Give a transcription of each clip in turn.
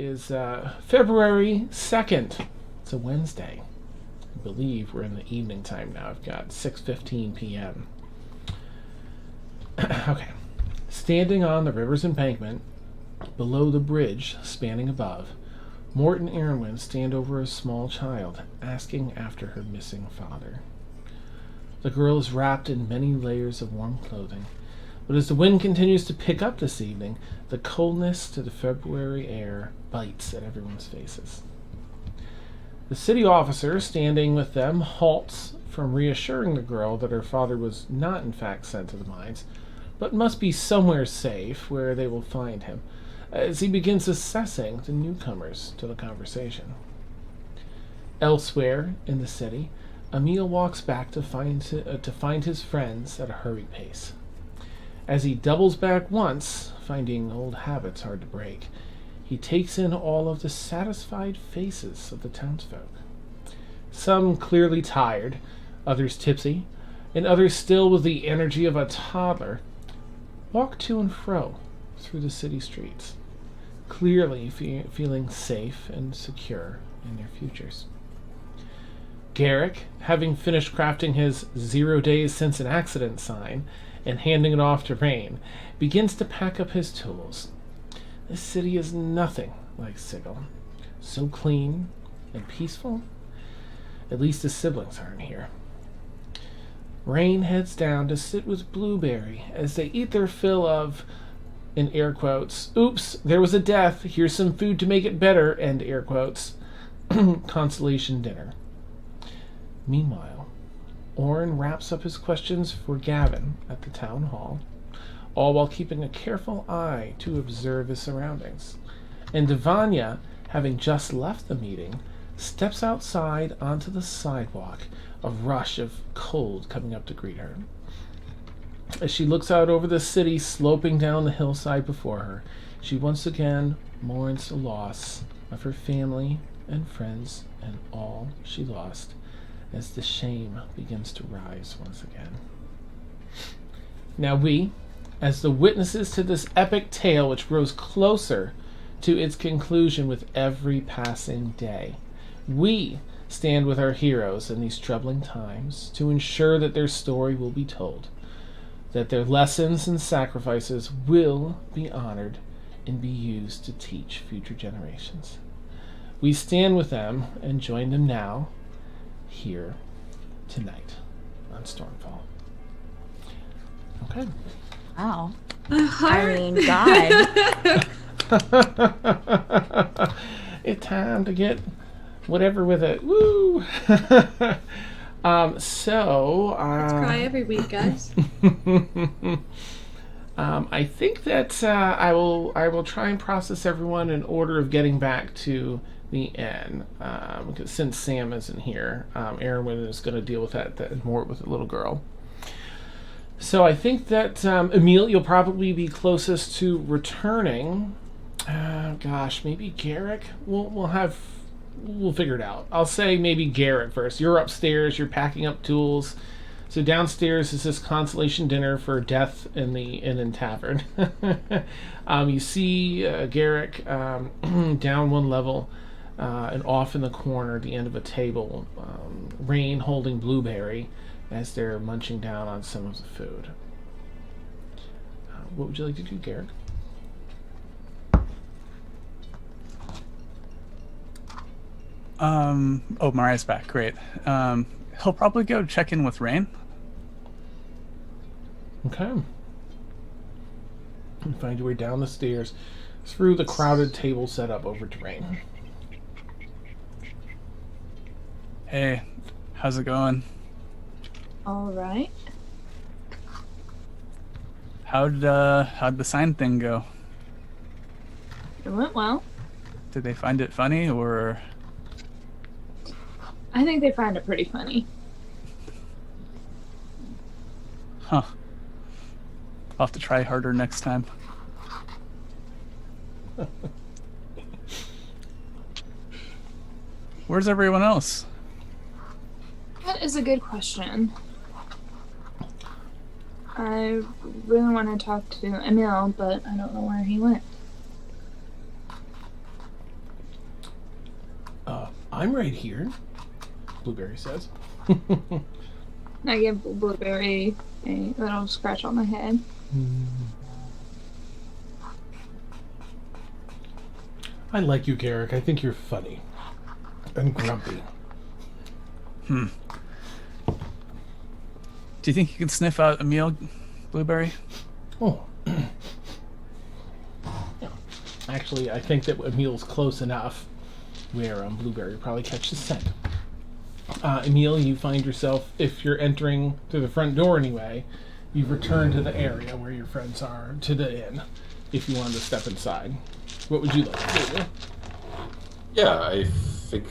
is February 2nd. It's a Wednesday. I believe we're in the evening time now. I've got 6:15 p.m. Okay. Standing on the river's embankment, below the bridge spanning above, Mort and Aurynn stand over a small child, asking after her missing father. The girl is wrapped in many layers of warm clothing, but as the wind continues to pick up this evening, the coldness to the February air bites at everyone's faces. The city officer standing with them halts from reassuring the girl that her father was not in fact sent to the mines, but must be somewhere safe where they will find him, as he begins assessing the newcomers to the conversation. Elsewhere in the city, Emil walks back to find his friends at a hurried pace. As he doubles back once, finding old habits hard to break, he takes in all of the satisfied faces of the townsfolk. Some clearly tired, others tipsy, and others still with the energy of a toddler, walk to and fro through the city streets, clearly feeling safe and secure in their futures. Garrick, having finished crafting his 0 days since an accident sign and handing it off to Rain, begins to pack up his tools. This city is nothing like Sigil. So clean and peaceful. At least his siblings aren't here. Rain heads down to sit with Blueberry as they eat their fill of, in air quotes, oops, there was a death, here's some food to make it better, end air quotes, consolation dinner. Meanwhile, Aurynn wraps up his questions for Gavin at the town hall, all while keeping a careful eye to observe his surroundings. And Davania, having just left the meeting, steps outside onto the sidewalk, a rush of cold coming up to greet her. As she looks out over the city sloping down the hillside before her, she once again mourns the loss of her family and friends and all she lost, as the shame begins to rise once again. Now we, as the witnesses to this epic tale which grows closer to its conclusion with every passing day, we stand with our heroes in these troubling times to ensure that their story will be told, that their lessons and sacrifices will be honored and be used to teach future generations. We stand with them and join them now, here, tonight, on Stormfall. Okay. Wow. I mean, God. It's time to get whatever with it. Woo! Let's cry every week, guys. I think that I will try and process everyone in order of getting back to the inn, because since Sam isn't here, Aurynn is going to deal with that more with the little girl. So I think that Emil, you'll probably be closest to returning. Maybe Garrick. We'll figure it out. I'll say maybe Garrick first. You're upstairs. You're packing up tools. So downstairs is this consolation dinner for death in the inn and tavern. You see Garrick down one level and off in the corner at the end of a table, Rain holding Blueberry as they're munching down on some of the food. What would you like to do, Garrick? Mariah's back. Great. He'll probably go check in with Rain. Okay. You find your way down the stairs through the crowded table set up over to Rain. Hey, how's it going? All right. How'd the sign thing go? It went well. Did they find it funny, or? I think they find it pretty funny. Huh. I'll have to try harder next time. Where's everyone else? That is a good question. I really want to talk to Emil, but I don't know where he went. I'm right here, Blueberry says. I give Blueberry a little scratch on the head. I like you, Garrick. I think you're funny. And grumpy. Do you think you can sniff out Emil, Blueberry? Oh. Actually, I think that Emil's close enough where Blueberry will probably catch the scent. Emil, you find yourself, if you're entering through the front door anyway, you've returned to the area where your friends are, to the inn, if you wanted to step inside. What would you like to do? Yeah, I think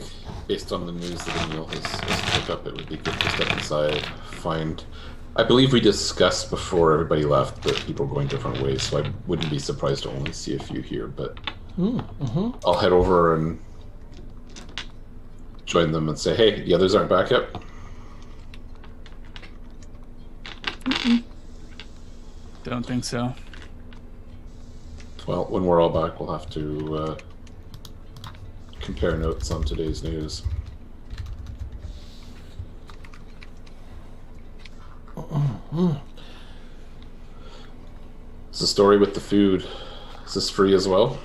based on the news that Emil has picked up, it would be good to step inside, find... I believe we discussed before everybody left that people going different ways, so I wouldn't be surprised to only see a few here, but I'll head over and join them and say, hey, the others aren't back yet? Don't think so. Well, when we're all back, we'll have to compare notes on today's news. Is the story with the food, is this free as well?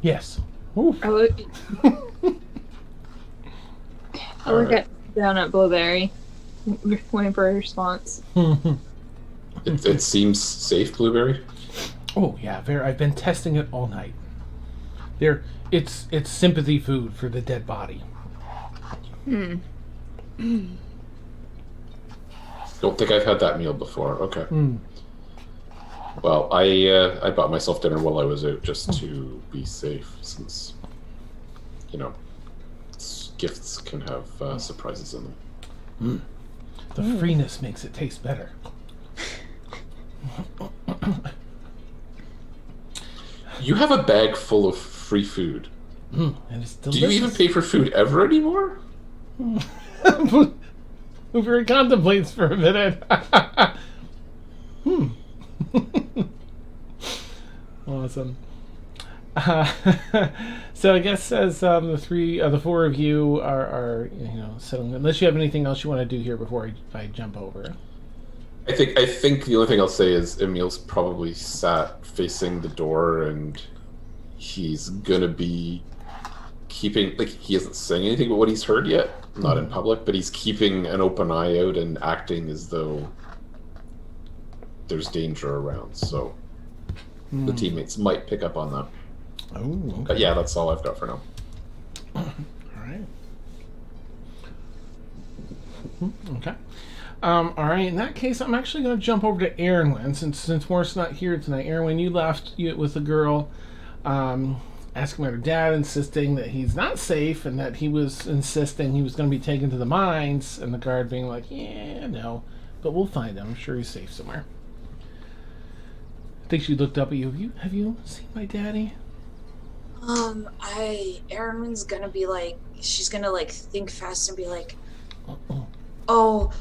Yes. Ooh. I look down at Blueberry, waiting for a response. It seems safe, Blueberry? Oh yeah, I've been testing it all night. It's sympathy food for the dead body. Don't think I've had that meal before. Okay. Well, I bought myself dinner while I was out just to be safe, since gifts can have surprises in them. The freeness makes it taste better. You have a bag full of free food. And it's Do delicious. you even pay for food ever anymore? Blueberry contemplates for a minute. Awesome. So I guess as the four of you are settling, unless you have anything else you want to do here before I jump over. I think the only thing I'll say is Emil's probably sat facing the door, and he's gonna be keeping, like, he isn't saying anything about what he's heard yet, not in public, but he's keeping an open eye out and acting as though there's danger around. So the teammates might pick up on that. Oh, okay. But yeah, that's all I've got for now. All right. Okay. All right. In that case, I'm actually going to jump over to Aurynn, since Morris not here tonight. Aurynn, you left with the girl, asking about her dad, insisting that he's not safe, and that he was insisting he was going to be taken to the mines, and the guard being like, "Yeah, no, but we'll find him. I'm sure he's safe somewhere." I think she looked up at you. Have you seen my daddy? Auryn's gonna be like, she's gonna like think fast and be like, oh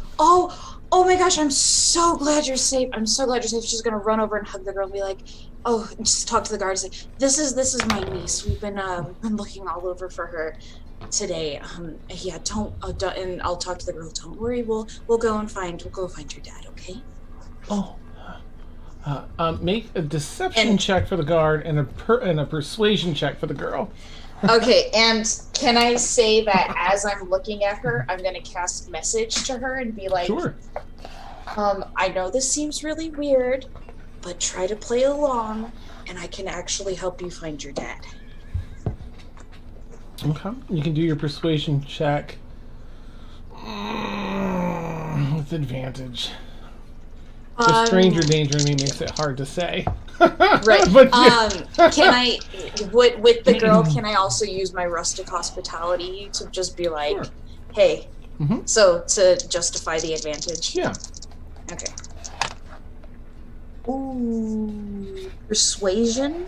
my gosh, I'm so glad you're safe. I'm so glad you're safe. She's gonna run over and hug the girl and be like, oh, and just talk to the guards. Like, this is my niece. We've been looking all over for her today. Yeah, don't, and I'll talk to the girl. Don't worry, we'll go find your dad. Okay? Oh. Make a deception check for the guard and a persuasion check for the girl. Okay, and can I say that as I'm looking at her, I'm gonna cast message to her and be like, Sure. I know this seems really weird, but try to play along, and I can actually help you find your dad. Okay. You can do your persuasion check with advantage. The stranger danger in me makes it hard to say. Right. But can I, with the girl, can I also use my rustic hospitality to just be like, Sure. Hey, so to justify the advantage? Yeah. Okay. Ooh, persuasion?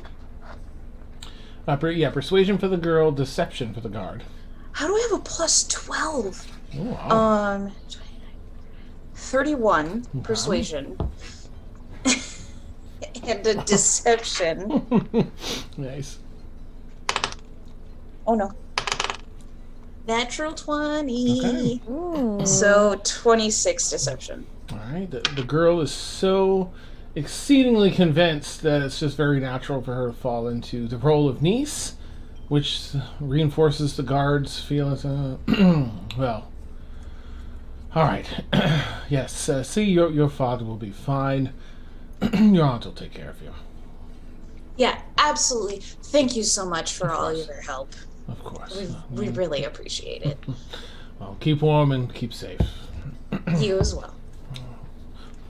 Persuasion for the girl, deception for the guard. How do I have a plus 12? Oh, wow. 31 persuasion. And a deception. Nice. Oh no. Natural 20. Okay. Ooh. So 26 deception. All right. The girl is so exceedingly convinced that it's just very natural for her to fall into the role of niece, which reinforces the guards' feelings. Well, all right. Yes. See, your father will be fine. Your aunt will take care of you. Yeah, absolutely. Thank you so much for all your help. Of course. We really appreciate it. Well, keep warm and keep safe. You as well.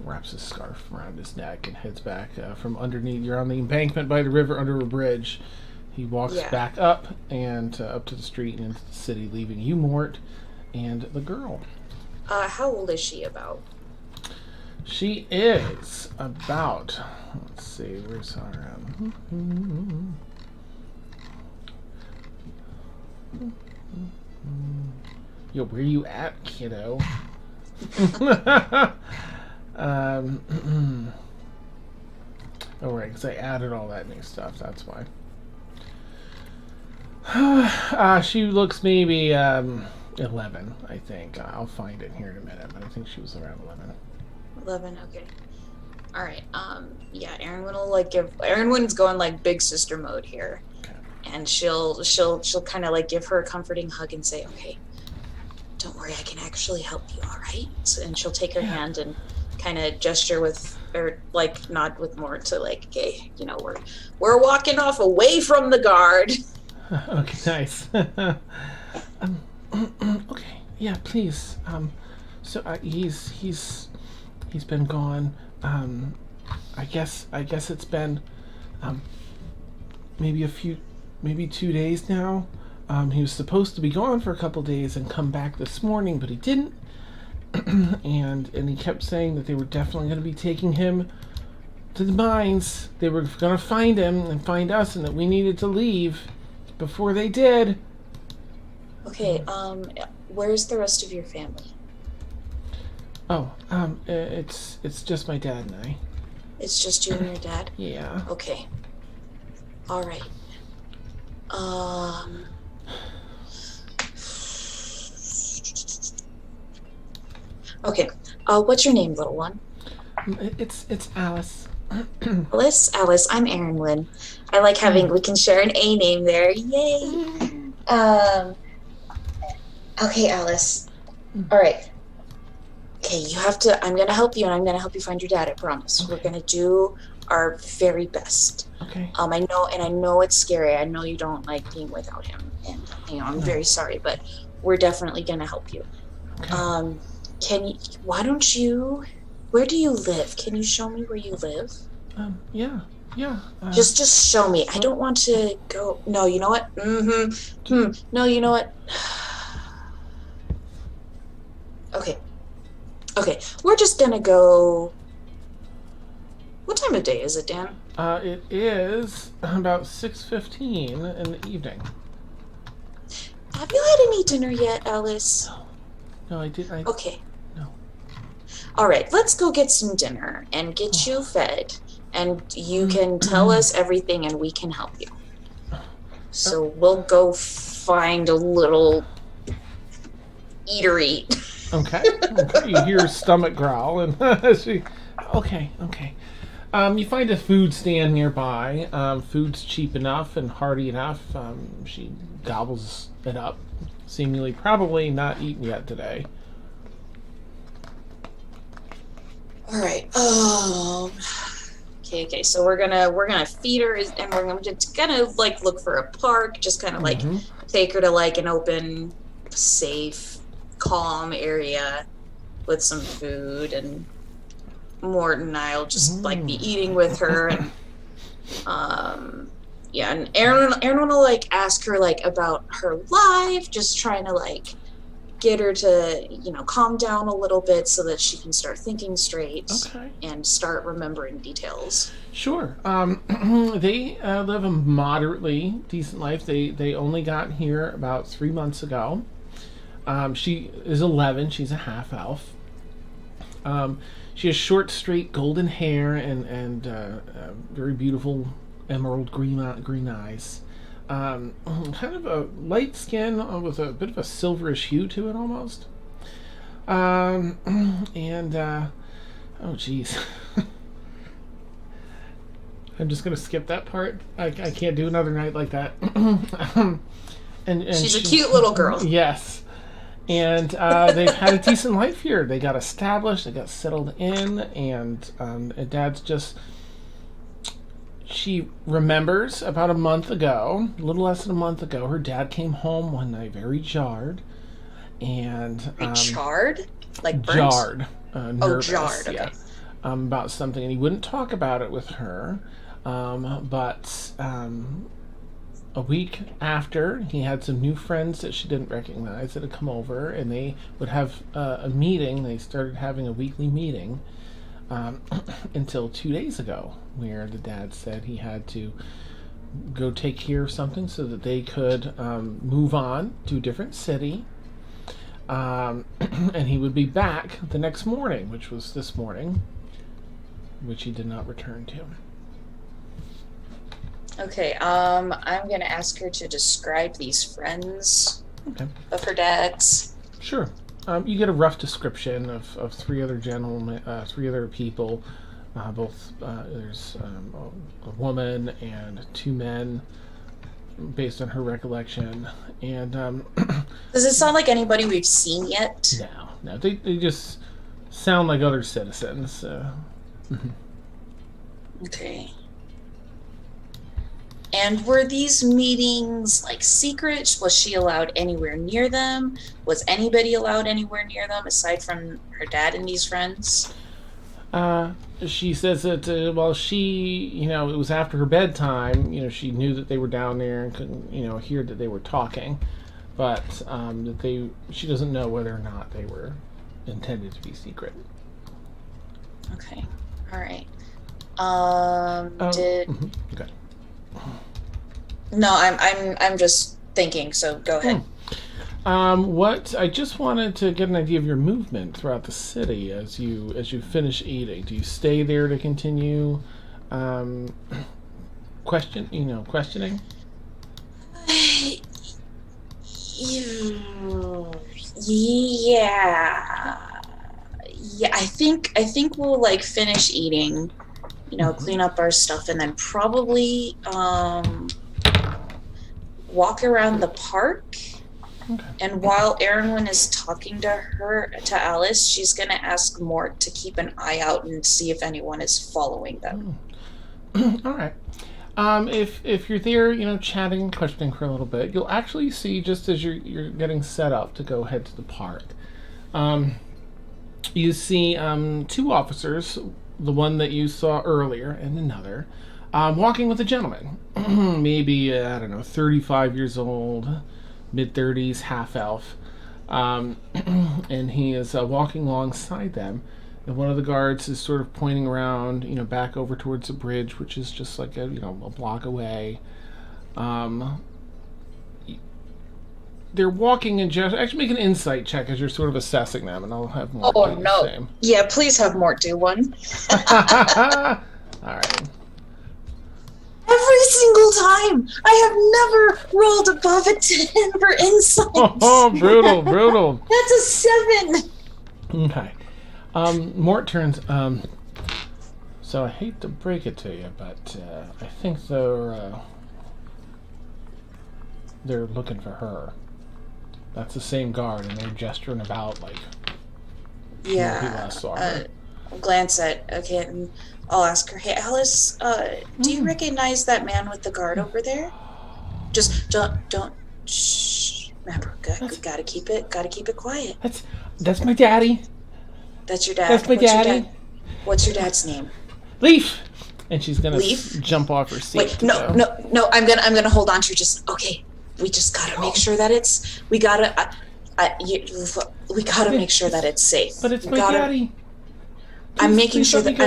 Wraps his scarf around his neck and heads back from underneath. You're on the embankment by the river under a bridge. He walks back up and up to the street and into the city, leaving you, Mort, and the girl. How old is she about? She is about, let's see, where's her? Yo, where you at, kiddo? Oh, right, because I added all that new stuff, that's why. She looks maybe 11, I think. I'll find it here in a minute, but I think she was around 11. 11, okay. Alright, yeah, Auryn's going like big sister mode here. Okay. And she'll kind of like give her a comforting hug and say, okay, don't worry, I can actually help you, alright? And she'll take her hand and kind of gesture with, or like nod with Mort to like, okay, you know, we're walking off away from the guard. Okay, nice. Okay, yeah, please. So he's been gone. I guess it's been maybe 2 days now. He was supposed to be gone for a couple days and come back this morning, but he didn't. and he kept saying that they were definitely going to be taking him to the mines. They were going to find him and find us, and that we needed to leave before they did. Okay, where's the rest of your family? Oh, it's just my dad and I. It's just you and your dad? Yeah. Okay. Alright. Okay. What's your name, little one? It's Alys. Alys, I'm Auryn. I like having, we can share an A name there. Yay! Okay, Alys. Alright. Okay, I'm gonna help you, and I'm gonna help you find your dad, I promise. Okay. We're gonna do our very best. Okay. I know it's scary. I know you don't like being without him, and I'm very sorry, but we're definitely gonna help you. Okay. Where do you live? Can you show me where you live? Yeah. Just show me. I don't want to go. No, you know what? No, you know what? Okay. We're just gonna go. What time of day is it, Dan? It is about 6:15 in the evening. Have you had any dinner yet, Alys? No, I did. Okay. No. All right, let's go get some dinner and get you fed, and you can tell us everything, and we can help you. So we'll go find a little eatery. Okay. You hear her stomach growl, and she. Okay. You find a food stand nearby. Food's cheap enough and hearty enough. She gobbles it up, seemingly probably not eaten yet today. All right. Okay. So we're gonna feed her, and we're just gonna like look for a park, just kind of like take her to like an open, safe, calm area with some food, and Mort and I'll just like be eating with her, and and Auryn will like ask her like about her life, just trying to like get her to calm down a little bit so that she can start thinking straight and start remembering details. Sure. They live a moderately decent life. They only got here about 3 months ago. She is 11. She's a half elf. She has short, straight, golden hair and very beautiful emerald green eyes. Kind of a light skin with a bit of a silverish hue to it almost. Oh geez. I'm just gonna skip that part. I can't do another night like that. and she's a cute little girl. Yes. And they've had a decent life here. They got established, they got settled in, and Dad's just... She remembers about a month ago, a little less than a month ago, her dad came home one night very jarred. And... charred? Like burnt? Jarred. Nervous, jarred, okay. Yeah. About something, and he wouldn't talk about it with her. But a week after, he had some new friends that she didn't recognize that had come over, and they would have a meeting. They started having a weekly meeting until 2 days ago, where the dad said he had to go take care of something so that they could move on to a different city. And he would be back the next morning, which was this morning, which he did not return to. Okay, I'm gonna ask her to describe these friends of her dad's. Sure. You get a rough description of three other gentlemen, three other people. There's a woman and two men, based on her recollection. And does it sound like anybody we've seen yet? No. They just sound like other citizens. Okay. And were these meetings like secret? Was she allowed anywhere near them? Was anybody allowed anywhere near them aside from her dad and these friends? She says that while she, it was after her bedtime, she knew that they were down there and couldn't, hear that they were talking, but that she doesn't know whether or not they were intended to be secret. Okay. All right. Okay. No, I'm just thinking, so go ahead. What I just wanted to get an idea of your movement throughout the city as you finish eating. Do you stay there to continue questioning? Yeah. I think we'll like finish eating, clean up our stuff, and then probably walk around the park. Okay. And while Aurynn is talking to Alys, she's gonna ask Mort to keep an eye out and see if anyone is following them. All right. If you're there, chatting and questioning for a little bit, you'll actually see, just as you're getting set up to go head to the park, you see two officers, the one that you saw earlier and another, walking with a gentleman, maybe 35 years old, mid-30s, half-elf, and he is walking alongside them, and one of the guards is sort of pointing around, back over towards the bridge, which is just like a block away. They're walking in just... Actually, make an insight check as you're sort of assessing them, and I'll have Mort do the same. Yeah, please have Mort do one. All right. Every single time! I have never rolled above a 10 for insight. Oh, brutal. That's a 7. Okay. Mort turns... so I hate to break it to you, but I think they're looking for her. That's the same guard, and they're gesturing about like... Yeah. People last saw her. I'll glance at... Okay, and I'll ask her, hey, Alys, do you recognize that man with the guard over there? Just don't... Shh. Remember, gotta keep it quiet. That's my daddy. That's your dad. That's my daddy. What's your dad's name? Leaf. And she's gonna Leaf? jump off her seat. Wait, no. I'm gonna hold on to her. Just okay. We just gotta make sure that it's. We gotta make sure that it's safe. But it's my daddy. I'm making sure that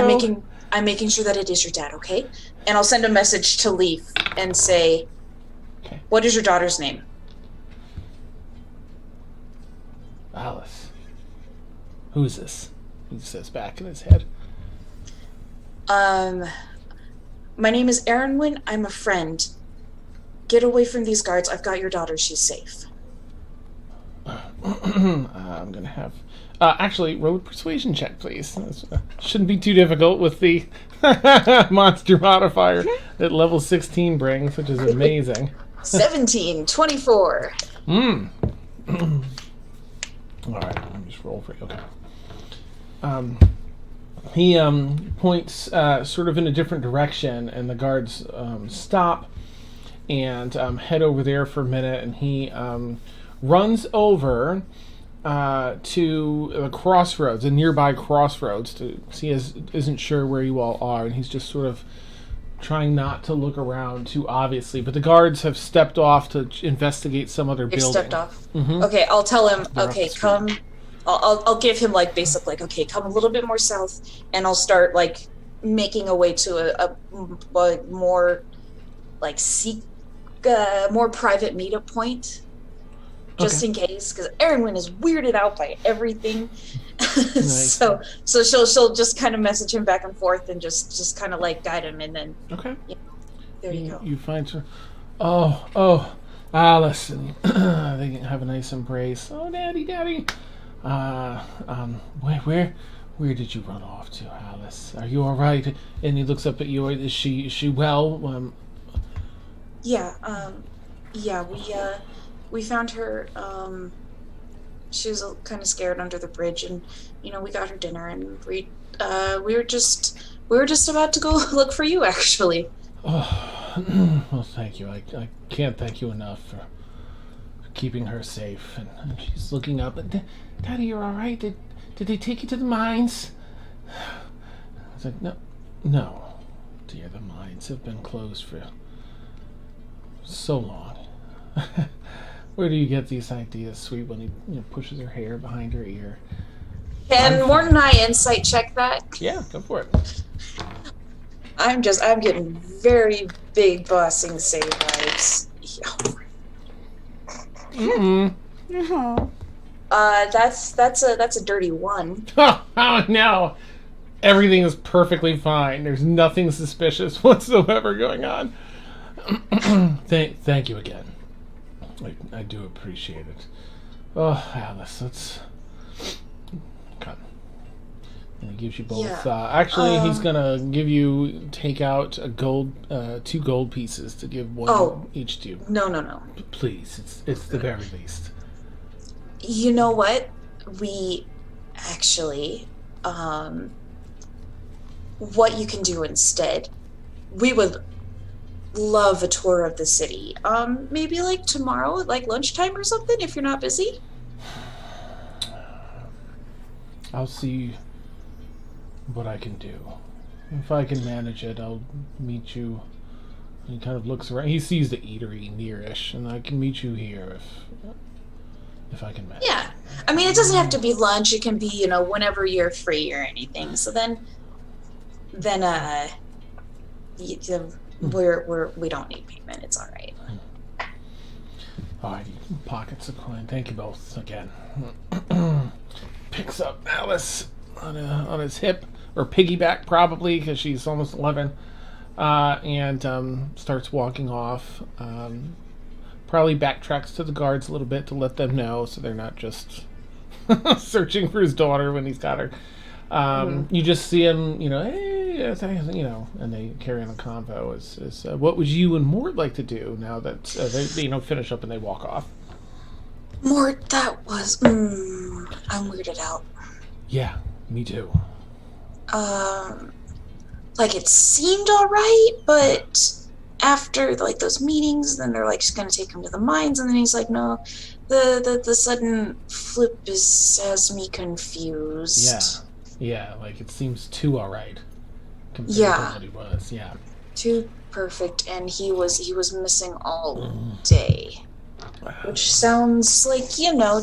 it is your dad. Okay. And I'll send a message to Leaf and say, okay. What is your daughter's name? Alys. Who is this? he says back in his head. My name is Aurynn. I'm a friend. Get away from these guards. I've got your daughter. She's safe. I'm gonna have... actually, roll a persuasion check, please. This, shouldn't be too difficult with the monster modifier that level 16 brings, which is amazing. 17, 24. Alright, let me just roll for you. Okay. He points sort of in a different direction, and the guards stop and head over there for a minute, and he runs over to the crossroads, a nearby crossroads. He isn't sure where you all are, and he's just sort of trying not to look around too obviously. But the guards have stepped off to investigate some other They've building. stepped off. Mm-hmm. Okay, I'll tell him. They're Okay, up the come. I'll give him like basic like okay, come a little bit more south, and I'll start like making a way to a more like more private meetup point. Just in case, because Aurynn is weirded out by everything. Nice. so she'll just kind of message him back and forth and just kind of like guide him, and then there you go. You find her. Oh, Alys, and they can have a nice embrace. Oh, daddy. Where did you run off to, Alys? Are you all right? And he looks up at you. Is she well? Yeah. We found her. She was kind of scared under the bridge, and we got her dinner, and we were just about to go look for you, actually. Oh, well, thank you. I can't thank you enough for keeping her safe. And she's looking up. Daddy, you're all right? Did they take you to the mines? I said, no, dear. The mines have been closed for so long. Where do you get these ideas, sweet? When he pushes her hair behind her ear. Can Morton and I insight check that? Yeah, go for it. I'm getting very big Bossing Say vibes. That's a dirty 1. Oh no! Everything is perfectly fine. There's nothing suspicious whatsoever going on. Thank you again. I do appreciate it. Oh, Alys, let's come. And he gives you both. Actually, he's gonna take out a gold, 2 gold pieces to give one each to you. No. Please, it's the very least. You know what? We actually, what you can do instead, we would love a tour of the city. Maybe like tomorrow at like lunchtime or something, if you're not busy. I'll see what I can do. If I can manage it, I'll meet you. He kind of looks around. He sees the eatery near-ish, and I can meet you here if I can manage. Yeah. I mean, it doesn't have to be lunch. It can be, whenever you're free or anything. So then we don't need payment. It's all right. All right, he pockets a coin. Thank you both again. Picks up Alys on his hip, or piggyback probably, because she's almost 11, and starts walking off. Probably backtracks to the guards a little bit to let them know, so they're not just searching for his daughter when he's got her. You just see him, hey, and they carry on a convo. Is what would you and Mort like to do now that they finish up and they walk off? Mort, that was I'm weirded out. Yeah, me too. Like it seemed all right, but after like those meetings, then they're like just gonna take him to the mines, and then he's like, no, the sudden flip has me confused. Yeah, like it seems too all right compared to what he was. Yeah, too perfect, and he was missing all day, which sounds like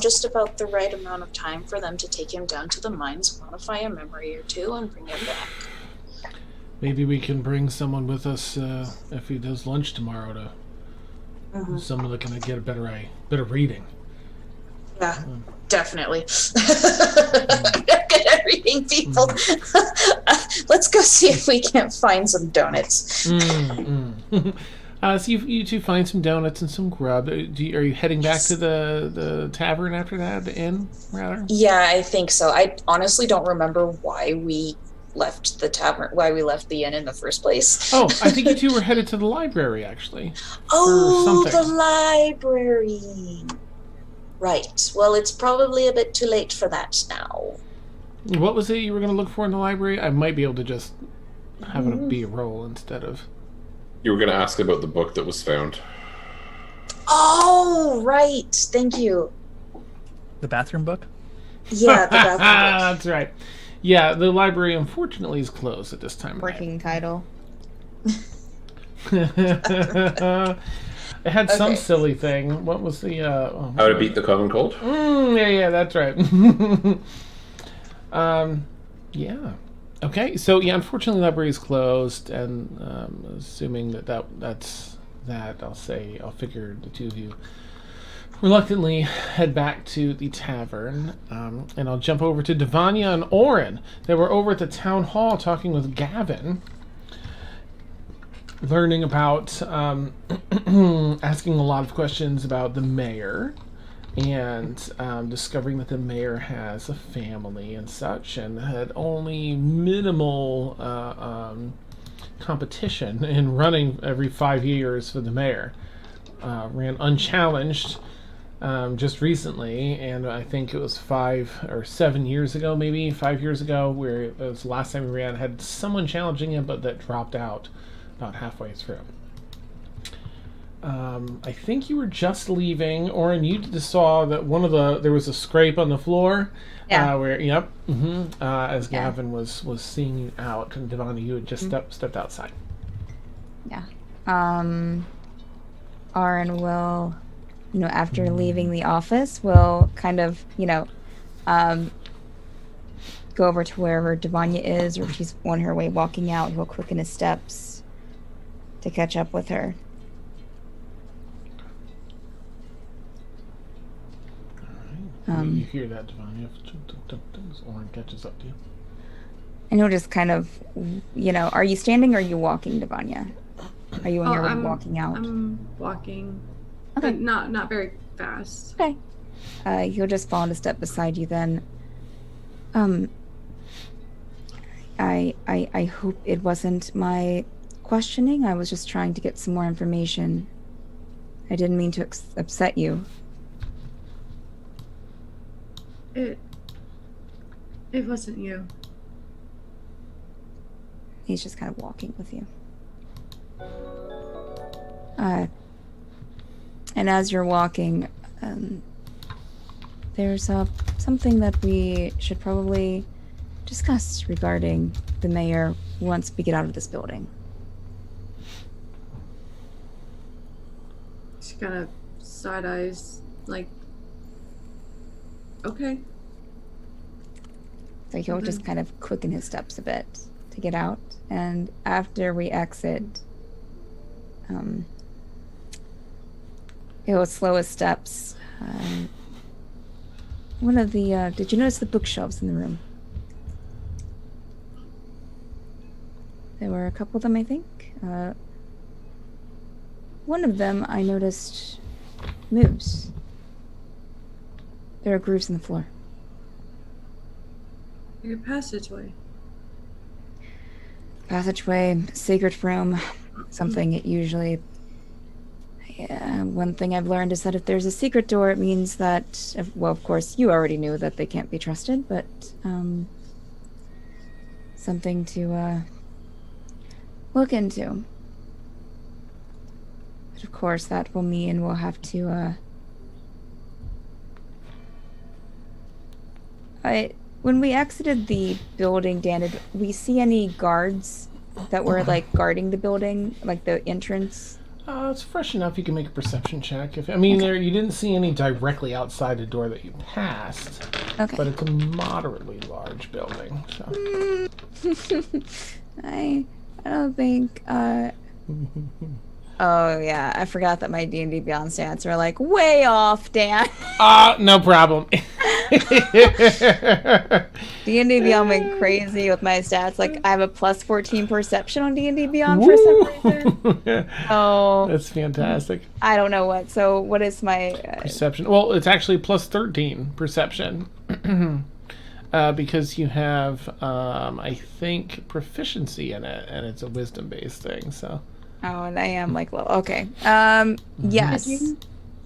just about the right amount of time for them to take him down to the mines, modify a memory or two, and bring him back. Maybe we can bring someone with us if he does lunch tomorrow someone that can get a better reading. Yeah. definitely. I'm good at reading people. Let's go see if we can't find some donuts. So you two find some donuts and some grub. Are you heading back to the tavern after that, the inn, rather? Yeah, I think so. I honestly don't remember why we left the tavern, why we left the inn in the first place. Oh, I think you two were headed to the library, actually. Oh, the library. Right. Well, it's probably a bit too late for that now. What was it you were going to look for in the library? I might be able to just have it be a roll instead of... You were going to ask about the book that was found. Oh, right. Thank you. The bathroom book? Yeah, the bathroom book. That's right. Yeah, the library unfortunately is closed at this time. Working title. It had some silly thing. What was the... How to beat the common cold? Yeah, that's right. Yeah. Okay, so yeah, unfortunately the library is closed, and assuming that's that, I'll figure the two of you reluctantly head back to the tavern, and I'll jump over to Davania and Aurynn. They were over at the town hall talking with Gavin, learning about, asking a lot of questions about the mayor, and discovering that the mayor has a family and such, and had only minimal competition in running every 5 years for the mayor. Ran unchallenged just recently, and I think it was 5 or 7 years ago, maybe 5 years ago, where it was the last time he ran, had someone challenging him, but that dropped out about halfway through. I think you were just leaving, Aurynn. You saw that there was a scrape on the floor. Yeah. As Gavin was seeing you out, and Davania, you had just stepped outside. Yeah. Aurynn will, after leaving the office, will kind of, go over to wherever Davania is, or if she's on her way walking out. He'll quicken his steps to catch up with her. You hear that, Davania? As Aurynn catches up to you. And he'll just kind of, are you standing or are you walking, Davania? Are you on your way walking out? I'm walking. Okay. But not very fast. Okay. He'll just fall into step beside you then. I hope it wasn't my questioning. I was just trying to get some more information. I didn't mean to upset you. It wasn't you. He's just kind of walking with you. And as you're walking, there's something that we should probably discuss regarding the mayor once we get out of this building. She kind of side eyes, like, okay. So he'll just kind of quicken his steps a bit to get out. And after we exit, he'll slow his steps. Did you notice the bookshelves in the room? There were a couple of them, I think. One of them I noticed moves. There are grooves in the floor. Your passageway. Passageway, sacred room, something it usually... Yeah, one thing I've learned is that if there's a secret door, it means that... Well, of course, you already knew that they can't be trusted, but... something to, look into. But of course, that will mean we'll have to, when we exited the building, Dan, did we see any guards that were, like, guarding the building? Like, the entrance? It's fresh enough you can make a perception check. You didn't see any directly outside the door that you passed. Okay. But it's a moderately large building, so... I don't think, Oh, yeah, I forgot that my D&D Beyond stats are, like, way off, Dan. No problem. D&D Beyond went crazy with my stats. Like, I have a plus 14 perception on D&D Beyond for some reason. Oh, That's fantastic. I don't know what. So, what is my... Perception. Well, it's actually plus 13 perception. Because you have, I think, proficiency in it, and it's a wisdom-based thing, so... Oh, and I am, like, low. Okay. Yes. Did you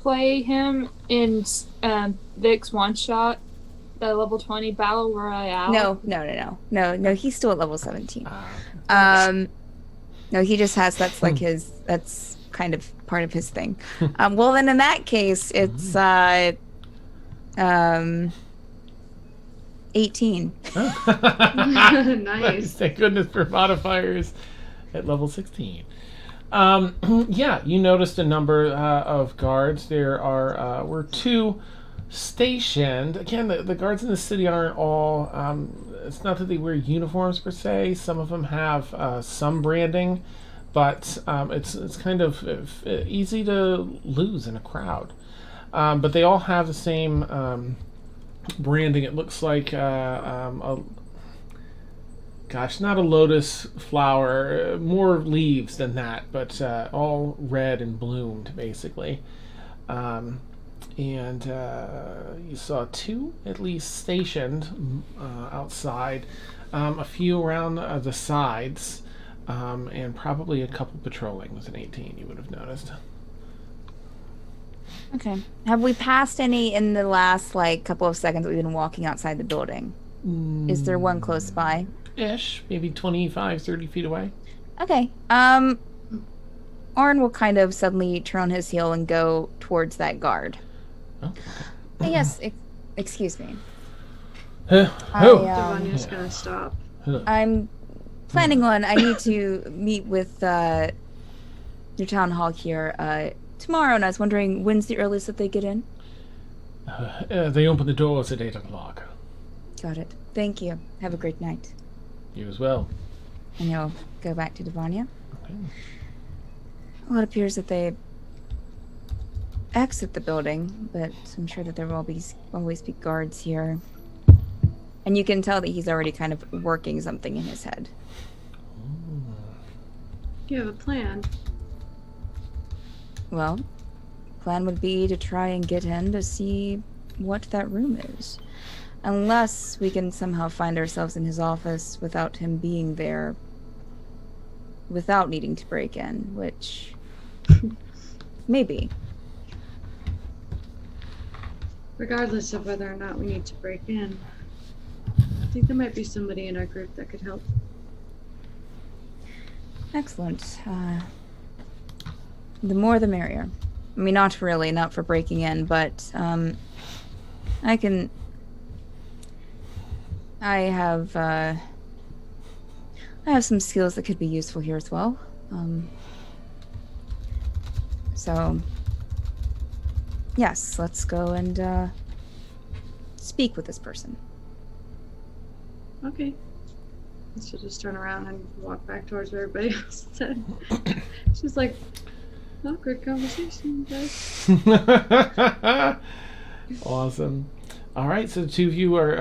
play him in Vic's one-shot, the level 20 Battle Royale? No, he's still at level 17. No, he just has, that's like his, that's kind of part of his thing. Well, then in that case, it's 18. Nice. Thank goodness for modifiers at level 16. Yeah, you noticed a number of guards. There were 2 stationed. Again, the guards in the city aren't all... it's not that they wear uniforms per se. Some of them have some branding, but it's kind of easy to lose in a crowd. But they all have the same branding. It looks like not a lotus flower, more leaves than that, but all red and bloomed basically. And you saw 2 at least stationed outside, a few around the sides, and probably a couple patrolling with an 18, you would have noticed. Okay. Have we passed any in the last, like, couple of seconds that we've been walking outside the building? Is there one close by? Ish, maybe 25, 30 feet away. Okay. Aurynn will kind of suddenly turn on his heel and go towards that guard. Okay. Yes, excuse me. Davania's gonna stop. I'm planning on, I need to meet with your town hall here tomorrow, and I was wondering, when's the earliest that they get in? They open the doors at 8 o'clock. Got it. Thank you. Have a great night. You as well. And he'll go back to Davania. Okay. Well, it appears that they exit the building, but I'm sure that there will always be guards here. And you can tell that he's already kind of working something in his head. You have a plan. Well, plan would be to try and get in to see what that room is. Unless we can somehow find ourselves in his office without him being there, without needing to break in, which... maybe. Regardless of whether or not we need to break in, I think there might be somebody in our group that could help. Excellent. The more the merrier. I mean, not for breaking in, but I have some skills that could be useful here as well. So, yes, let's go and speak with this person. Okay. She'll just turn around and walk back towards where everybody else said. She's like, awkward conversation, guys. Awesome. All right, so the 2 of you are,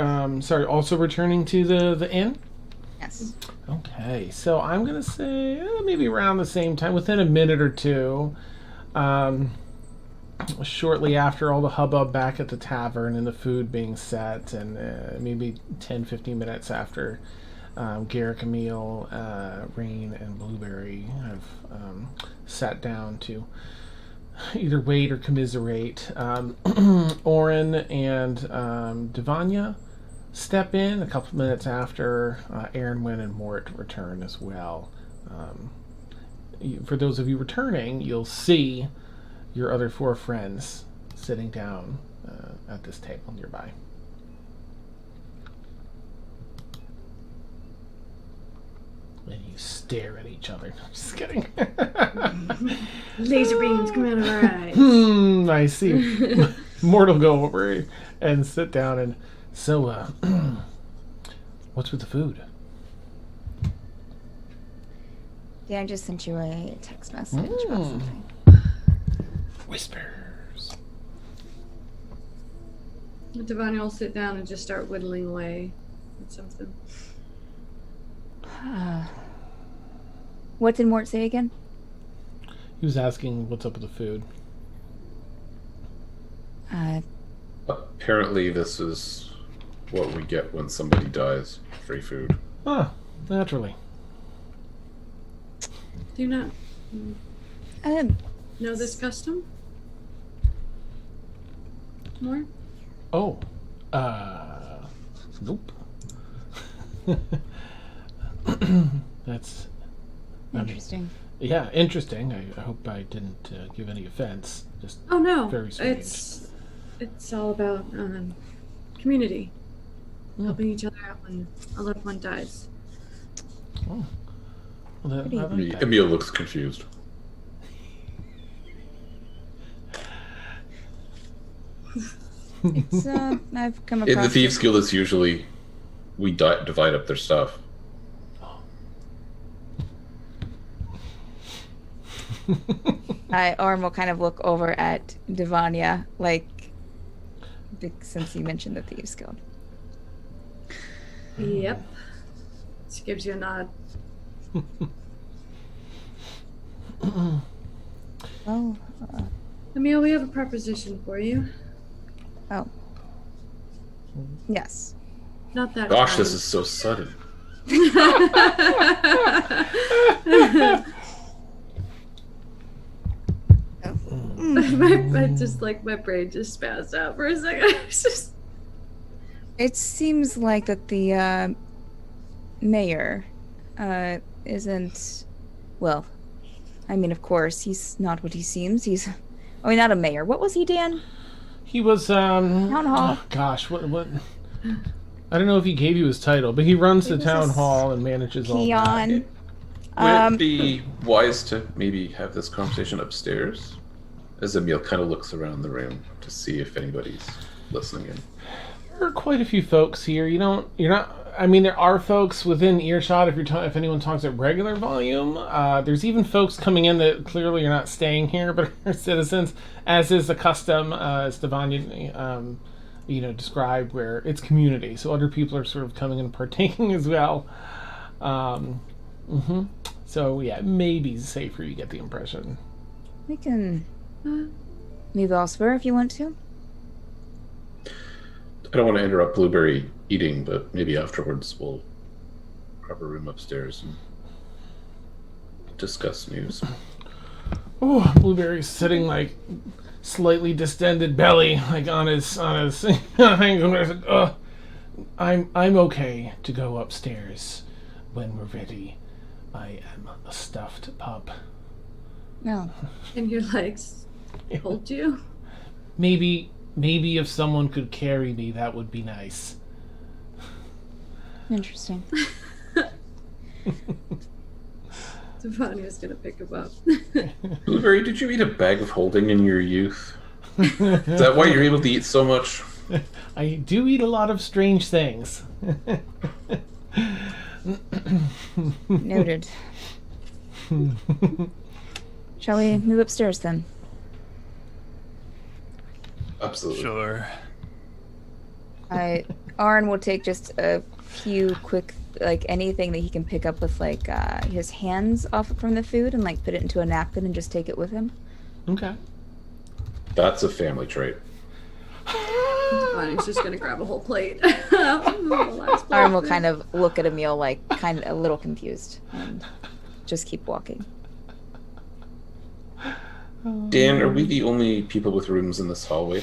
also returning to the inn? Yes. Okay, so I'm going to say maybe around the same time, within a minute or 2, shortly after all the hubbub back at the tavern and the food being set, and maybe 10-15 minutes after Garrick, Emil, Rain, and Blueberry have sat down to either wait or commiserate, Aurynn and Davania step in a couple minutes after Aurynn and Mort return as well. For those of you returning, you'll see your other 4 friends sitting down at this table nearby. And you stare at each other. Just kidding. Laser beams come out of our eyes. I see. Mort will go over and sit down and... So, what's with the food? Yeah, I just sent you a text message about something. Whispers. Davania will sit down and just start whittling away at something. What did Mort say again? He was asking what's up with the food. Apparently, this is what we get when somebody dies. Free food. Ah, naturally. Do you not know this custom? More? Oh. Nope. That's Interesting. Yeah, interesting. I hope I didn't give any offense. Just Oh no, very strange. it's all about community, helping each other out when a loved one dies. Oh. Well, I like that. Emil looks confused. It's I've come across In the Thieves it. Guild, it's usually we divide up their stuff. Aurynn will kind of look over at Davania, like, since you mentioned the Thieves Guild. Yep. She gives you a nod. Well, Emil, we have a proposition for you. oh. Yes. Not that. Gosh, kind. this is so sudden. I just like my brain just spazzed out for a second. It's just... It seems like that the mayor isn't, well, I mean, of course, he's not what he seems. He's, not a mayor. What was he, Dan? He was town hall. Oh, gosh, what? I don't know if he gave you his title, but he runs the was town a hall and manages all that. Peon. Would it be wise to maybe have this conversation upstairs? As Emil kind of looks around the room to see if anybody's listening in. There are quite a few folks here. You're not. I mean, there are folks within earshot if anyone talks at regular volume. There's even folks coming in that clearly are not staying here, but are citizens, as is the custom, as Davania, described, where it's community. So other people are sort of coming and partaking as well. So yeah, maybe safer. You get the impression. We can move elsewhere if you want to. I don't want to interrupt Blueberry eating, but maybe afterwards we'll grab a room upstairs and discuss news. Oh, Blueberry's sitting like slightly distended belly, like on his I'm okay to go upstairs when we're ready. I am a stuffed pup. No. And your legs hold you? Maybe if someone could carry me, that would be nice. Interesting. Davania's gonna pick him up. Blueberry, did you eat a bag of holding in your youth? Is that why you're able to eat so much? I do eat a lot of strange things. Noted. Shall we move upstairs then? Absolutely. Sure. Aurynn will take just a few quick, like, anything that he can pick up with, like, his hands off from the food and, like, put it into a napkin and just take it with him. Okay. That's a family trait. Davania's just gonna grab a whole plate. Aurynn will kind of look at Emil, like, kind of a little confused, and just keep walking. Dan, are we the only people with rooms in this hallway?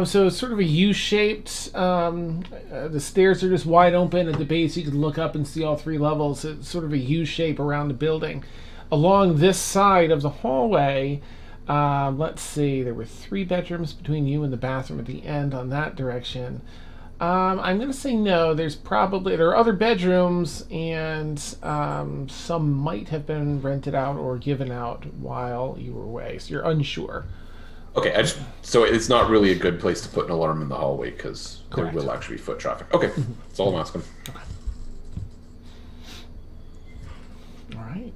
So it's sort of a U-shaped. The stairs are just wide open at the base. You can look up and see all three levels. It's sort of a U-shape around the building. Along this side of the hallway, let's see, there were 3 bedrooms between you and the bathroom at the end on that direction. I'm going to say no. There are other bedrooms, and some might have been rented out or given out while you were away. So you're unsure. Okay, so it's not really a good place to put an alarm in the hallway because there Correct. will actually be foot traffic. Okay, that's all I'm asking. All right.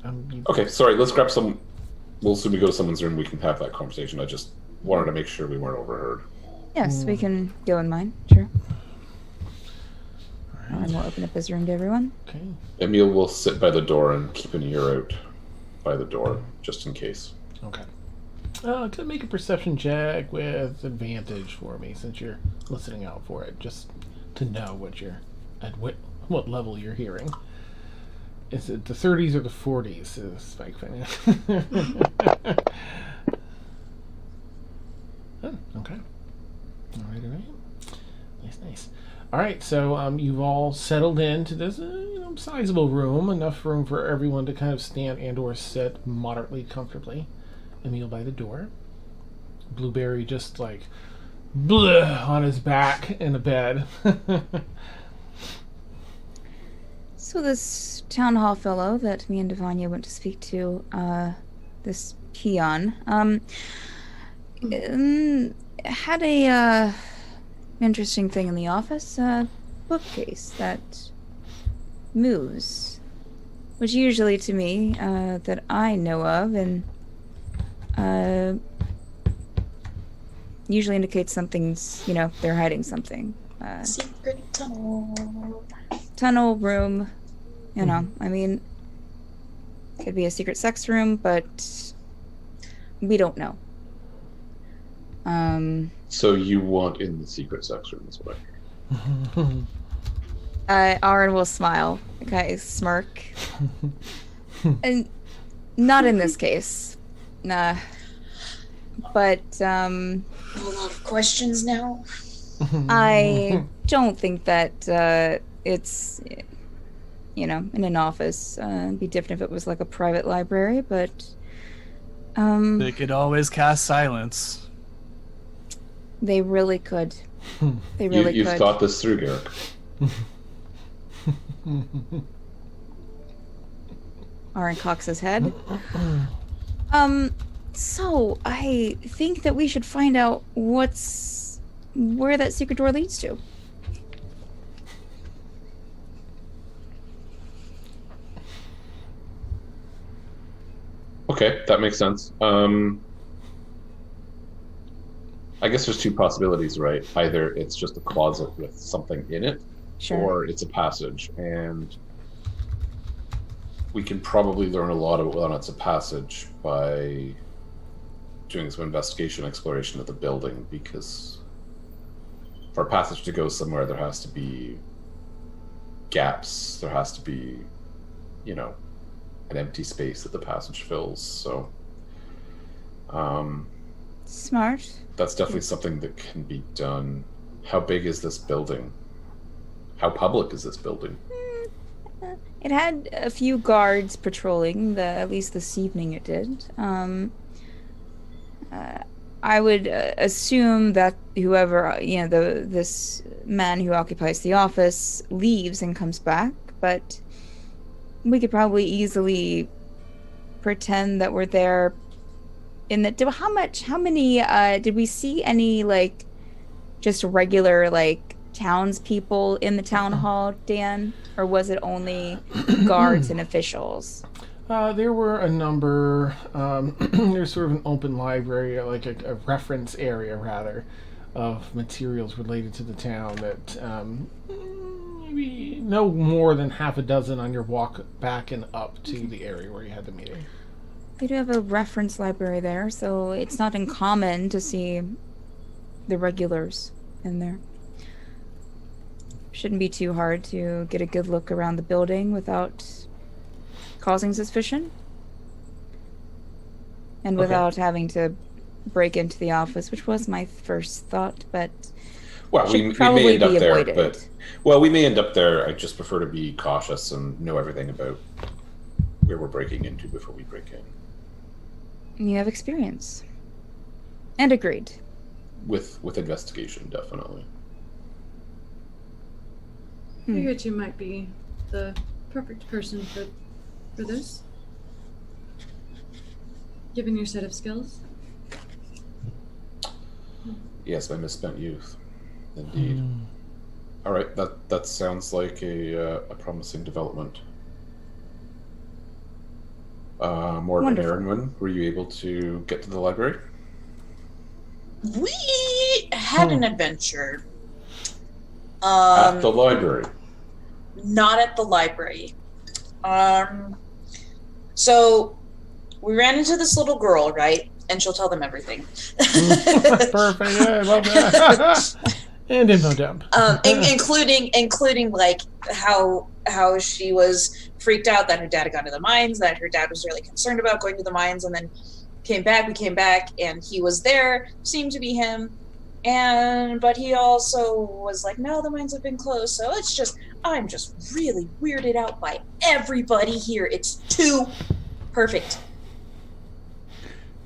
Okay, sorry, let's grab some. We'll assume we go to someone's room, we can have that conversation. I just wanted to make sure we weren't overheard. Yes, we can go in mine. Sure. And we'll open up his room to everyone. Okay. Emil will sit by the door and keep an ear out by the door, just in case. Okay. To make a perception check with advantage for me, since you're listening out for it, just to know what you're at, what level you're hearing. Is it the 30s or the 40s? Is Spike fan? Oh, okay. All right. Nice. All right, so you've all settled into this, sizable room, enough room for everyone to kind of stand and/or sit moderately comfortably. Emil by the door. Blueberry just like bleh, on his back in a bed. So this town hall fellow that me and Davania went to speak to, this peon, had a interesting thing in the office, bookcase that moves, which usually to me, that I know of, and usually indicates something's, they're hiding something. Secret Tunnel room, I mean, could be a secret sex room, but we don't know. So you want in the secret sex room as well? Aurynn will smile, okay, smirk. And not in this case. Nah. But, a lot of questions now. I don't think that, it's, in an office. It'd be different if it was like a private library, but, They could always cast silence. they really could. They really You've could. thought this through, Garrick. Aurynn cocks his head. So I think that we should find out where that secret door leads to. Okay, that makes sense. I guess there's two possibilities, right? Either it's just a closet with something in it, Sure. or it's a passage, and we can probably learn a lot about whether or not it's a passage by doing some investigation exploration of the building, because for a passage to go somewhere, there has to be gaps, there has to be, an empty space that the passage fills, so Smart. that's definitely something that can be done. How big is this building? How public is this building? It had a few guards patrolling, at least this evening it did. I would assume that whoever, this man who occupies the office leaves and comes back, but we could probably easily pretend that we're there. How many, did we see any, just regular, townspeople in the town hall, Dan? Or was it only guards and officials? There were a number. There's sort of an open library, like a reference area, rather, of materials related to the town that maybe no more than half a dozen on your walk back and up to the area where you had the meeting. They do have a reference library there, so it's not uncommon to see the regulars in there. Shouldn't be too hard to get a good look around the building without causing suspicion. And without having to break into the office, which was my first thought, but Well, we probably may end up be there, avoided. but we may end up there. I just prefer to be cautious and know everything about where we're breaking into before we break in. You have experience. And agreed. With investigation, definitely. Figured you might be the perfect person for this. Given your set of skills. Yes, my misspent youth, indeed. All right, that sounds like a promising development. Morgan, Wonderful. Aurynn, were you able to get to the library? We had an adventure. At the library. Not at the library. So we ran into this little girl, right? And she'll tell them everything. Perfect. Yeah, I love that. And info dump. Including like how she was freaked out that her dad had gone to the mines, that her dad was really concerned about going to the mines, and then we came back, and he was there, seemed to be him, but he also was like, no, the mines have been closed, so I'm just really weirded out by everybody here. It's too perfect.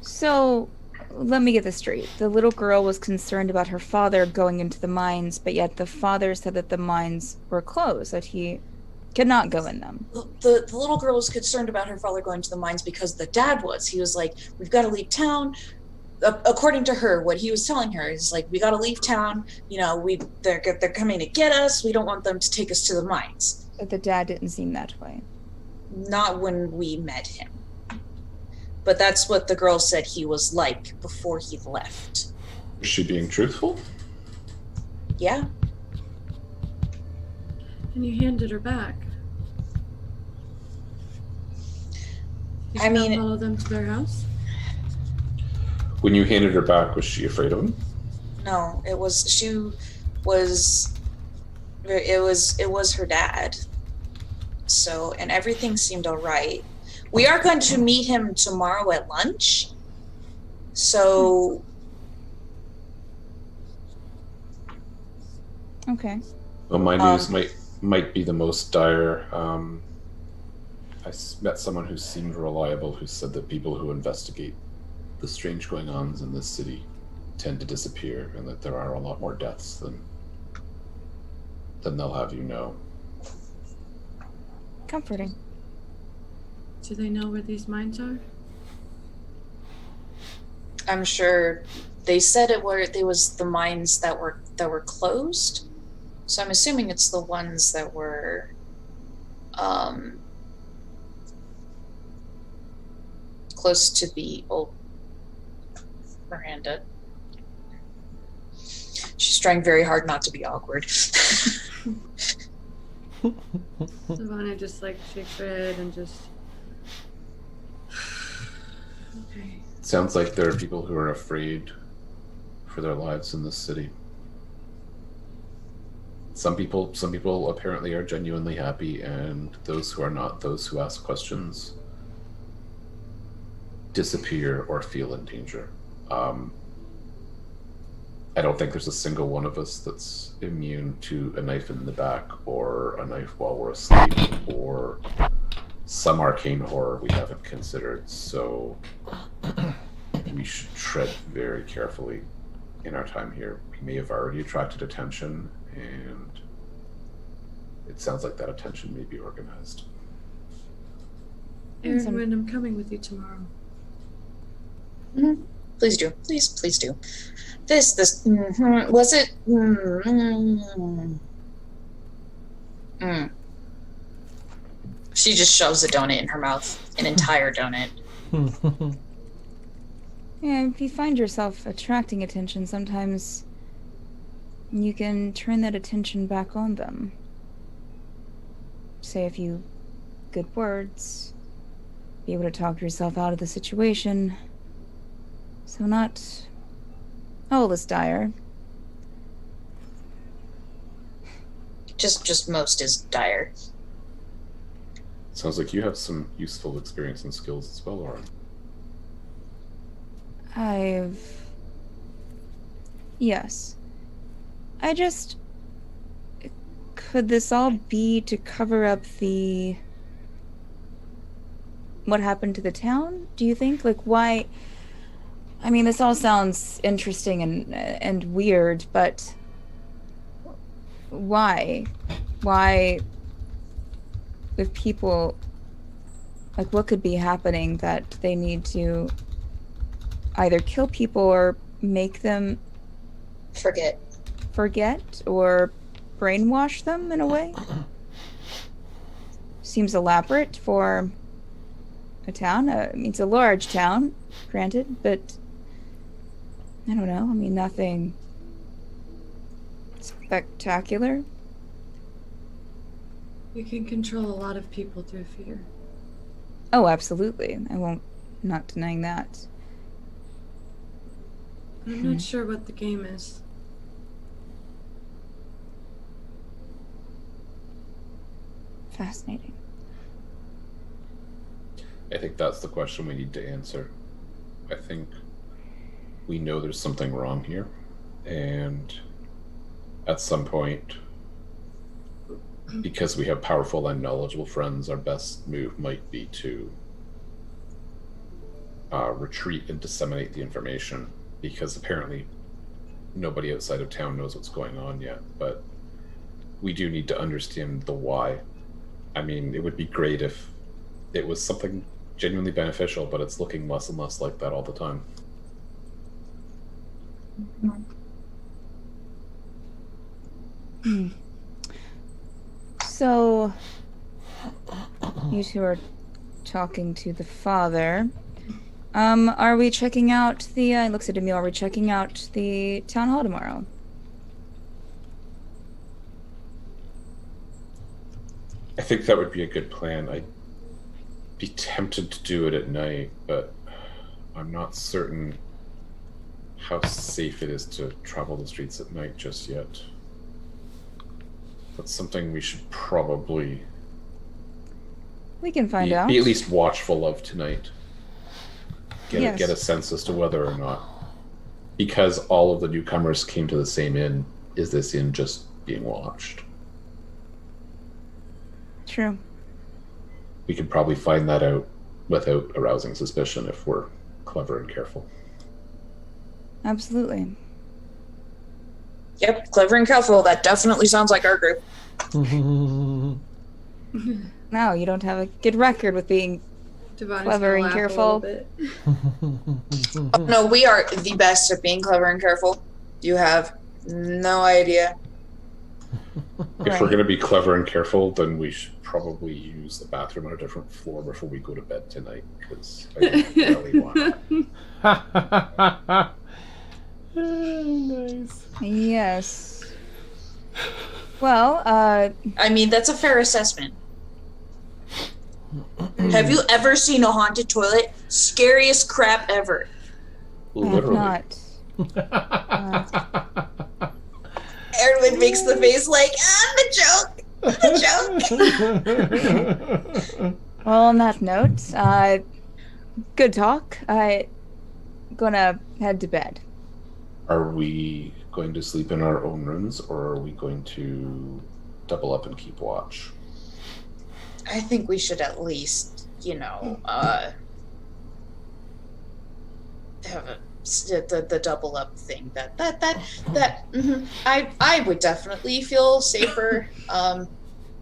So, let me get this straight. The little girl was concerned about her father going into the mines, but yet the father said that the mines were closed, that he could not go in them. The little girl was concerned about her father going to the mines because the dad was. He was like, we've got to leave town. According to her, what he was telling her is like, we got to leave town. You know, they're coming to get us. We don't want them to take us to the mines. But the dad didn't seem that way. Not when we met him. But that's what the girl said he was like before he left. Is she being truthful? Yeah. And you handed her back. You I mean, follow them to their house? When you handed her back, was she afraid of him? No, it was her dad. So, and everything seemed all right. We are going to meet him tomorrow at lunch. So. Okay. Well, my news might be the most dire. I met someone who seemed reliable, who said that people who investigate the strange going-ons in this city tend to disappear, and that there are a lot more deaths than they'll have you know. Comforting. Do they know where these mines are? I'm sure they said it was the mines that were closed. So I'm assuming it's the ones that were close to the old Miranda. She's trying very hard not to be awkward. Davania just like shakes her head and just. Okay. Sounds like there are people who are afraid for their lives in this city. Some people apparently are genuinely happy, and those who are not, those who ask questions, disappear or feel in danger. I don't think there's a single one of us that's immune to a knife in the back, or a knife while we're asleep, or some arcane horror we haven't considered. So we should tread very carefully in our time here. We may have already attracted attention, and it sounds like that attention may be organized. Aurynn, I'm coming with you tomorrow. Mm-hmm. Please do. Please do. Was it? She just shoves a donut in her mouth, an entire donut. Yeah, if you find yourself attracting attention, sometimes you can turn that attention back on them. Say a few good words, be able to talk yourself out of the situation. So not all is dire. Just most is dire. Sounds like you have some useful experience and skills as well, Aurynn. Yes. Could this all be to cover up what happened to the town, do you think? Like, why? I mean, this all sounds interesting and weird, but why? Why, if people, like, what could be happening that they need to either kill people or make them forget or brainwash them in a way? Seems elaborate for a town. I mean, it's a large town, granted, but I don't know. I mean, nothing spectacular. You can control a lot of people through fear. Oh, absolutely. I'm not denying that. I'm not sure what the game is. Fascinating. I think that's the question we need to answer. I think we know there's something wrong here, and at some point, because we have powerful and knowledgeable friends, our best move might be to retreat and disseminate the information, because apparently nobody outside of town knows what's going on yet, but we do need to understand the why. I mean, it would be great if it was something genuinely beneficial, but it's looking less and less like that all the time. So, you two are talking to the father. Are we checking out the, looks at Emil, are we checking out the town hall tomorrow? I think that would be a good plan. I'd be tempted to do it at night, but I'm not certain how safe it is to travel the streets at night just yet. That's something we should probably We can find be out. at least watchful of tonight. Yes. Get a sense as to whether or not, because all of the newcomers came to the same inn, is this inn just being watched? True. We could probably find that out without arousing suspicion if we're clever and careful. Absolutely. Yep, clever and careful. That definitely sounds like our group. No, you don't have a good record with being Davania's clever gonna and laugh a careful. little bit. Oh, no, we are the best at being clever and careful. You have no idea. If we're going to be clever and careful, then we should probably use the bathroom on a different floor before we go to bed tonight, because I don't really want to. Nice. Yes. Well, I mean, that's a fair assessment. Have you ever seen a haunted toilet? Scariest crap ever. I have Literally. not. Erwin makes the face like, the joke. Well, on that note, good talk. Gonna head to bed. Are we going to sleep in our own rooms, or are we going to double up and keep watch? I think we should at least, have the double up thing. I would definitely feel safer. Davania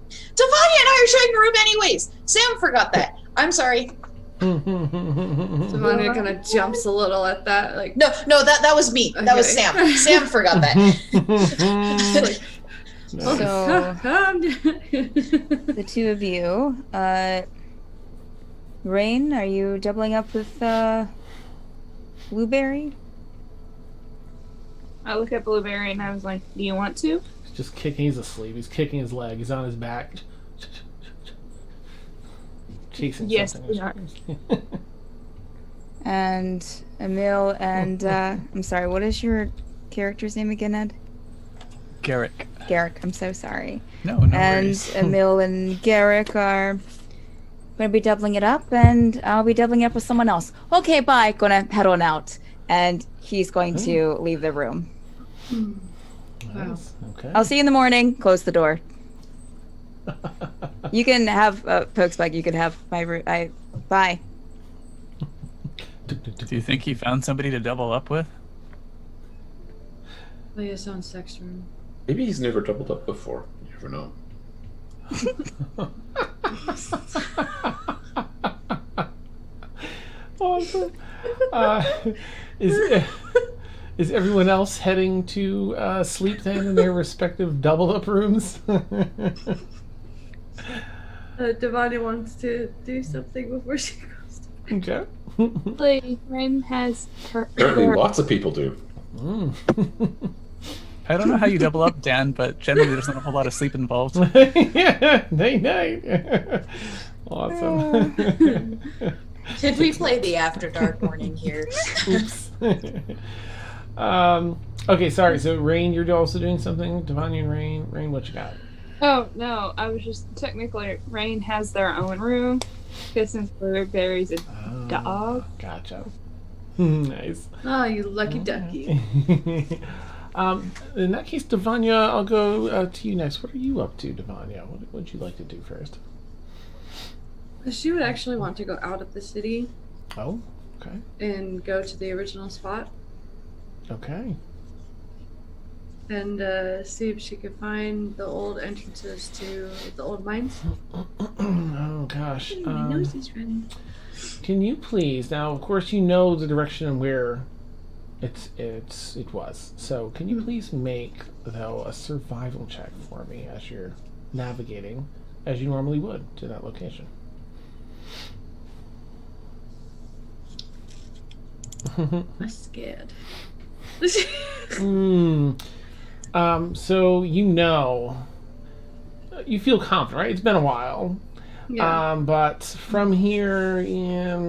and I are sharing a room anyways. Sam forgot that. I'm sorry. Davania kind of jumps a little at that, like. No, that was me. That was Okay. Sam. Sam forgot that. So, the two of you, Rain, are you doubling up with, Blueberry? I look at Blueberry and I was like, do you want to? He's just kicking. He's asleep. He's kicking his leg. He's on his back. Chasing Yes, something. we are. And Emil and, I'm sorry, what is your character's name again, Ed? Garrick. Garrick, I'm so sorry. No And worries. Emil and Garrick are going to be doubling it up, and I'll be doubling it up with someone else. Okay, bye. Gonna head on out. And he's going to leave the room. Nice. Okay. I'll see you in the morning. Close the door. You can have Pokespike. You can have my room. Bye. Do you think he found somebody to double up with? Play his own sex room. Maybe he's never doubled up before. You never know. Awesome. Is everyone else heading to sleep then in their respective double up rooms? Davania wants to do something before she goes to Okay. Like, Ren has her. Apparently, lots of people do. Mm. I don't know how you double up, Dan, but generally there's not a whole lot of sleep involved. Yeah, night. Awesome. Did we play the After Dark morning here? Oops. Okay, sorry. So, Rain, you're also doing something? Davania and Rain? Rain, what you got? Oh, no, I was just technically, Rain has their own room, because since Blueberry's a dog. Gotcha. Nice. Oh, you lucky ducky. In that case, Davania, I'll go to you next. What are you up to, Davania? What would you like to do first? She would actually want to go out of the city Oh, okay. and go to the original spot Okay. and see if she could find the old entrances to the old mines. Oh, gosh. My nose is running. Can you please, now, of course, you know the direction where it was. So, can you please make, though, a survival check for me as you're navigating, as you normally would, to that location? I'm scared. So you feel confident, right? It's been a while. Yeah. But from here,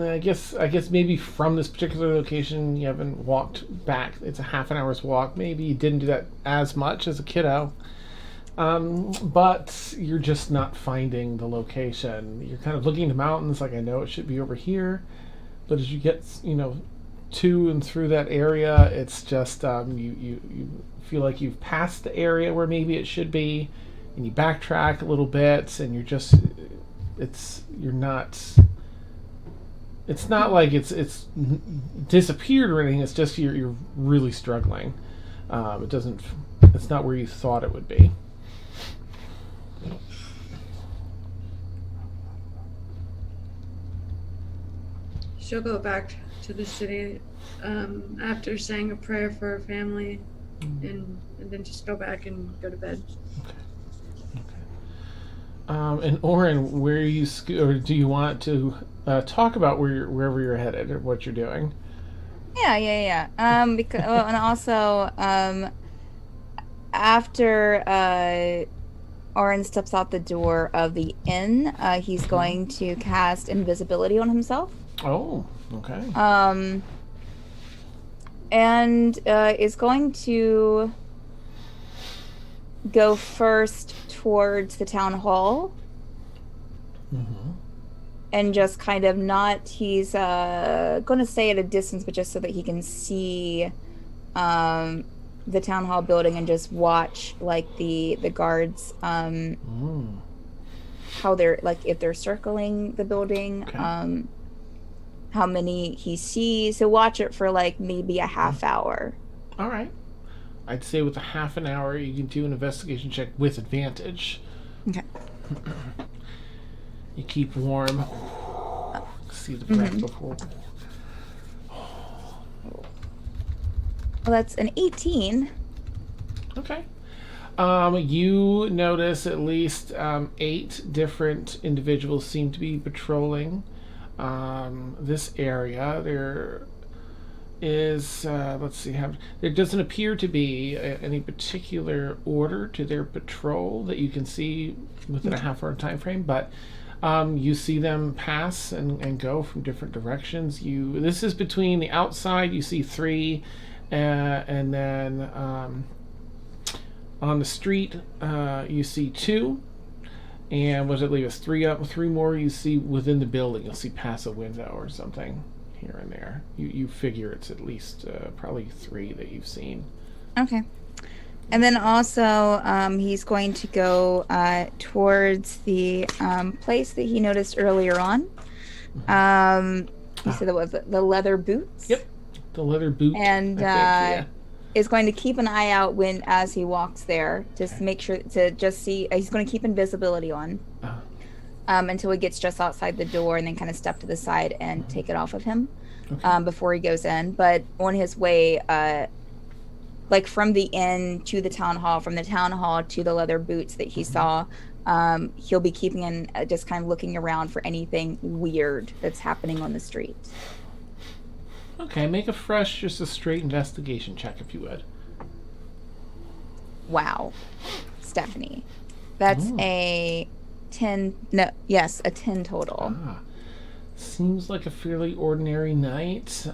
I guess maybe from this particular location, you haven't walked back. It's a half an hour's walk. Maybe you didn't do that as much as a kiddo. But you're just not finding the location. You're kind of looking at the mountains, like I know it should be over here. But as you get, to and through that area, it's just you feel like you've passed the area where maybe it should be, and you backtrack a little bit, and it's not like it's disappeared or anything. It's just you're really struggling. It's not where you thought it would be. She'll go back to the city after saying a prayer for her family and then just go back and go to bed. Okay. And Aurynn, where are you or do you want to talk about wherever you're headed or what you're doing? Yeah. Because and also after Aurynn steps out the door of the inn, he's going to cast invisibility on himself. Oh, okay. And is going to go first towards the town hall. Mm-hmm. And just kind of he's going to stay at a distance, but just so that he can see the town hall building and just watch, like, the guards, how they're, like, if they're circling the building, okay. How many he sees. So watch it for, like, maybe a half hour. All right. I'd say with a half an hour, you can do an investigation check with advantage. Okay. You keep warm. See the breath before. Well, that's an 18. Okay. You notice at least 8 different individuals seem to be patrolling this area. There is, let's see, there doesn't appear to be any particular order to their patrol that you can see within a half hour time frame, but you see them pass and go from different directions. This is between the outside, you see 3, and then on the street you see 2, and what does it leave us? 3 more you see within the building. You'll see past a window or something here and there. You figure it's at least probably 3 that you've seen. Okay. And then also, he's going to go towards the place that he noticed earlier on. You said that was the leather boots? Yep, the leather boot. And is going to keep an eye out as he walks there. Just make sure to just see. He's going to keep invisibility on until he gets just outside the door, and then kind of step to the side and take it off of him before he goes in. But on his way, like from the inn to the town hall, from the town hall to the leather boots that he saw, he'll be keeping just kind of looking around for anything weird that's happening on the street. Okay, make a fresh, just a straight investigation check if you would. Wow. Stephanie. That's a 10. No, yes, a 10 total. Seems like a fairly ordinary night.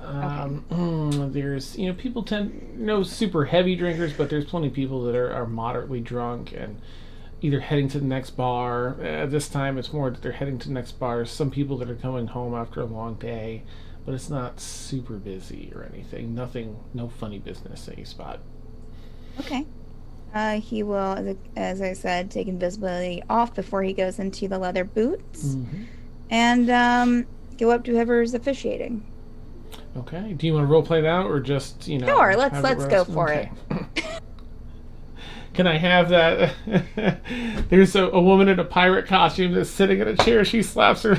There's, people tend, no super heavy drinkers, but there's plenty of people that are moderately drunk and either heading to the next bar. This time it's more that they're heading to the next bar. Some people that are going home after a long day, but it's not super busy or anything. No funny business that you spot. Okay. He will, as I said, take invisibility off before he goes into the leather boots. And go up to whoever's officiating. Okay. Do you want to roleplay that or just, Sure, let's go for it. Can I have that? There's a woman in a pirate costume that's sitting in a chair. She slaps her.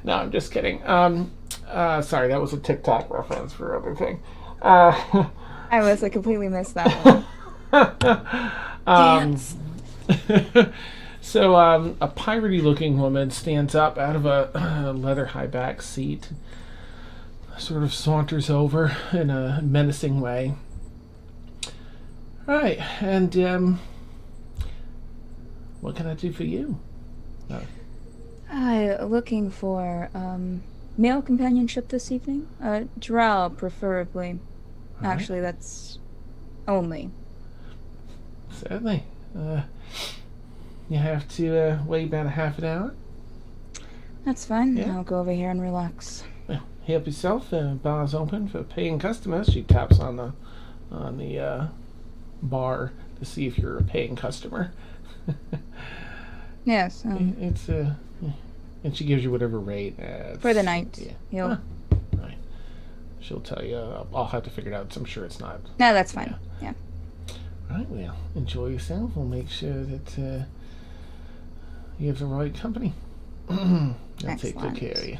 No, I'm just kidding. Sorry, that was a TikTok reference for everything. I must have completely missed that one. Dance. So a piratey looking woman stands up out of a leather high back seat, sort of saunters over in a menacing way. All right, and what can I do for you? Looking for male companionship this evening. Drow, preferably. All Actually, that's only. Certainly. You have to wait about a half an hour. That's fine. Yeah. I'll go over here and relax. Well, help yourself. Bar's open for paying customers. She taps on the bar to see if you're a paying customer. Yes. It's and she gives you whatever rate. For the night. Yeah. He'll... Right. She'll tell you. I'll have to figure it out. I'm sure it's not. No, that's fine. Yeah. All right. Well, enjoy yourself. We'll make sure that you have the right company. I'll take good care of you.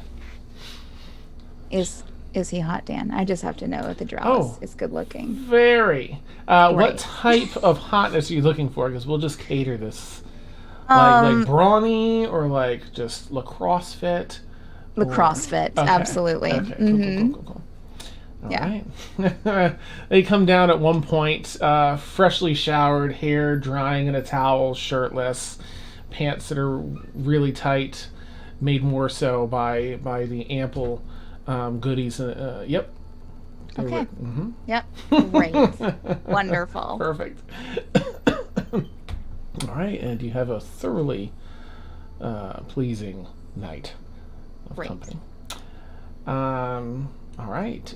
Is he hot, Dan? I just have to know if the drow is good looking. Very. What Great. type of hotness are you looking for? Because we'll just cater this. Like brawny or like just lacrosse fit? Lacrosse fit, Okay. absolutely. Okay, cool. All Yeah. right. They come down at one point, freshly showered, hair drying in a towel, shirtless, pants that are really tight, made more so by the ample goodies. Yep. Okay. Mm-hmm. Yep. Great. Wonderful. Perfect. All right, and you have a thoroughly pleasing night of Great. company. All right.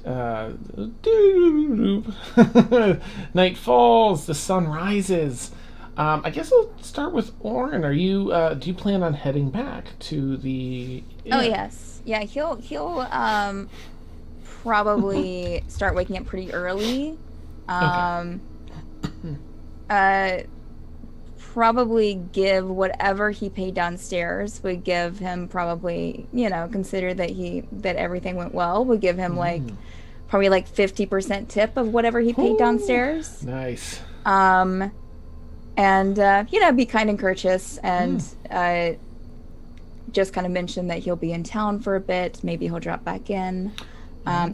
Night falls. The sun rises. I guess I'll start with Aurynn. Are you? Do you plan on heading back to the? Oh yes. Yeah. He'll probably start waking up pretty early. Probably give whatever he paid downstairs would give him probably, consider that everything went well, would give him probably 50% tip of whatever he paid downstairs. Nice. And be kind and courteous and just kind of mention that he'll be in town for a bit. Maybe he'll drop back in.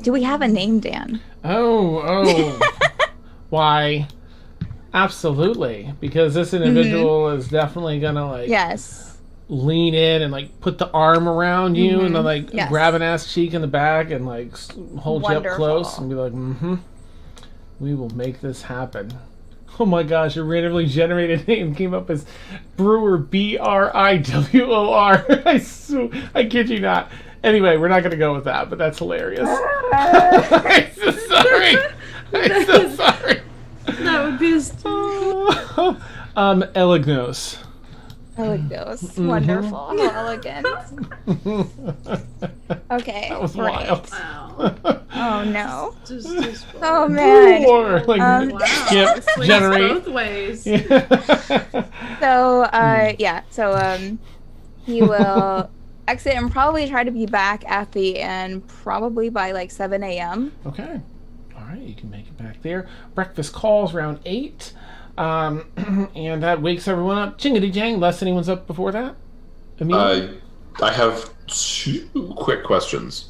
Do we have a name, Dan? Oh. Why? Absolutely, because this individual is definitely gonna yes, lean in and put the arm around you and then Yes. grab an ass cheek in the back and hold you up close and be like, we will make this happen. Oh my gosh, a randomly generated name came up as Brewer, Briwor. I kid you not. Anyway, we're not gonna go with that, but that's hilarious. I'm so sorry. I'm so sorry. That would be Elignos. Elegos. Wonderful. How elegant. Okay. That was great. wild. wow. Oh no. Just Oh man. Or wow. skip, Swings generate. both ways. So he will exit and probably try to be back at the inn probably by 7 a.m. Okay. All right, you can make it back there. Breakfast calls around 8. And that wakes everyone up. Chingity jang, unless anyone's up before that. Emil? I have 2 quick questions.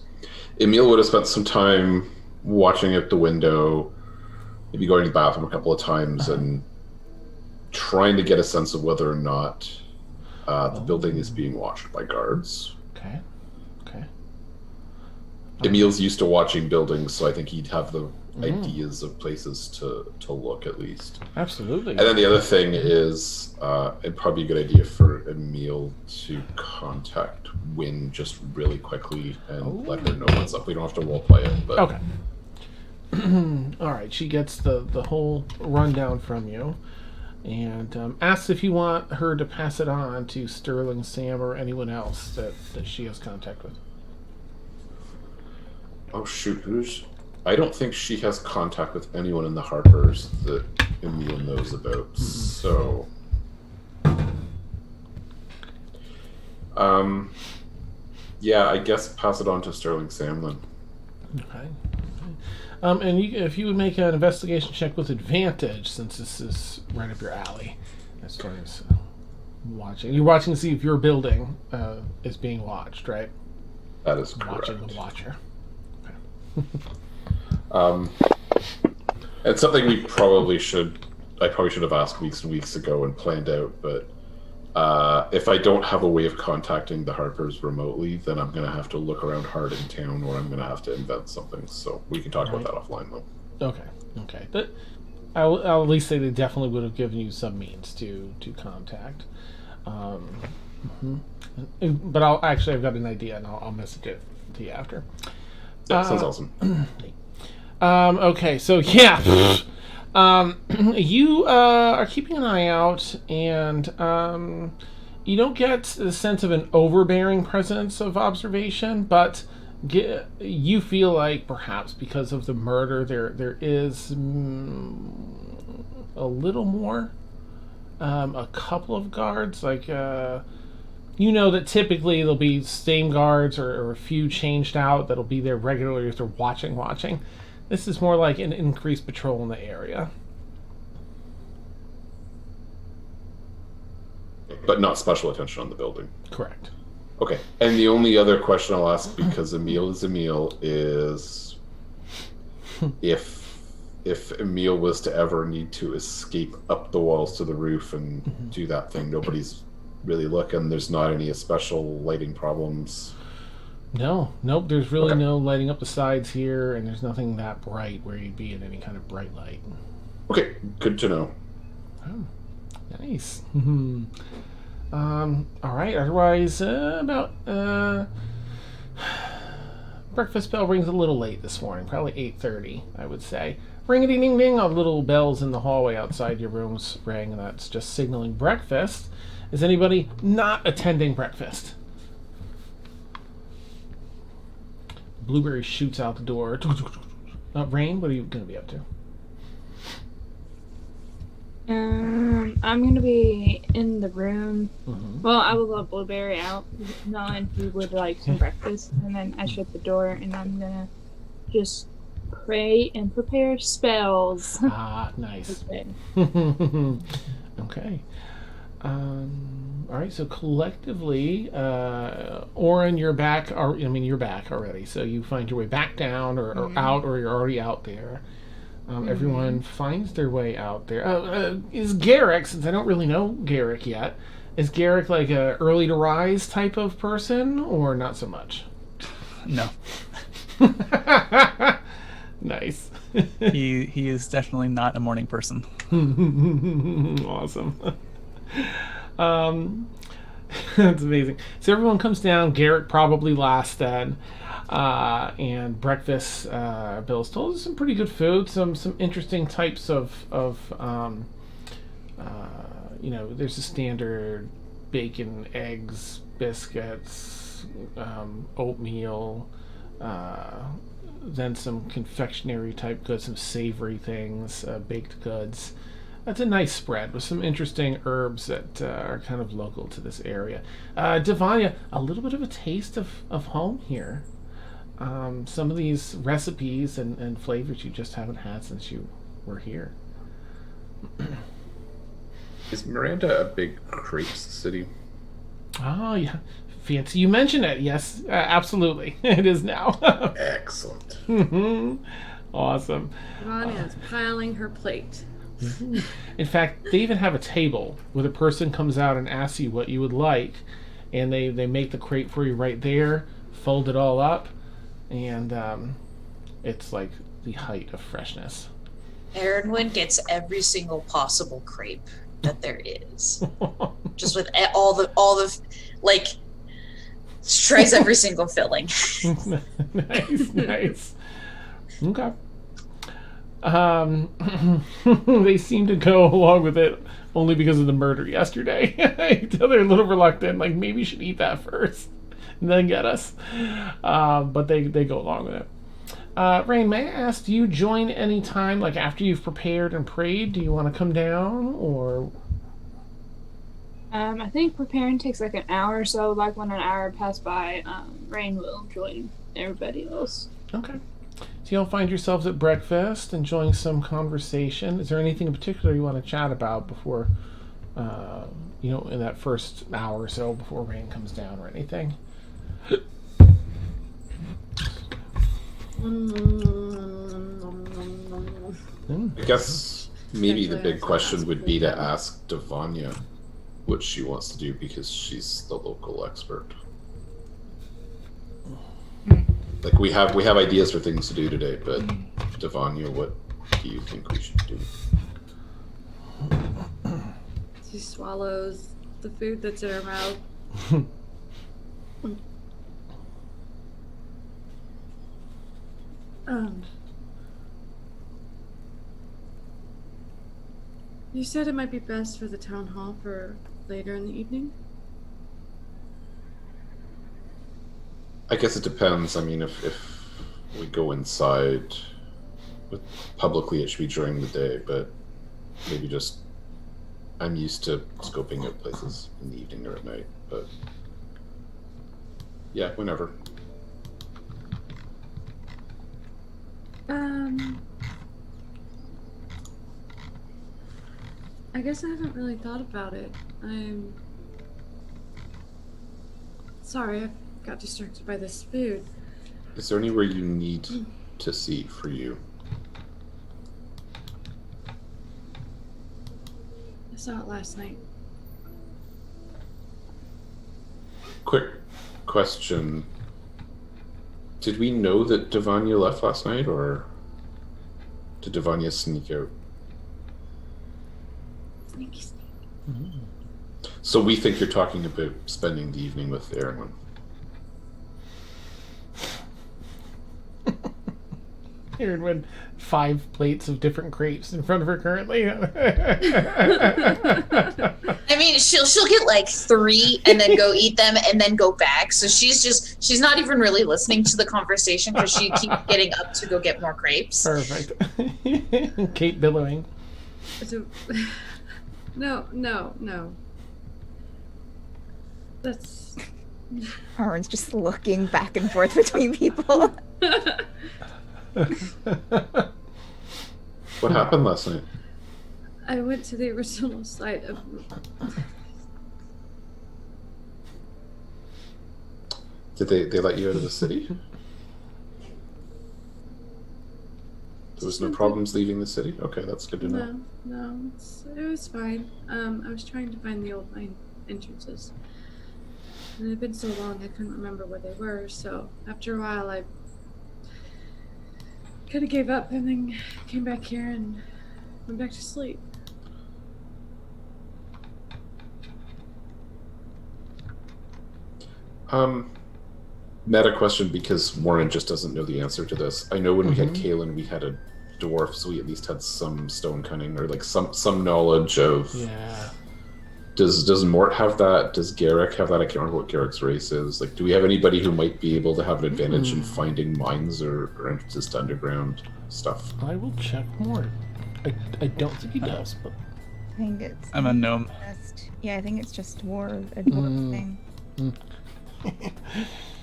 Emil would have spent some time watching out the window, maybe going to the bathroom a couple of times, and trying to get a sense of whether or not the building is being watched by guards. Okay. Emil's used to watching buildings, so I think he'd have the ideas of places to look at least. Absolutely. And then the other thing is, it'd probably be a good idea for Emil to contact Wynn just really quickly and let her know what's up. We don't have to roleplay it, but Okay. All right. She gets the whole rundown from you, and asks if you want her to pass it on to Sterling, Sam, or anyone else that she has contact with. oh shoot, I don't think she has contact with anyone in the Harpers that Emil knows about. So, yeah, I guess pass it on to Sterling Sam then. Okay. And if you would make an investigation check with advantage, since this is right up your alley, as far as watching. You're watching to see if your building is being watched, right? That is correct. Watching the watcher. It's something I probably should have asked weeks and weeks ago and planned out, but if I don't have a way of contacting the Harpers remotely, then I'm going to have to look around hard in town, or I'm going to have to invent something. So we can talk about that offline, though. Okay. But I'll at least say they definitely would have given you some means to contact. But I've got an idea, and I'll message it to you after. Yeah, sounds awesome. Okay, so yeah. You are keeping an eye out, and you don't get the sense of an overbearing presence of observation, but you feel like perhaps because of the murder there is a little more. A couple of guards, like you know that typically there'll be same guards or a few changed out that'll be there regularly if they're watching. This is more like an increased patrol in the area. But not special attention on the building. Correct. Okay. And the only other question I'll ask, because Emil is Emil, is if Emil was to ever need to escape up the walls to the roof and do that thing, nobody's really looking. There's not any special lighting problems. Nope. There's really no lighting up the sides here, and there's nothing that bright where you'd be in any kind of bright light. Okay, good to know. Oh, nice. All right. Otherwise, breakfast bell rings a little late this morning, probably 8:30, I would say. Ring-a-ding-ding-ding, all the little bells in the hallway outside your rooms rang, and that's just signaling breakfast. Is anybody not attending breakfast? Blueberry shoots out the door. Rain, what are you going to be up to? I'm going to be in the room. Well, I will let Blueberry out, knowing he would like some breakfast, and then I shut the door, and I'm going to just pray and prepare spells. Nice. Okay. All right, so collectively, Aurynn, you're back. You're back already. So you find your way back down or out, or you're already out there. Everyone finds their way out there. Is Garrick, since I don't really know Garrick yet, is Garrick like a early to rise type of person, or not so much? No. Nice. He is definitely not a morning person. Awesome. That's amazing. So everyone comes down. Garrick probably last then, and breakfast. Bill's told us some pretty good food, some interesting types of there's a standard bacon, eggs, biscuits, oatmeal, then some confectionery type goods, some savory things, baked goods. That's a nice spread with some interesting herbs that are kind of local to this area. Davania, a little bit of a taste of home here. Some of these recipes and flavors you just haven't had since you were here. Is Miranda a big crepes city? Oh, yeah. Fancy you mention it. Yes, absolutely. It is now. Excellent. Awesome. Davania is piling her plate. In fact, they even have a table where the person comes out and asks you what you would like, and they make the crepe for you right there, fold it all up, and it's like the height of freshness. Aurynn gets every single possible crepe that there is, just with all the like. Tries every single filling. Nice. Okay. They seem to go along with it only because of the murder yesterday. They're a little reluctant, like maybe you should eat that first and then get us. But they go along with it. Rain, may I ask, do you join any time, like after you've prepared and prayed? Do you want to come down, or? I think preparing takes like an hour or so. Like when an hour passed by, Rain will join everybody else. Okay. So you'll find yourselves at breakfast, enjoying some conversation. Is there anything in particular you want to chat about before, in that first hour or so before Rain comes down, or anything? I guess maybe the big question would be to ask Davania what she wants to do, because she's the local expert. Like we have ideas for things to do today, but Davania, what do you think we should do? She swallows the food that's in her mouth. You said it might be best for the town hall for later in the evening? I guess it depends. I mean, if we go inside, publicly it should be during the day, but maybe just, I'm used to scoping out places in the evening or at night, but yeah, whenever. I guess I haven't really thought about it. I'm sorry, I got distracted by this food. Is there anywhere you need to see for you? I saw it last night. Quick question. Did we know that Davania left last night, or did Davania sneak out? Sneaky sneak. Mm-hmm. So we think you're talking about spending the evening with Aurynn. Aurynn, 5 plates of different crepes in front of her currently. I mean, she'll get like 3 and then go eat them and then go back. So she's not even really listening to the conversation because she keeps getting up to go get more crepes. Perfect. Kate billowing. So, no. That's... Aurynn's just looking back and forth between people. What happened last night? I went to the original site of... Did they let you out of the city? There was no problems leaving the city? Okay, that's good to know. No, it was fine. I was trying to find the old mine entrances. And it had been so long I couldn't remember where they were, so after a while I kind of gave up and then came back here and went back to sleep. Meta question, because Warren just doesn't know the answer to this. I know when we had Kaelin, we had a dwarf, so we at least had some stone cunning, or like some knowledge of... Yeah. Does Mort have that? Does Garrick have that? I can't remember what Garrick's race is. Like, do we have anybody who might be able to have an advantage in finding mines or entrances to underground stuff? I will check Mort. I don't think he does, but... I think it's... I'm a gnome. I think it's just a dwarf thing.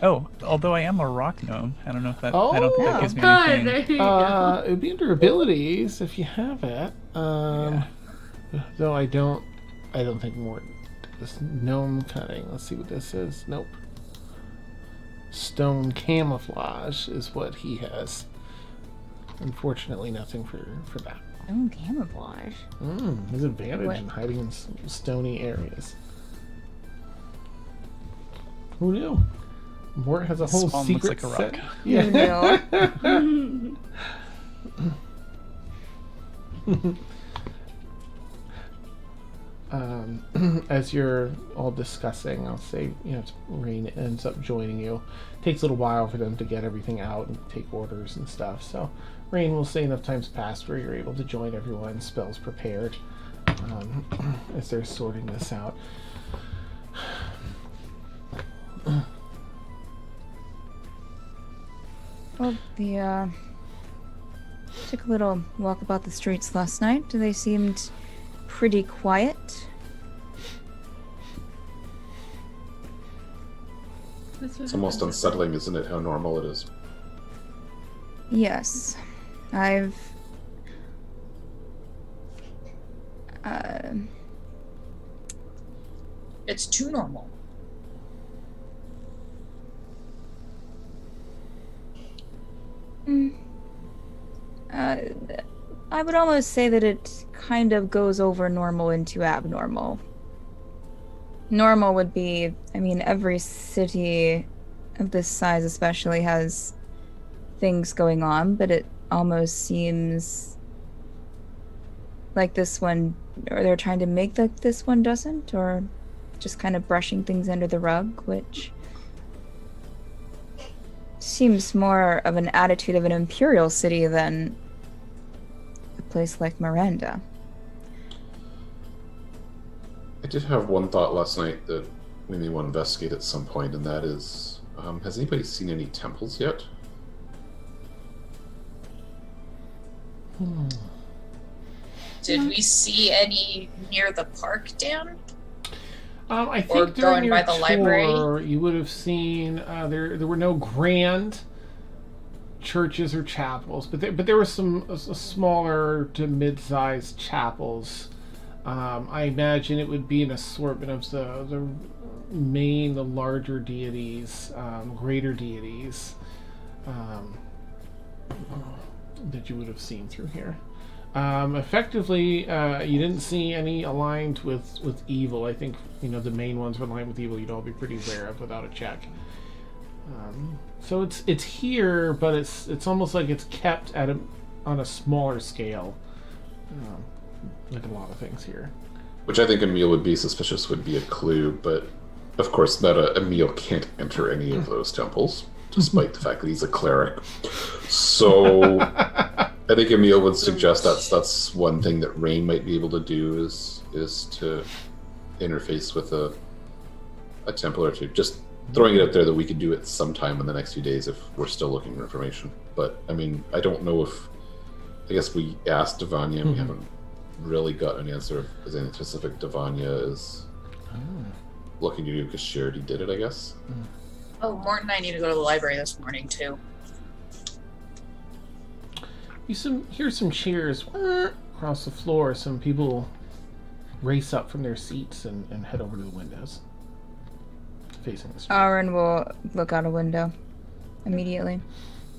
Oh, although I am a rock gnome. I don't know if that. Oh, I don't think that gives me There anything. you go. it would be under abilities if you have it. Yeah. Though I don't think Mort does gnome cutting. Let's see what this is. Nope. stone camouflage is what he has. Unfortunately, nothing for that. Oh, camouflage. His advantage What? in hiding in stony areas. Who knew? Mort has a whole Spawn looks secret like a set. rock. Yeah. As you're all discussing, I'll say, Rain ends up joining you. Takes a little while for them to get everything out and take orders and stuff. So Rain will say enough time's passed where you're able to join everyone, spells prepared, as they're sorting this out. Well, took a little walk about the streets last night. They seemed pretty quiet. It's almost unsettling, isn't it, how normal it is? Yes. I've... It's too normal. I would almost say that it kind of goes over normal into abnormal. Normal would be, every city of this size especially has things going on, but it almost seems like this one, or they're trying to make this one doesn't, or just kind of brushing things under the rug, which seems more of an attitude of an imperial city than a place like Miranda. I did have one thought last night that we may want to investigate at some point, and that is, has anybody seen any temples yet? Did we see any near the park, Dan? I Or think during going your by the library? tour, you would have seen there were no grand churches or chapels, but there were some smaller to mid-sized chapels. I imagine it would be an assortment of the larger deities, greater deities that you would have seen through here. Effectively, you didn't see any aligned with evil. I think the main ones were aligned with evil. You'd all be pretty aware of without a check. So it's here, but it's almost like it's kept on a smaller scale, like a lot of things here. Which I think Emil would be suspicious would be a clue, but of course, Emil can't enter any of those temples, despite the fact that he's a cleric. So I think Emil would suggest that's one thing that Rain might be able to do is to interface with a temple or two. Just throwing it out there that we could do it sometime in the next few days if we're still looking for information. But I don't know if, I guess we asked Davania and we haven't really got an answer if there's anything specific Davania is looking to do because she already did it, I guess. Oh, Mort and I need to go to the library this morning too. You hear some cheers across the floor. Some people race up from their seats and head over to the windows facing the street. Aurynn will look out a window immediately.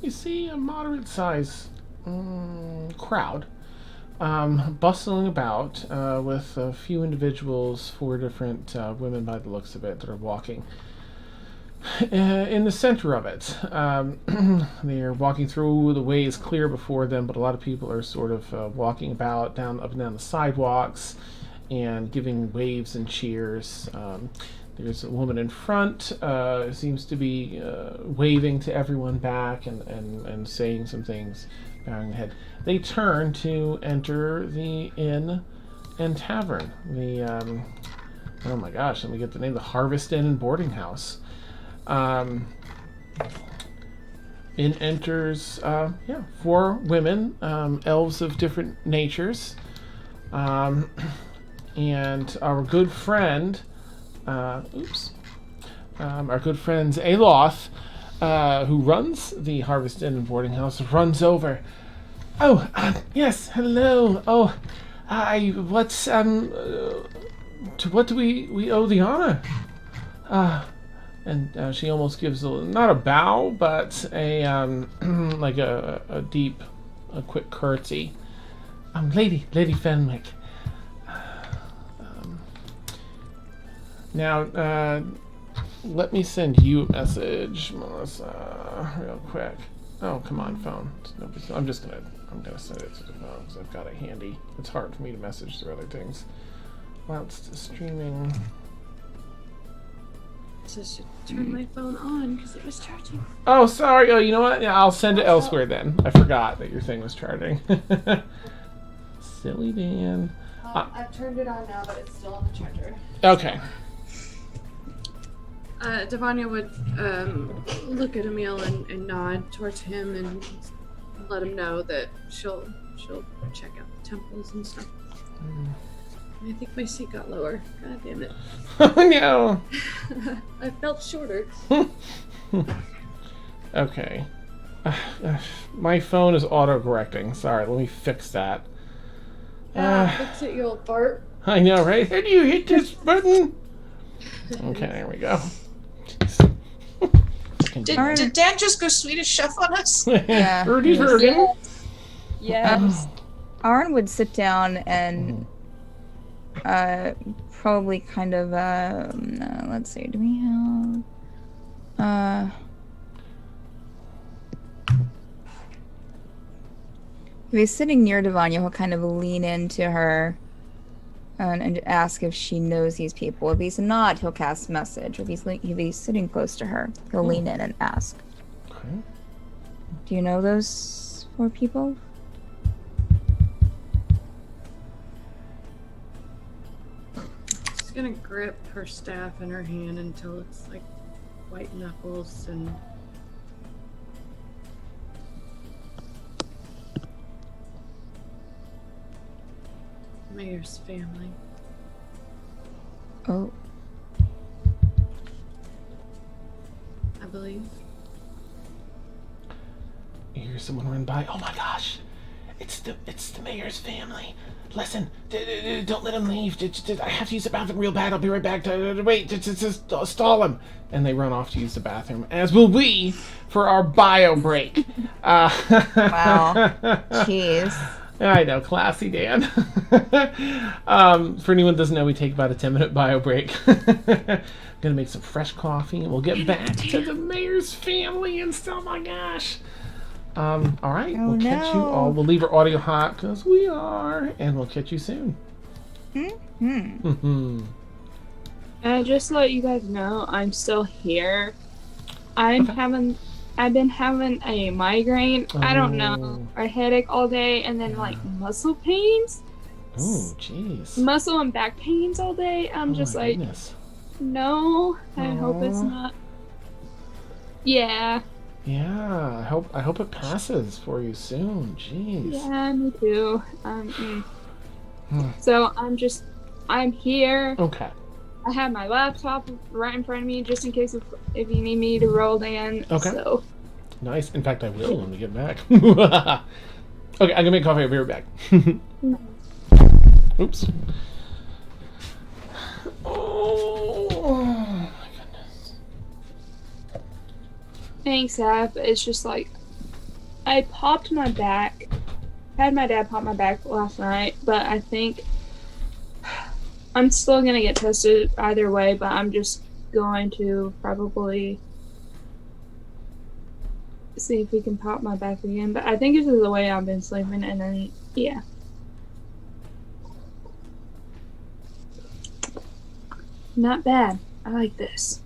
You see a moderate-sized crowd bustling about with a few individuals, 4 different women by the looks of it, that are walking. In the center of it, they are walking through. The way is clear before them, but a lot of people are sort of walking about up and down the sidewalks and giving waves and cheers. There's a woman in front, seems to be waving to everyone back and saying some things, bowing head. They turn to enter the inn and tavern. Oh my gosh, let me get the name. The Harvest Inn and Boarding House. In enters 4 women, elves of different natures, and our good friend, our good friend Aloth, who runs the Harvest Inn and Boarding House, runs over. Oh, yes, hello. Oh, to what do we owe the honor? And she almost gives not a bow, but a like a deep, a quick curtsy. Lady Fenwick. Now, let me send you a message, Melissa, real quick. Oh, come on, phone. I'm gonna send it to the phone because I've got it handy. It's hard for me to message through other things whilst streaming. So I should turn my phone on because it was charging. Oh, sorry. Oh, you know what? Yeah, I'll send it elsewhere then. I forgot that your thing was charging. Silly Dan. I've turned it on now, but it's still on the charger. Okay. Davania would look at Emil and nod towards him and let him know that she'll check out the temples and stuff. I think my seat got lower. God damn it. Oh no. I felt shorter. Okay. My phone is auto-correcting. Sorry, let me fix that. Fix it, you old fart. I know, right? How do you hit this button? Okay, there we go. Did Dan just go Swedish Chef on us? Yeah. Yes. Aurynn would sit down and probably kind of let's see, do we have if he's sitting near Davania, he'll kind of lean into her and ask if she knows these people. If he's not, he'll cast message. If he's sitting close to her, he'll lean in and ask. Okay. Do you know those 4 people? She's gonna grip her staff in her hand until it's like white knuckles and Mayor's family. Oh. I believe. You hear someone run by. Oh my gosh. It's the mayor's family. Listen, don't let him leave. I have to use the bathroom real bad. I'll be right back. Wait, just stall him. And they run off to use the bathroom, as will we for our bio break. Wow. Jeez. I know, classy Dan. For anyone who doesn't know, we take about a 10-minute bio break. Gonna make some fresh coffee, and we'll get back to the mayor's family and stuff. Oh my gosh. All right, we'll catch you all. We'll leave our audio hot because we are, and we'll catch you soon. And just to let you guys know, I'm still here. I've been having a migraine. I don't know, a headache all day, and then like muscle pains. Oh, jeez. Muscle and back pains all day. I'm just like, goodness. no. I hope it's not. Yeah. Yeah, I hope it passes for you soon. Jeez. Yeah, me too. So I'm here. Okay. I have my laptop right in front of me just in case if you need me to roll in. Okay. So. Nice. In fact, I will when we get back. Okay, I'm gonna make coffee. I'll be right back. Oops. Oh my goodness. Thanks, Ab. It's just like I popped my back. Had my dad pop my back last night, but I think I'm still gonna get tested either way. But I'm just going to probably see if we can pop my back again. But I think this is the way I've been sleeping, and then yeah. Not bad. I like this.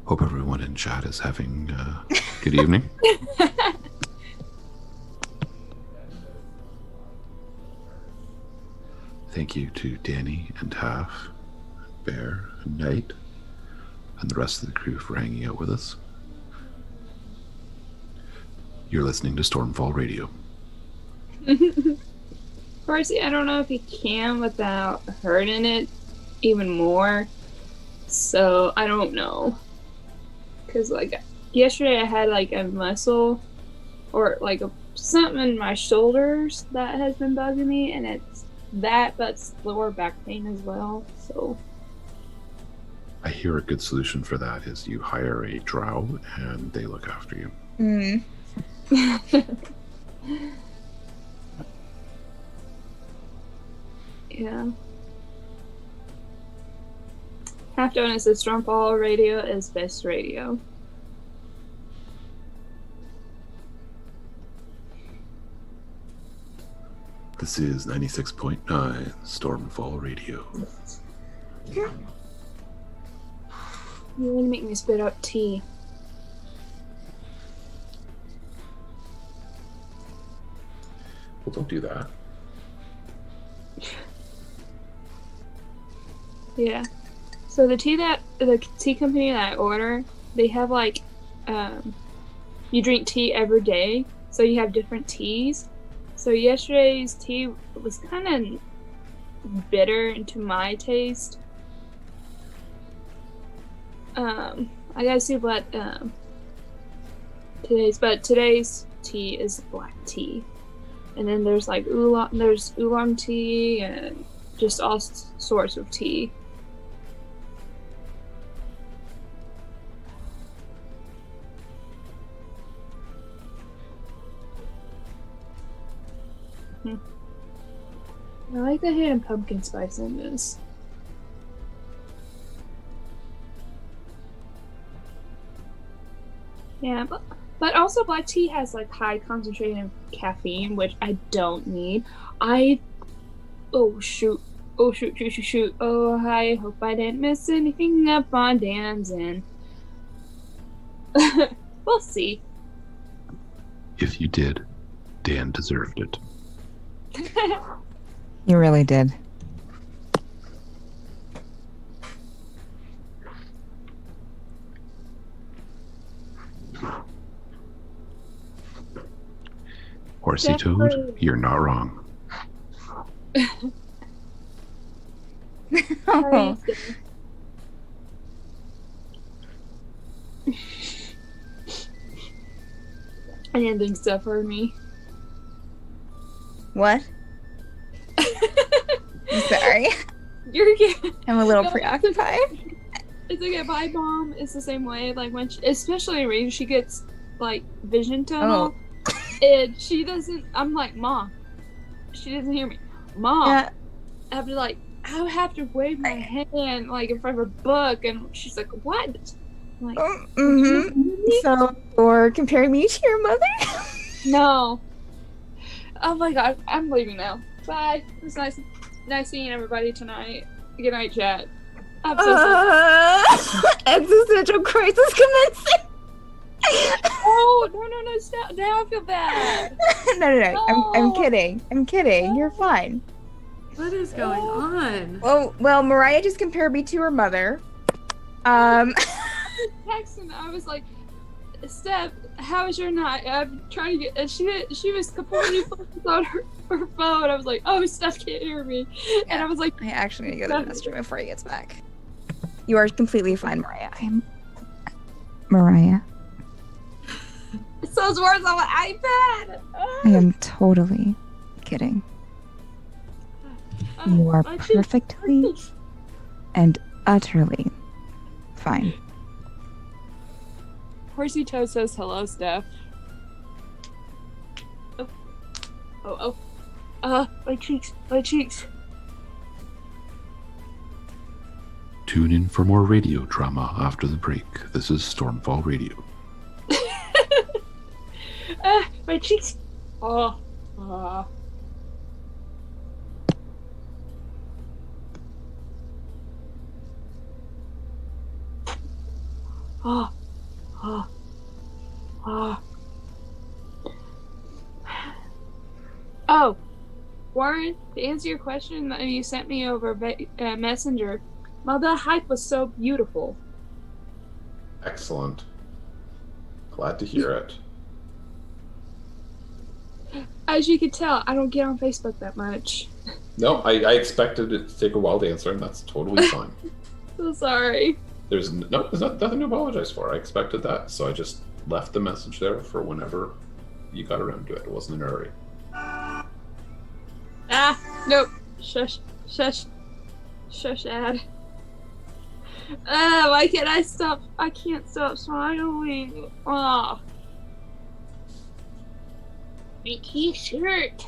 Hope everyone in chat is having a good evening. Thank you to Danny and Half, Bear and Knight, and the rest of the crew for hanging out with us. You're listening to Stormfall Radio. Percy, I don't know if you can without hurting it even more. So, I don't know. Because, like, yesterday I had, like, a muscle or, like, something in my shoulders that has been bugging me, and it's that, but it's lower back pain as well, so. I hear a good solution for that is you hire a drow and they look after you. Yeah. Half Donut says Stormfall Radio is best radio. This is 96.9 Stormfall Radio. You're gonna make me spit out tea. Well, don't do that. Yeah. So the tea company that I order, they have like, you drink tea every day, so you have different teas. So yesterday's tea was kind of bitter to my taste. I gotta see what today's tea is black tea, and then there's like oolong tea and just all sorts of tea. I like the hidden pumpkin spice in this. Yeah, but also black tea has like high concentration caffeine, which I don't need. Oh shoot. Oh I hope I didn't miss anything up on Dan's end. We'll see. If you did, Dan deserved it. You really did. Horsey Toad, you're not wrong. Oh. I didn't think stuff for me. What? I'm sorry. You're good. I'm a little No, preoccupied. It's okay. My mom is the same way. Like when, especially when she gets like vision tunnel, and she doesn't. I'm like, Mom. She doesn't hear me. Mom. Yeah. I have to wave my hand like in front of her book, and she's like, "What?" I'm like, So you're comparing me to your mother? no. Oh my god, I'm leaving now. Bye. It was nice seeing everybody tonight. Good night, chat. I'm so sorry. Existential crisis commencing. Oh, no, stop. Now I feel bad. No. I'm kidding. You're fine. What is going on? Well, Mariah just compared me to her mother. Texting, I was like, Steph, how is your night? I'm trying to get. And she was completely focused on her phone. I was like, oh, Steph can't hear me. And I was like, I actually need to go to the restroom before he gets back. You are completely fine, Mariah. Mariah. it sounds worse on my iPad. I am totally kidding. You are perfectly and utterly fine. Horsey Toad says hello, Steph. Oh. My cheeks. Tune in for more radio drama after the break. This is Stormfall Radio. My cheeks. Oh, oh, oh. Oh, Warren, to answer your question that you sent me over Messenger, the hike was so beautiful. Excellent. Glad to hear it. As you can tell, I don't get on Facebook that much. No, I expected it to take a while to answer, and that's totally fine. So sorry. There's nothing to apologize for. I expected that, so I just left the message there for whenever you got around to it. It wasn't in a hurry. Nope. Shush, Ad. Why can't I stop? I can't stop smiling. My t-shirt.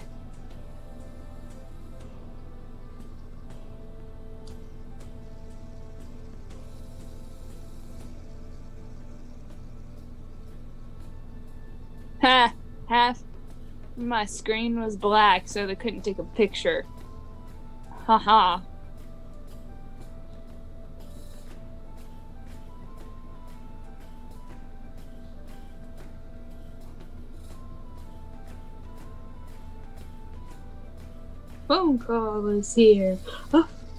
Half my screen was black, so they couldn't take a picture. Haha. Phone call is here.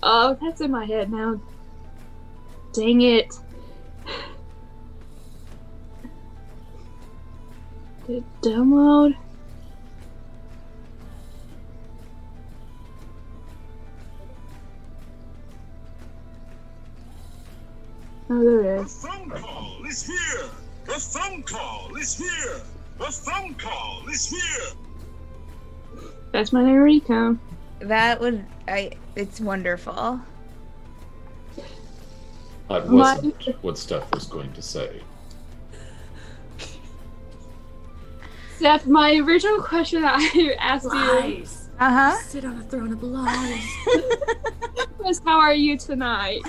Oh, that's in my head now. Dang it. Did it download? Oh, there it is. The phone call is here! The phone call is here! The phone call is here! That's my ringtone. That would it's wonderful. That wasn't what Steph was going to say. Steph, my original question that I asked Lies. Uh-huh. Sit on a throne of lies. was, how are you tonight?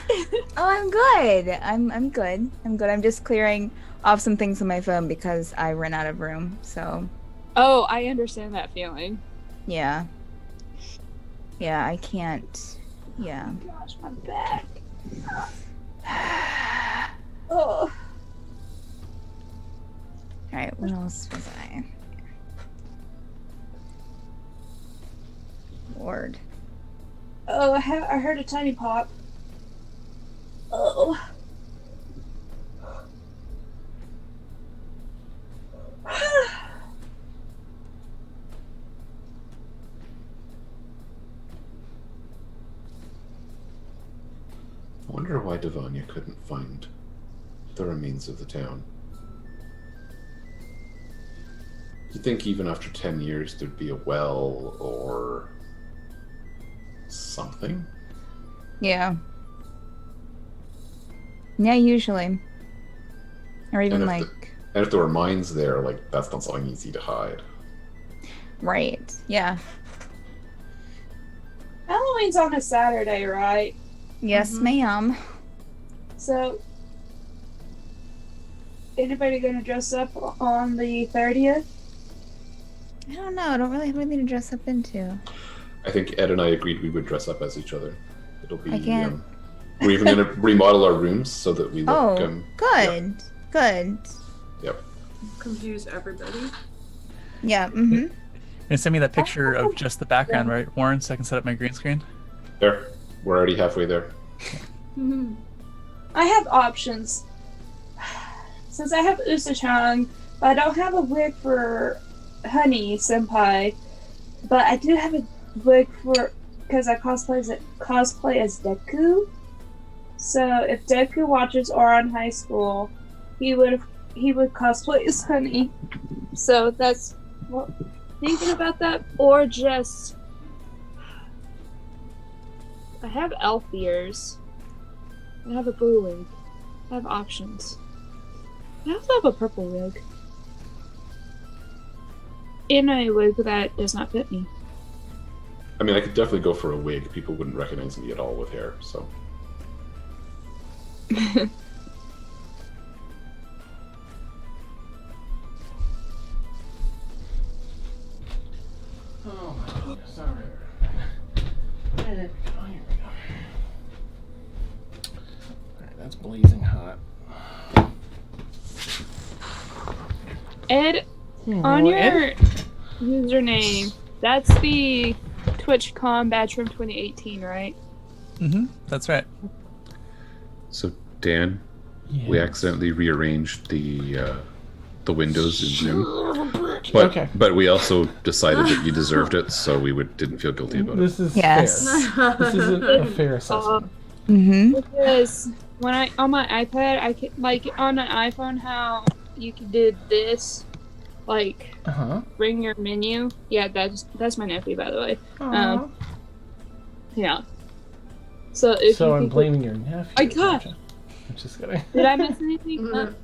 Oh, I'm good. I'm good. I'm good. I'm just clearing off some things on my phone because I ran out of room. So. Oh, I understand that feeling. Yeah. Yeah, I can't. Yeah. Oh gosh, my back. Oh. All right. What else was I? Lord. Oh, I heard a tiny pop. Oh. I wonder why Davania couldn't find the remains of the town. You'd think even after 10 years there'd be a well or something? Yeah. Yeah, usually. Or even and if there were mines there, like, that's not something easy to hide. Right. Yeah. Halloween's on a Saturday, right? Yes, ma'am. So, anybody gonna dress up on the 30th? I don't know. I don't really have anything to dress up into. I think Ed and I agreed we would dress up as each other. It'll be. I can't. We're even going to remodel our rooms so that we look. Oh, good. Yep. Good. Yep. Confuse everybody. Yeah. Mm-hmm. And send me that picture of just the background, right, Warren, so I can set up my green screen? There. We're already halfway there. I have options. Since I have Usa-chan, but I don't have a wig for Honey Senpai, but I do have a wig for, because I cosplay as Deku. So if Deku watches Aurynn High School, he would cosplay as Honey. So that's thinking about that, or just I have elf ears. I have a blue wig. I have options. I also have a purple wig. And a wig that does not fit me. I mean, I could definitely go for a wig. People wouldn't recognize me at all with hair, so. Oh my goodness, alright. Oh, here we go. Alright, that's blazing hot. Ed, on your username, that's the TwitchCon badge from 2018, right? Mm-hmm. That's right. So, Dan, we accidentally rearranged the windows in Zoom. But we also decided that you deserved it, so we didn't feel guilty about it. This is Yes. fair. This is a fair assessment. Because when on my iPad, I can, like on an iPhone, how you did this, like bring your menu. Yeah, that's my nephew, by the way. Yeah. So if I'm blaming your nephew. I got. I'm just kidding. Did I miss anything?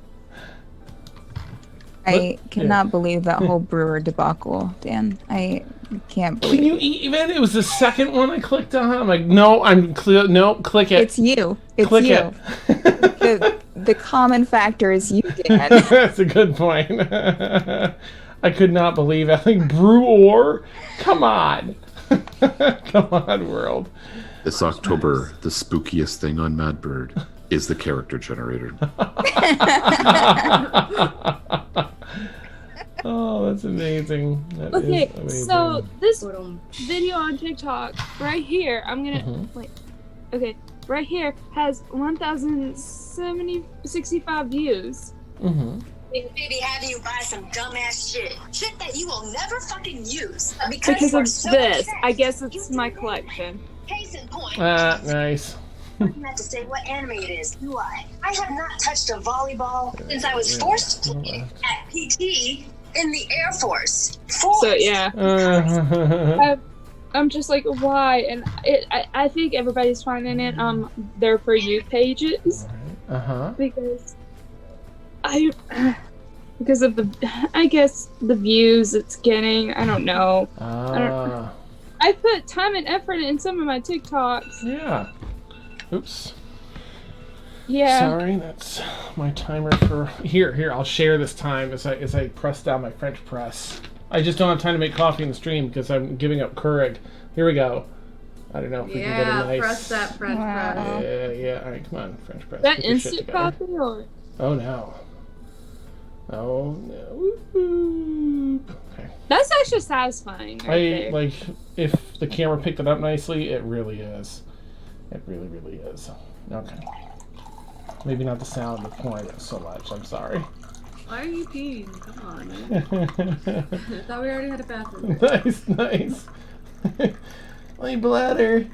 I cannot believe that whole brewer debacle, Dan. I can't believe. Can you even? It was the second one I clicked on. I'm like, no, no, click it. It's you. It's click you. The common factor is you, Dan. That's a good point. I could not believe it. Like, brewer? Come on. Come on, world. This October, the spookiest thing on Madbird is the character generator. Oh, that's amazing. That is amazing. So this video on TikTok right here, I'm gonna wait. Okay, right here has 1,065 views. Baby, having you buy some dumbass shit that you will never fucking use Because of this. I guess it's my collection. Case in point. Nice. Not to say what anime it is, do I? I have not touched a volleyball since I was forced to play at PT in the Air Force. So yeah, I'm just like, why? And I think everybody's finding it on their For You pages because of the, I guess the views it's getting. I don't know. I put time and effort in some of my TikToks. Yeah. Oops. Yeah. Sorry, that's my timer for here. I'll share this time as I press down my French press. I just don't have time to make coffee in the stream because I'm giving up Keurig. Here we go. I don't know if we can get a nice. Press that French press. Yeah. All right, come on, French press. That instant coffee or? Oh no. Oh no. Okay. That's actually satisfying. Right like if the camera picked it up nicely, it really is. It really, really is. Okay. Maybe not the sound of pouring it so much. I'm sorry. Why are you peeing? Come on, man. I thought we already had a bathroom. Nice. My bladder.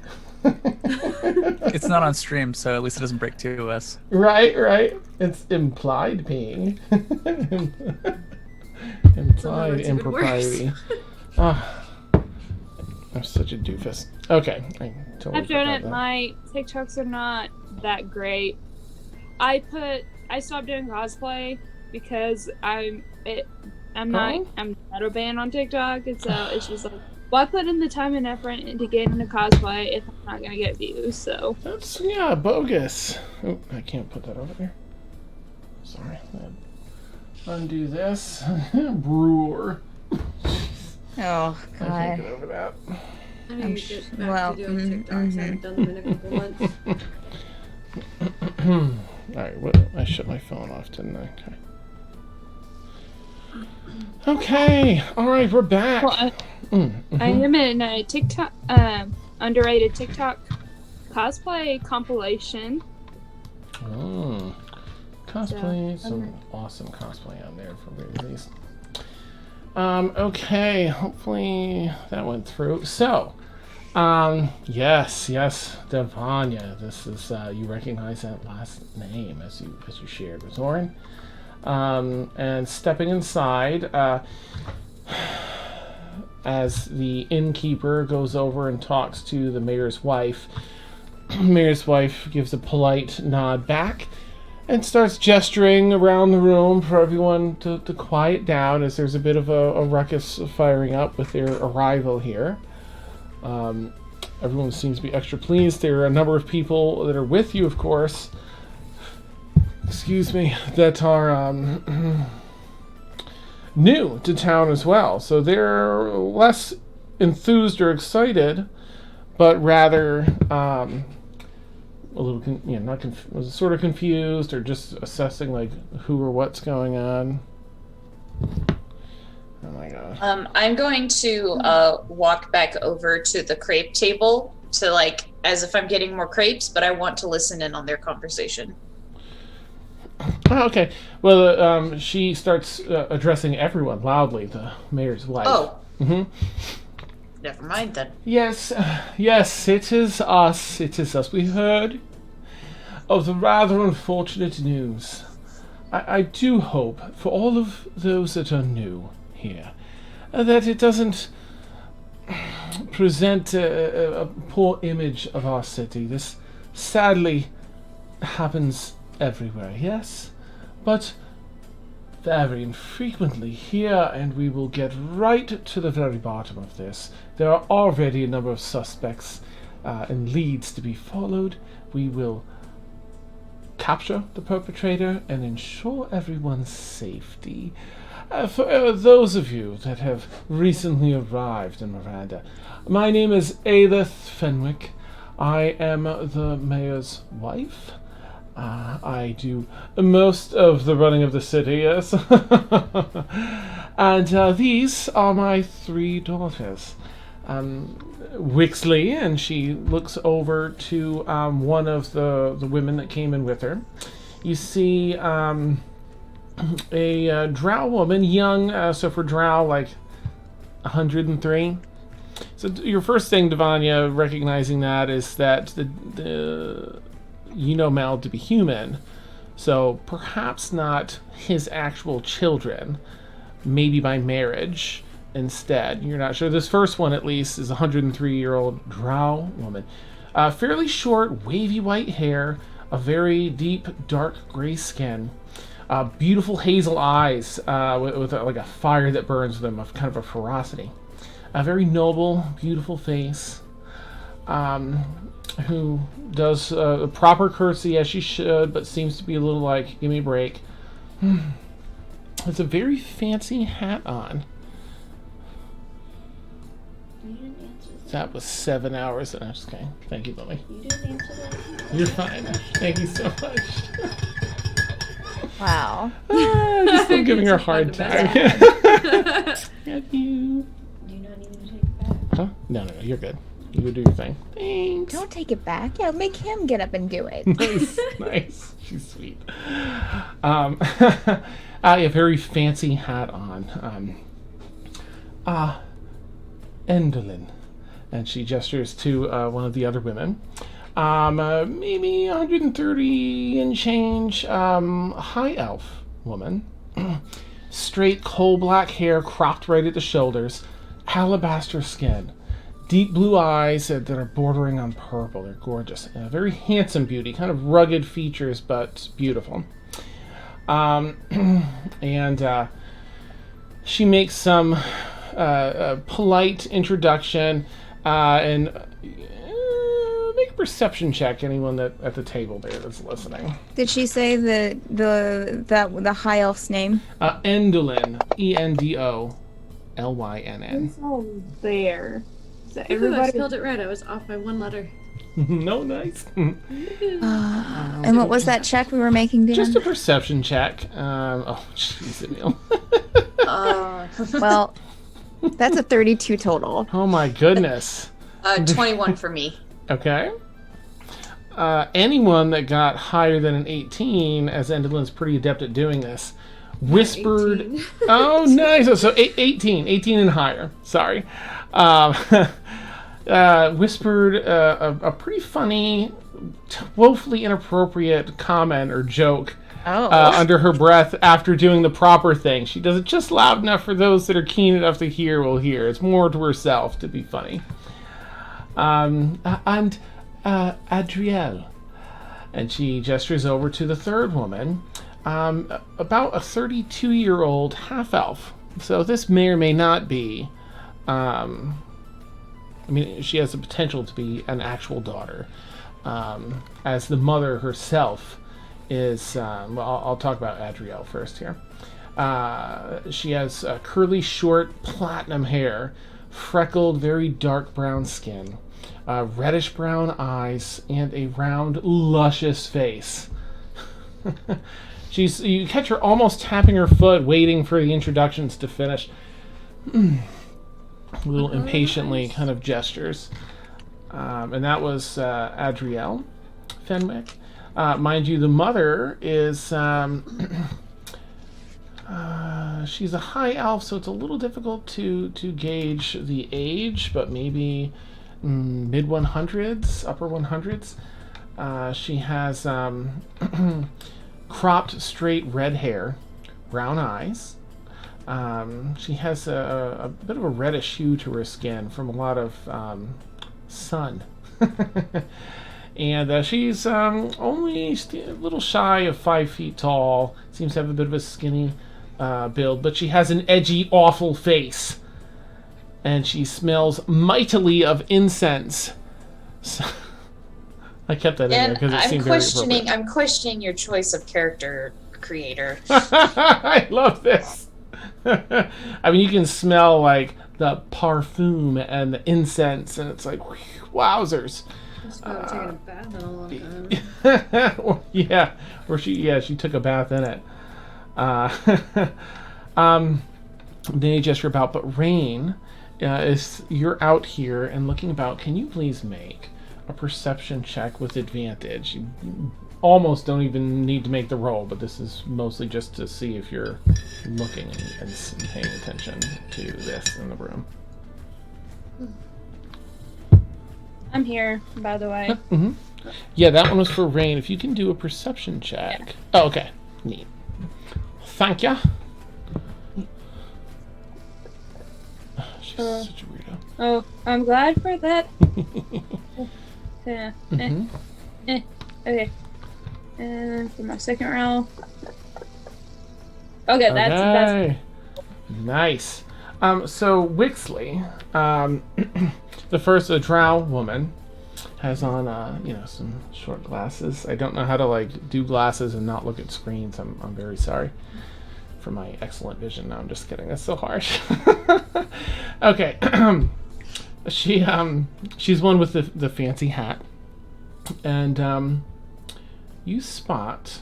It's not on stream, so at least it doesn't break TOS. Right. It's implied peeing. Implied impropriety. I'm such a doofus. Okay. I've done it. My TikToks are not that great. I stopped doing cosplay because I'm shadow banned on TikTok, and so it's just like, why put in the time and effort into getting into cosplay if I'm not gonna get views? So that's bogus. Oh, I can't put that over there. Sorry. Undo this. Brewer. Oh God. I can't get over that. I need to get back to doing TikToks. I haven't done them in a couple months. Alright, I shut my phone off, didn't I? Okay. Alright, we're back. Well, I am in a TikTok, underrated TikTok cosplay compilation. Cosplay, some awesome cosplay on there for release. Okay, hopefully that went through. So, yes, Davania. This is you recognize that last name as you shared with Aurynn. And stepping inside, as the innkeeper goes over and talks to the mayor's wife. Mayor's wife gives a polite nod back and starts gesturing around the room for everyone to quiet down as there's a bit of a ruckus firing up with their arrival here. Everyone seems to be extra pleased. There are a number of people that are with you, of course. Excuse me, that are new to town as well. So they're less enthused or excited, but rather a little, sort of confused or just assessing like who or what's going on. Oh my god. I'm going to walk back over to the crepe table to like as if I'm getting more crepes, but I want to listen in on their conversation. Oh, okay. Well, she starts addressing everyone loudly, the mayor's wife. Oh. Mm-hmm. Never mind then. Yes, yes, it is us. It is us. We heard of the rather unfortunate news. I do hope, for all of those that are new here, that it doesn't present a poor image of our city. This sadly happens everywhere, yes? But very infrequently here, and we will get right to the very bottom of this. There are already a number of suspects and leads to be followed. We will capture the perpetrator and ensure everyone's safety. For those of you that have recently arrived in Miranda, my name is Alys Fenwick. I am the mayor's wife. I do most of the running of the city, yes. And these are my 3 daughters. Wixley, and she looks over to one of the women that came in with her. You see a drow woman, young, so for drow, like 103. So your first thing, Davania, recognizing that is that the you know Mal to be human, so perhaps not his actual children, maybe by marriage instead. You're not sure. This first one, at least, is a 103-year-old drow woman. Fairly short, wavy white hair, a very deep, dark gray skin, beautiful hazel eyes with like a fire that burns them, of kind of a ferocity. A very noble, beautiful face. Who does a proper curtsy as she should, but seems to be a little like, give me a break. Has a very fancy hat on. You didn't answer that. That was 7 hours. I'm just kidding. Thank you, Lily. You didn't answer that. You're fine. Thank you so much. Wow. Just still giving her a hard time. Love you. Do you not need me to take it back? Huh? No, you're good. You would do your thing. Thanks. Don't take it back. Yeah, make him get up and do it. Nice. She's sweet. A very fancy hat on. Endolin. And she gestures to one of the other women. Maybe 130 and change. High elf woman. Straight coal black hair cropped right at the shoulders. Alabaster skin. Deep blue eyes that are bordering on purple. They're gorgeous. Very handsome beauty. Kind of rugged features, but beautiful. And she makes some polite introduction and make a perception check. Anyone that at the table there that's listening. Did she say the high elf's name? Endolin. ENDOLYNN. It's all there. So I everybody spelled it right. I was off by 1 letter. No, nice. And what was that check we were making, Dan? Just a perception check. Oh, jeez, Emil. Well, that's a 32 total. Oh my goodness. 21 for me. Okay. Anyone that got higher than an 18, as Endolin's pretty adept at doing this, whispered. 18. Oh, nice. So 18 and higher. Sorry. Whispered a pretty funny, woefully inappropriate comment or joke under her breath after doing the proper thing. She does it just loud enough for those that are keen enough to hear will hear. It's more to herself to be funny. And Adrielle. And she gestures over to the third woman. About a 32-year-old half-elf. So this may or may not be... I mean, she has the potential to be an actual daughter. As the mother herself is... well, I'll talk about Adrielle first here. She has curly, short, platinum hair, freckled, very dark brown skin, reddish-brown eyes, and a round, luscious face. You catch her almost tapping her foot, waiting for the introductions to finish. A little impatiently kind of gestures. And that was Adrielle Fenwick. Mind you, the mother is... she's a high elf, so it's a little difficult to gauge the age, but maybe mid 100s, upper 100s. She has cropped, straight red hair, brown eyes. She has a bit of a reddish hue to her skin from a lot of sun. And she's only a little shy of 5 feet tall. Seems to have a bit of a skinny build, but she has an edgy, awful face. And she smells mightily of incense. So, I kept that in there because it seemed very appropriate. I'm questioning your choice of character creator. I love this. I mean, you can smell like the parfum and the incense, and it's like, wowzers. It's not taking a bath in a long time. Yeah, or she took a bath in it. Then you gesture about, but Rain, you're out here and looking about. Can you please make a perception check with advantage? You almost don't even need to make the roll, but this is mostly just to see if you're looking and paying attention to this in the room. I'm here, by the way. Mm-hmm. Yeah, that one was for Rain. If you can do a perception check. Yeah. Oh, okay. Neat. Thank ya. She's such a weirdo. Oh, I'm glad for that. Yeah. Mm-hmm. Okay. And for my second roll. Okay, that's nice. So Wixley, the drow woman, has on some short glasses. I don't know how to do glasses and not look at screens. I'm very sorry for my excellent vision. No, I'm just kidding. That's so harsh. Okay. She's one with the fancy hat, and you spot,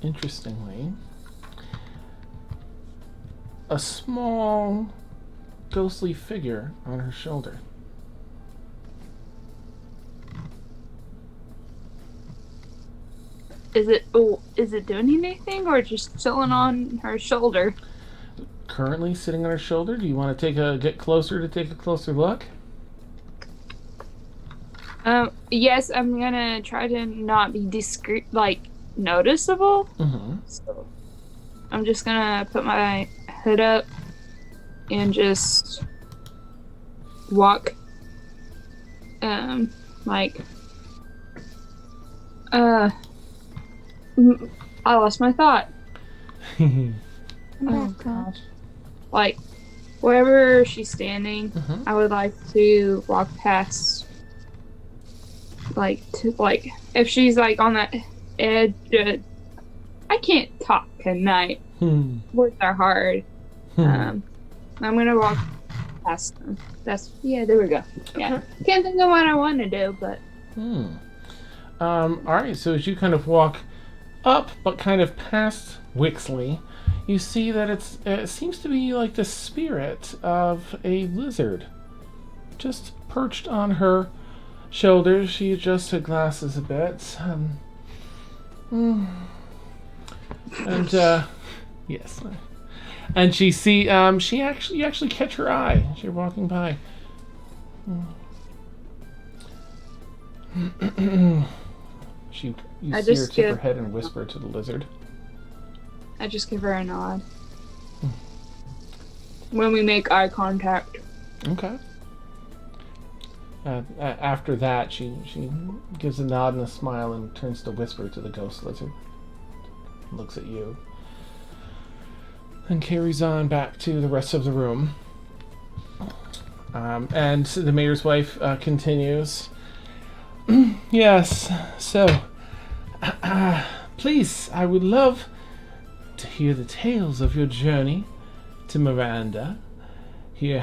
interestingly, a small ghostly figure on her shoulder. Is it doing anything or just chilling on her shoulder? Currently sitting on her shoulder. Do you want to get closer to take a closer look? Yes, I'm gonna try to not be discreet, noticeable. Mm-hmm. So I'm just gonna put my hood up and just walk. I lost my thought. Oh gosh. Wherever she's standing, Mm-hmm. I would like to walk past. If she's on that edge, I can't talk tonight. Words are hard. I'm gonna walk past them. There we go. Yeah. Can't think of what I want to do, but. Alright, so as you kind of walk up, but kind of past Wixley, you see that it seems to be like the spirit of a lizard. Just perched on her shoulders. She adjusts her glasses a bit. And, yes. And you actually catch her eye as you're walking by. You see her tip her head and whisper to the lizard. I just give her a nod. When we make eye contact. Okay. After that, she gives a nod and a smile and turns to whisper to the ghost lizard. Looks at you. And carries on back to the rest of the room. And the mayor's wife continues. Yes, so, please, I would love to hear the tales of your journey to Miranda. Hear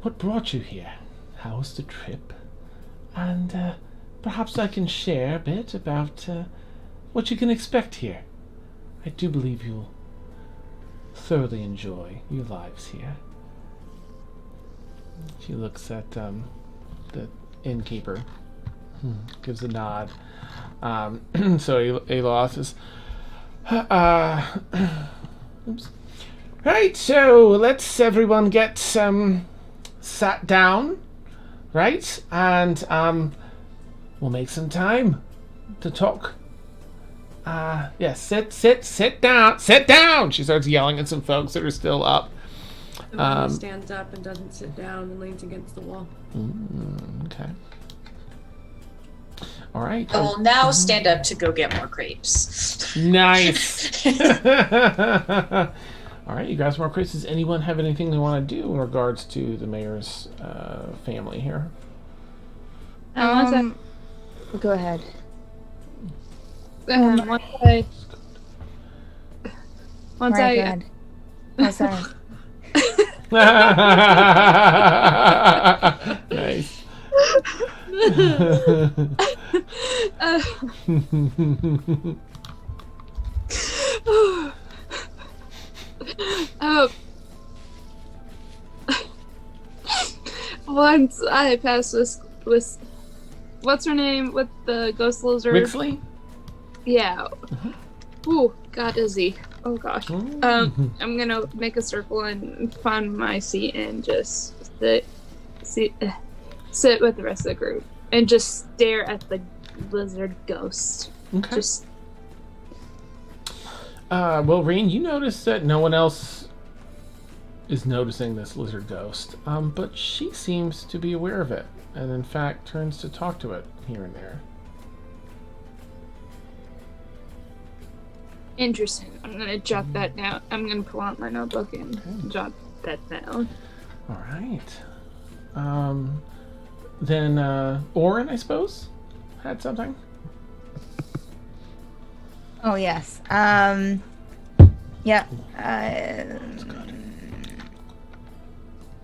what brought you here? How was the trip? And perhaps I can share a bit about what you can expect here. I do believe you'll thoroughly enjoy your lives here. She looks at the innkeeper, gives a nod. So Alys is, oops. Right, so let's everyone get sat down, right? And we'll make some time to talk. Yes, sit down! She starts yelling at some folks that are still up. Davania stands up and doesn't sit down and leans against the wall. Okay. All right. I will now stand up to go get more grapes. Nice. All right, you guys, more grapes. Does anyone have anything they want to do in regards to the mayor's family here? Go ahead. Once I God. Oh, sorry. Nice. Once I pass with what's her name with the ghost lizard? Rixley? Yeah. Ooh, God, Izzy. Oh gosh. I'm gonna make a circle and find my seat and just sit with the rest of the group and just stare at the lizard ghost. Okay. Just. Well, Reen, you notice that no one else is noticing this lizard ghost, but she seems to be aware of it, and in fact turns to talk to it here and there. Interesting. I'm gonna jot that down. I'm gonna pull out my notebook and jot that down. All right. Then Aurynn, I suppose, had something. Oh, yes. Yeah.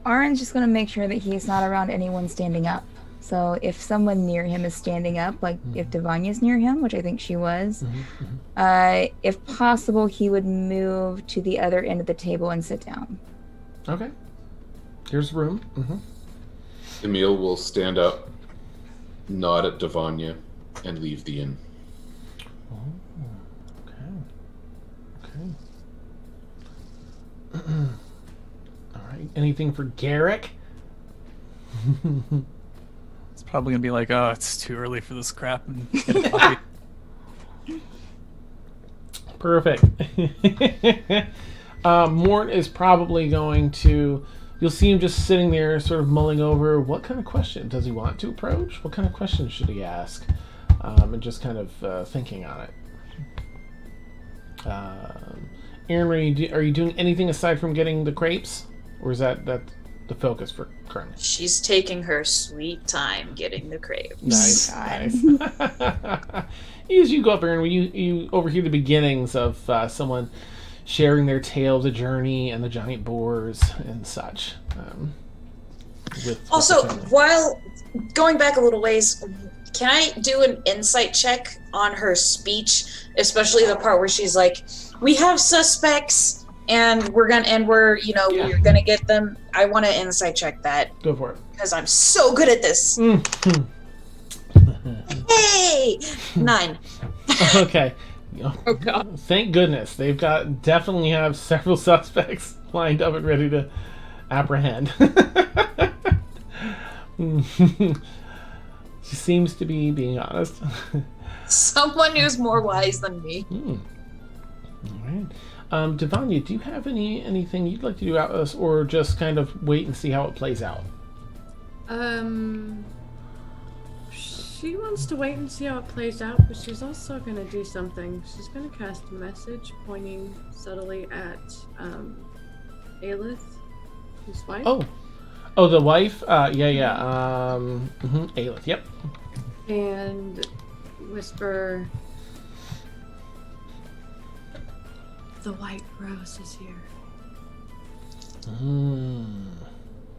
Auryn's just going to make sure that he's not around anyone standing up. So if someone near him is standing up, like if Davania's near him, which I think she was, if possible, he would move to the other end of the table and sit down. Okay. Here's room. Emil will stand up, nod at Davania, and leave the inn. Okay. All right. Anything for Garrick? It's probably gonna be like, oh, it's too early for this crap. And get a coffee. Perfect. Mort is probably going to. You'll see him just sitting there, sort of mulling over what kind of question does he want to approach? What kind of questions should he ask? And just kind of thinking on it. Aurynn, are you doing anything aside from getting the crepes, or is that the focus for currently? She's taking her sweet time getting the crepes. Nice. As you go up, Aurynn, you overhear the beginnings of someone sharing their tale of the journey and the giant boars and such. Also, while going back a little ways, can I do an insight check on her speech, especially the part where she's like, "We have suspects, and we're gonna get them." I want to insight check that. Go for it. Because I'm so good at this. Hey, 9. Okay. Oh God! Thank goodness they've definitely have several suspects lined up and ready to apprehend. She seems to be being honest. Someone who's more wise than me. All right. Davania, do you have anything you'd like to do out us, or just kind of wait and see how it plays out? She wants to wait and see how it plays out, but she's also going to do something. She's going to cast a message pointing subtly at Alys, his wife. Oh, the wife? Yeah. Alys, yep. And whisper, "The White Rose is here.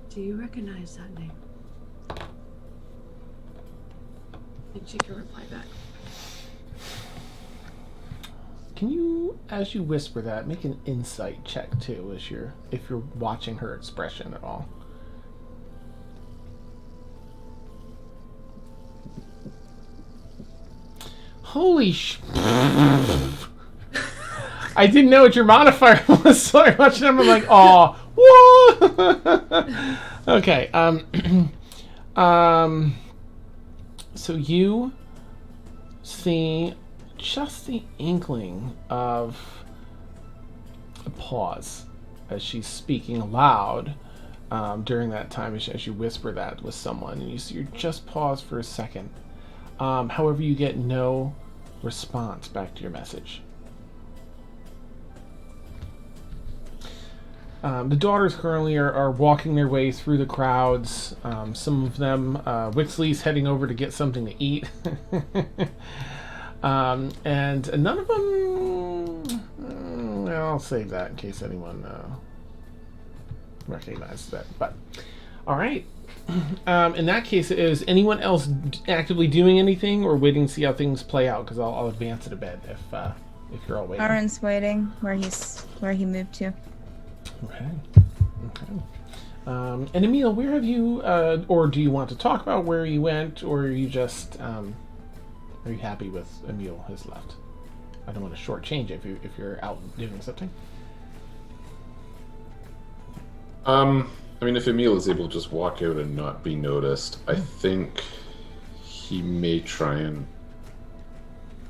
Do you recognize that name?" And she can reply back. can you, as you whisper that, make an insight check too, if you're watching her expression at all? Holy sh! I didn't know what your modifier was, so I watched them. I'm like, oh, whoa. Okay. So you see just the inkling of a pause as she's speaking aloud during that time, as you whisper that with someone, and you just pause for a second. However, you get no response back to your message. The daughters currently are walking their way through the crowds. Some of them, Wixley's heading over to get something to eat. And none of them... well, I'll save that in case anyone recognizes that. But, alright. In that case, is anyone else actively doing anything or waiting to see how things play out? Because I'll advance it a bit if you're all waiting. Aurynn's waiting where he moved to. Okay. And Emil, where have you, or do you want to talk about where you went, or are you just, are you happy with Emil has left? I don't want to shortchange it if you're out doing something. I mean, if Emil is able to just walk out and not be noticed, I think he may try and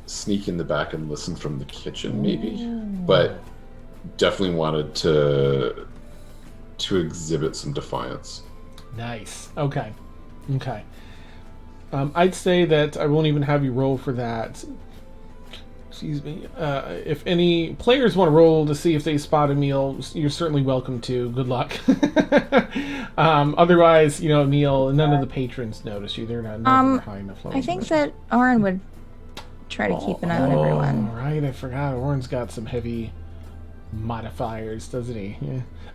sneak in the back and listen from the kitchen, maybe. But definitely wanted to exhibit some defiance. Nice. Okay. I'd say that I won't even have you roll for that. Excuse me. If any players want to roll to see if they spot Emil, you're certainly welcome to. Good luck. Otherwise, Emil, none of the patrons notice you. They're not high enough level. I think that Aurynn would try to keep an eye on everyone. Right, I forgot. Aurynn's got some heavy modifiers, doesn't he?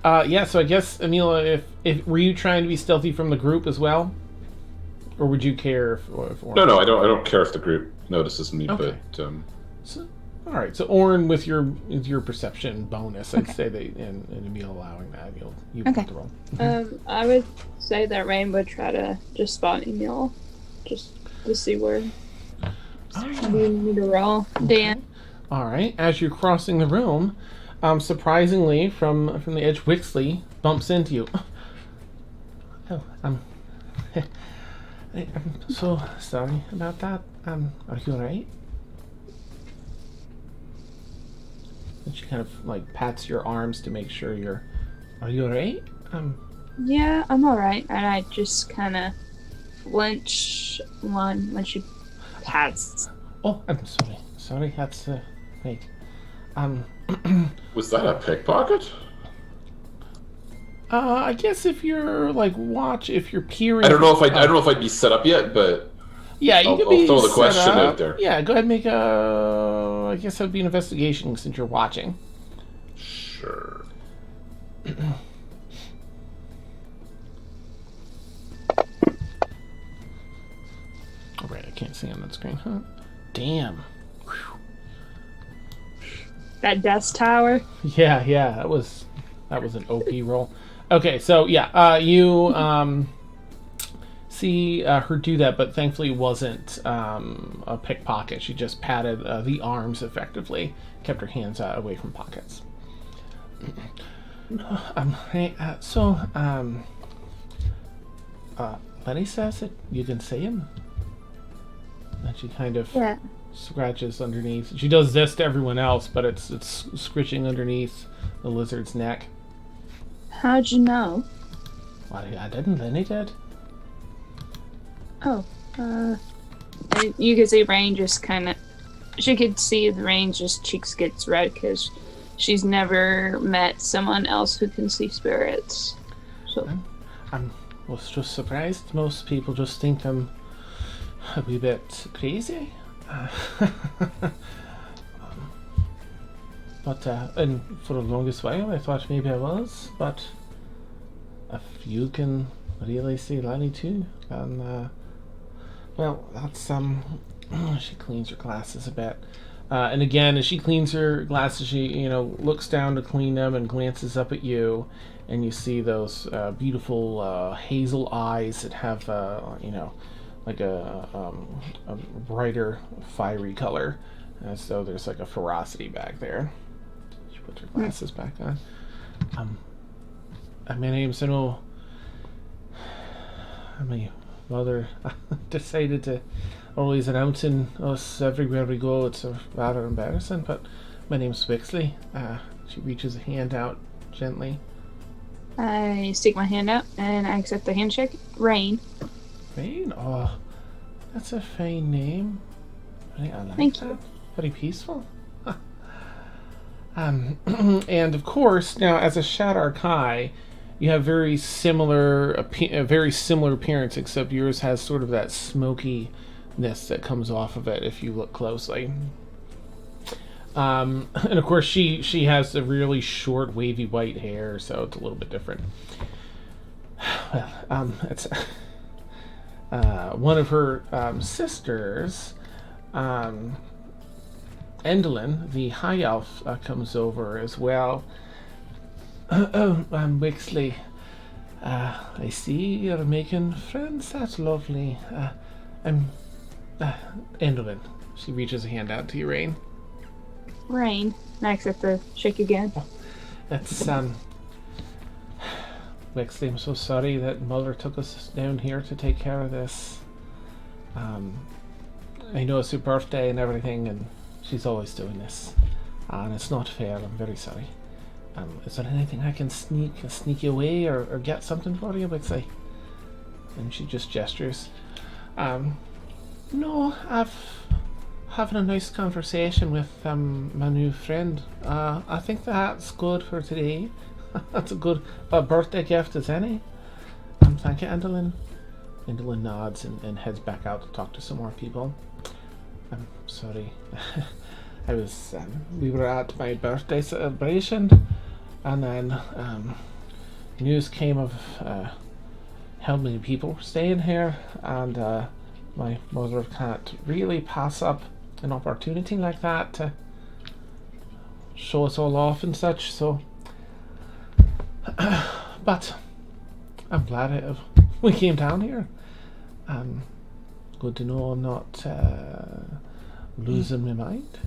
Yeah. So I guess, Emil, if were you trying to be stealthy from the group as well, or would you care if No, I don't care if the group notices me. Okay. But so, all right. So Aurynn, with your perception bonus, I'd say that, and Emil allowing that, you put the roll. I would say that Rain would try to just spot Emil, just to see where. We need to roll, Dan. All right. As you're crossing the room, surprisingly, from the edge, Wixley bumps into you. Oh, I'm so sorry about that. Are you alright? And she kind of pats your arms to make sure are you alright? Yeah, I'm alright. And I just kind of flinch when she pats. Oh, I'm sorry. Sorry, that's wait. Was that a pickpocket? I guess if you're if you're peering. I don't know if I'd be set up yet, but yeah, you could be. I'll throw the question set up out there. Yeah, go ahead and make a. I guess that would be an investigation since you're watching. Sure. All right, I can't see on that screen. Huh? Damn. That desk tower. Yeah, that was an OP roll. Okay, so yeah, you see her do that, but thankfully it wasn't a pickpocket. She just patted the arms effectively, kept her hands away from pockets. Lenny says that you can see him. And she kind of scratches underneath. She does this to everyone else, but it's scritching underneath the lizard's neck. How'd you know? Well, I didn't. Lenny did. Oh, and you could see Rain just kind of. She could see the Rain just cheeks gets red because she's never met someone else who can see spirits. So I was just surprised. Most people just think I'm a wee bit crazy. But and for the longest while I thought maybe I was, but if you can really see Lenny too, then well, that's she cleans her glasses a bit. And again, as she cleans her glasses, she looks down to clean them and glances up at you, and you see those beautiful hazel eyes that have like a brighter, fiery color, as though there's like a ferocity back there. She puts her glasses back on. My name's Emil. My mother decided to always announcing us everywhere we go. It's rather embarrassing, but my name's Wixley. She reaches a hand out gently. I stick my hand out and I accept the handshake. Rain. Rain? Oh, that's a fine name. I like Thank that. you. Very peaceful. And of course, now as a Shadar Kai, you have very similar appearance, except yours has sort of that smokiness that comes off of it if you look closely. And of course, she has a really short, wavy white hair, so it's a little bit different. Well, it's one of her sisters, Endlin, the High Elf, comes over as well. Wixley, I see you're making friends. That's lovely. I'm Endlin. She reaches a hand out to you, Rain. Rain. I accept the shake again. That's Wixley, I'm so sorry that Mother took us down here to take care of this. I know it's her birthday and everything, and she's always doing this, and it's not fair. I'm very sorry. Is there anything I can sneak you away or get something for you, Wixley? And she just gestures. No, I've having a nice conversation with my new friend. I think that's good for today. That's a good birthday gift as any. Thank you, Endlin. Endlin nods and heads back out to talk to some more people. I'm sorry. We were at my birthday celebration, and then news came of how many people were staying here, and my mother can't really pass up an opportunity like that to show us all off and such, so but I'm glad we came down here. Good to know I'm not losing my mind.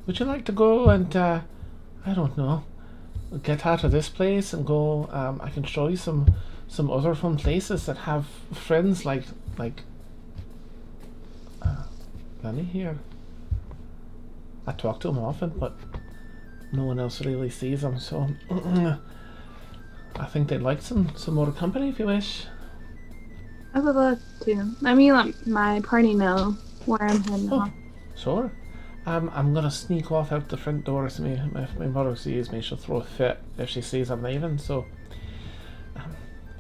Would you like to go and I don't know, get out of this place and go? I can show you some other fun places that have friends like Lenny here. I talk to him often, but no one else really sees him, so I think they'd like some more company if you wish. I would love to. I mean, let my party know where I'm heading off. Sure. I'm gonna sneak off out the front door. If my mother sees me, she'll throw a fit if she sees I'm leaving, so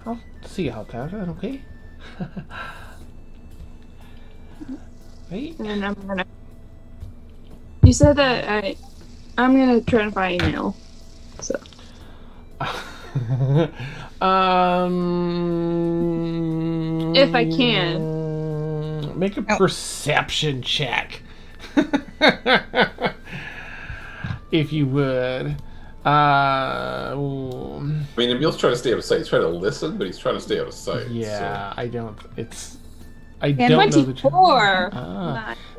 I'll see you out there then, okay? Right? And then I'm gonna... You said that I'm gonna try to find Emil, so... If I can. Make a perception check. If you would. I mean, Emil's trying to stay out of sight. He's trying to listen, but he's trying to stay out of sight. Yeah, so. I don't know 24.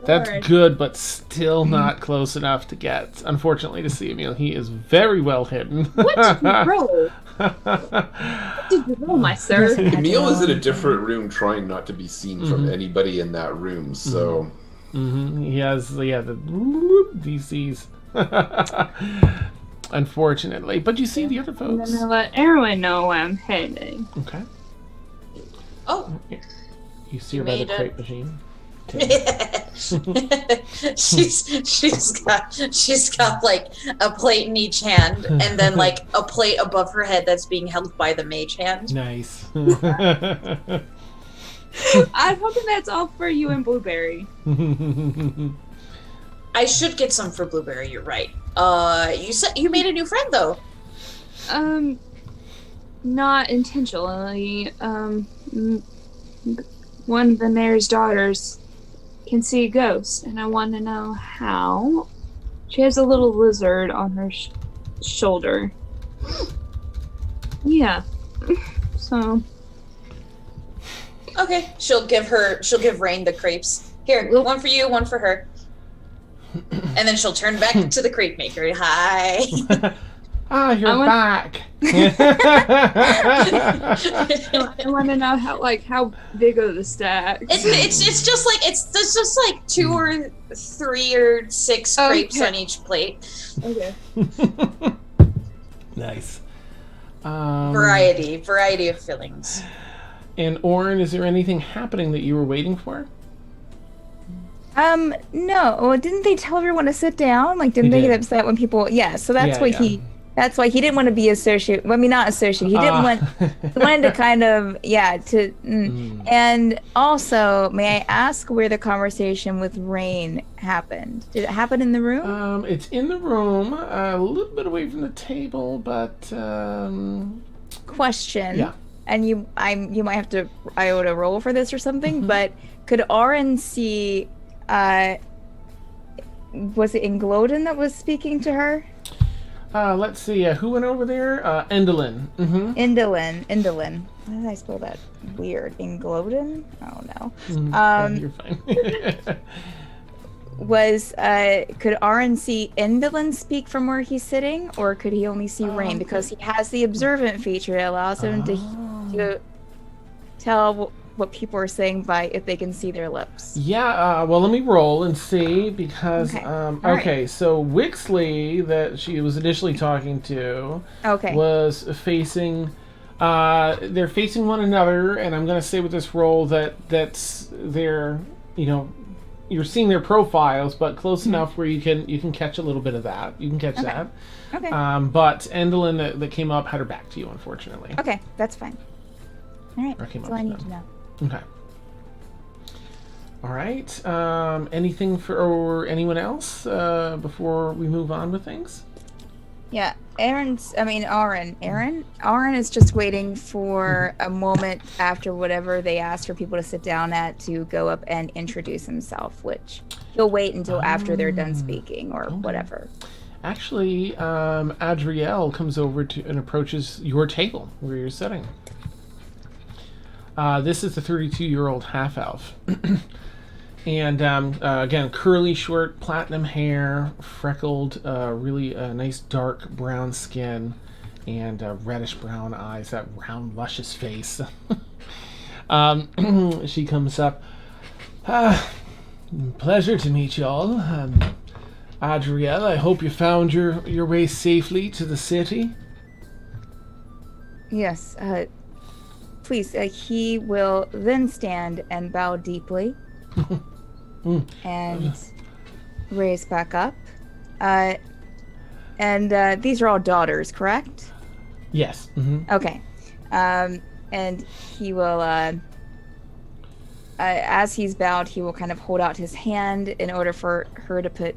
That's good, but still not close enough to get, unfortunately, to see Emil. He is very well hidden. What did you roll? What did you roll, my sir? Emil is in a different room trying not to be seen from anybody in that room, so... He has, the DCs. Unfortunately. But you see the other folks. I'm gonna let Aurynn know where I'm heading. Okay. Oh. You see her by the crepe machine. she's got like a plate in each hand, and then like a plate above her head that's being held by the mage hand. Nice. I'm hoping that's all for you and Blueberry. I should get some for Blueberry. You're right. You said you made a new friend though. Not intentionally. One of the mayor's daughters can see ghosts, and I want to know how. She has a little lizard on her shoulder. Yeah. So. Okay, she'll give Rain the crepes. Here, one for you, one for her. And then she'll turn back to the crepe maker. Hi. You're back. I want to know how big are the stacks? It's just like 2 or 3 or 6 crepes on each plate. Okay. Nice. Variety of fillings. And Aurynn, is there anything happening that you were waiting for? No. Well, didn't they tell everyone to sit down? Like, didn't they get upset when people? Yeah. So that's that's why he didn't want to be associated. I mean, not associated. He didn't want. He wanted to kind of And also, may I ask where the conversation with Rain happened? Did it happen in the room? It's in the room, a little bit away from the table, but Question. Yeah. And you might have to roll for this or something. But could Aurynn see? Was it Ingloden that was speaking to her? Let's see. Who went over there? Endolin. Mm-hmm. Indolin. Why did I spell that weird? Ingloden? Oh no. You're fine. Could Aurynn see Indolin speak from where he's sitting, or could he only see Rain? Because he has the observant feature that allows him to tell what people are saying by if they can see their lips. Yeah, well, let me roll and see, because right. So Wixley, that she was initially talking to, was facing they're facing one another, and I'm going to say with this roll that's they're, you're seeing their profiles, but close enough where you can catch a little bit of that. You can catch that. Okay. But Endolin that came up had her back to you, unfortunately. Okay, that's fine. All right, that's all I need to know. Okay. All right. Anything for anyone else before we move on with things? Yeah, Auryn is just waiting for a moment after whatever they asked for people to sit down at to go up and introduce himself, which he'll wait until after they're done speaking or whatever. Actually, Adriel comes over and approaches your table where you're sitting. This is the 32-year-old half-elf. And again, curly, short, platinum hair, freckled, really nice dark brown skin, and reddish brown eyes, that round, luscious face. She comes up. Pleasure to meet you all. Adriel, I hope you found your way safely to the city. Yes, please, he will then stand and bow deeply and raise back up. And these are all daughters, correct? Yes. Mm-hmm. Okay. And he will, as he's bowed, he will kind of hold out his hand in order for her to put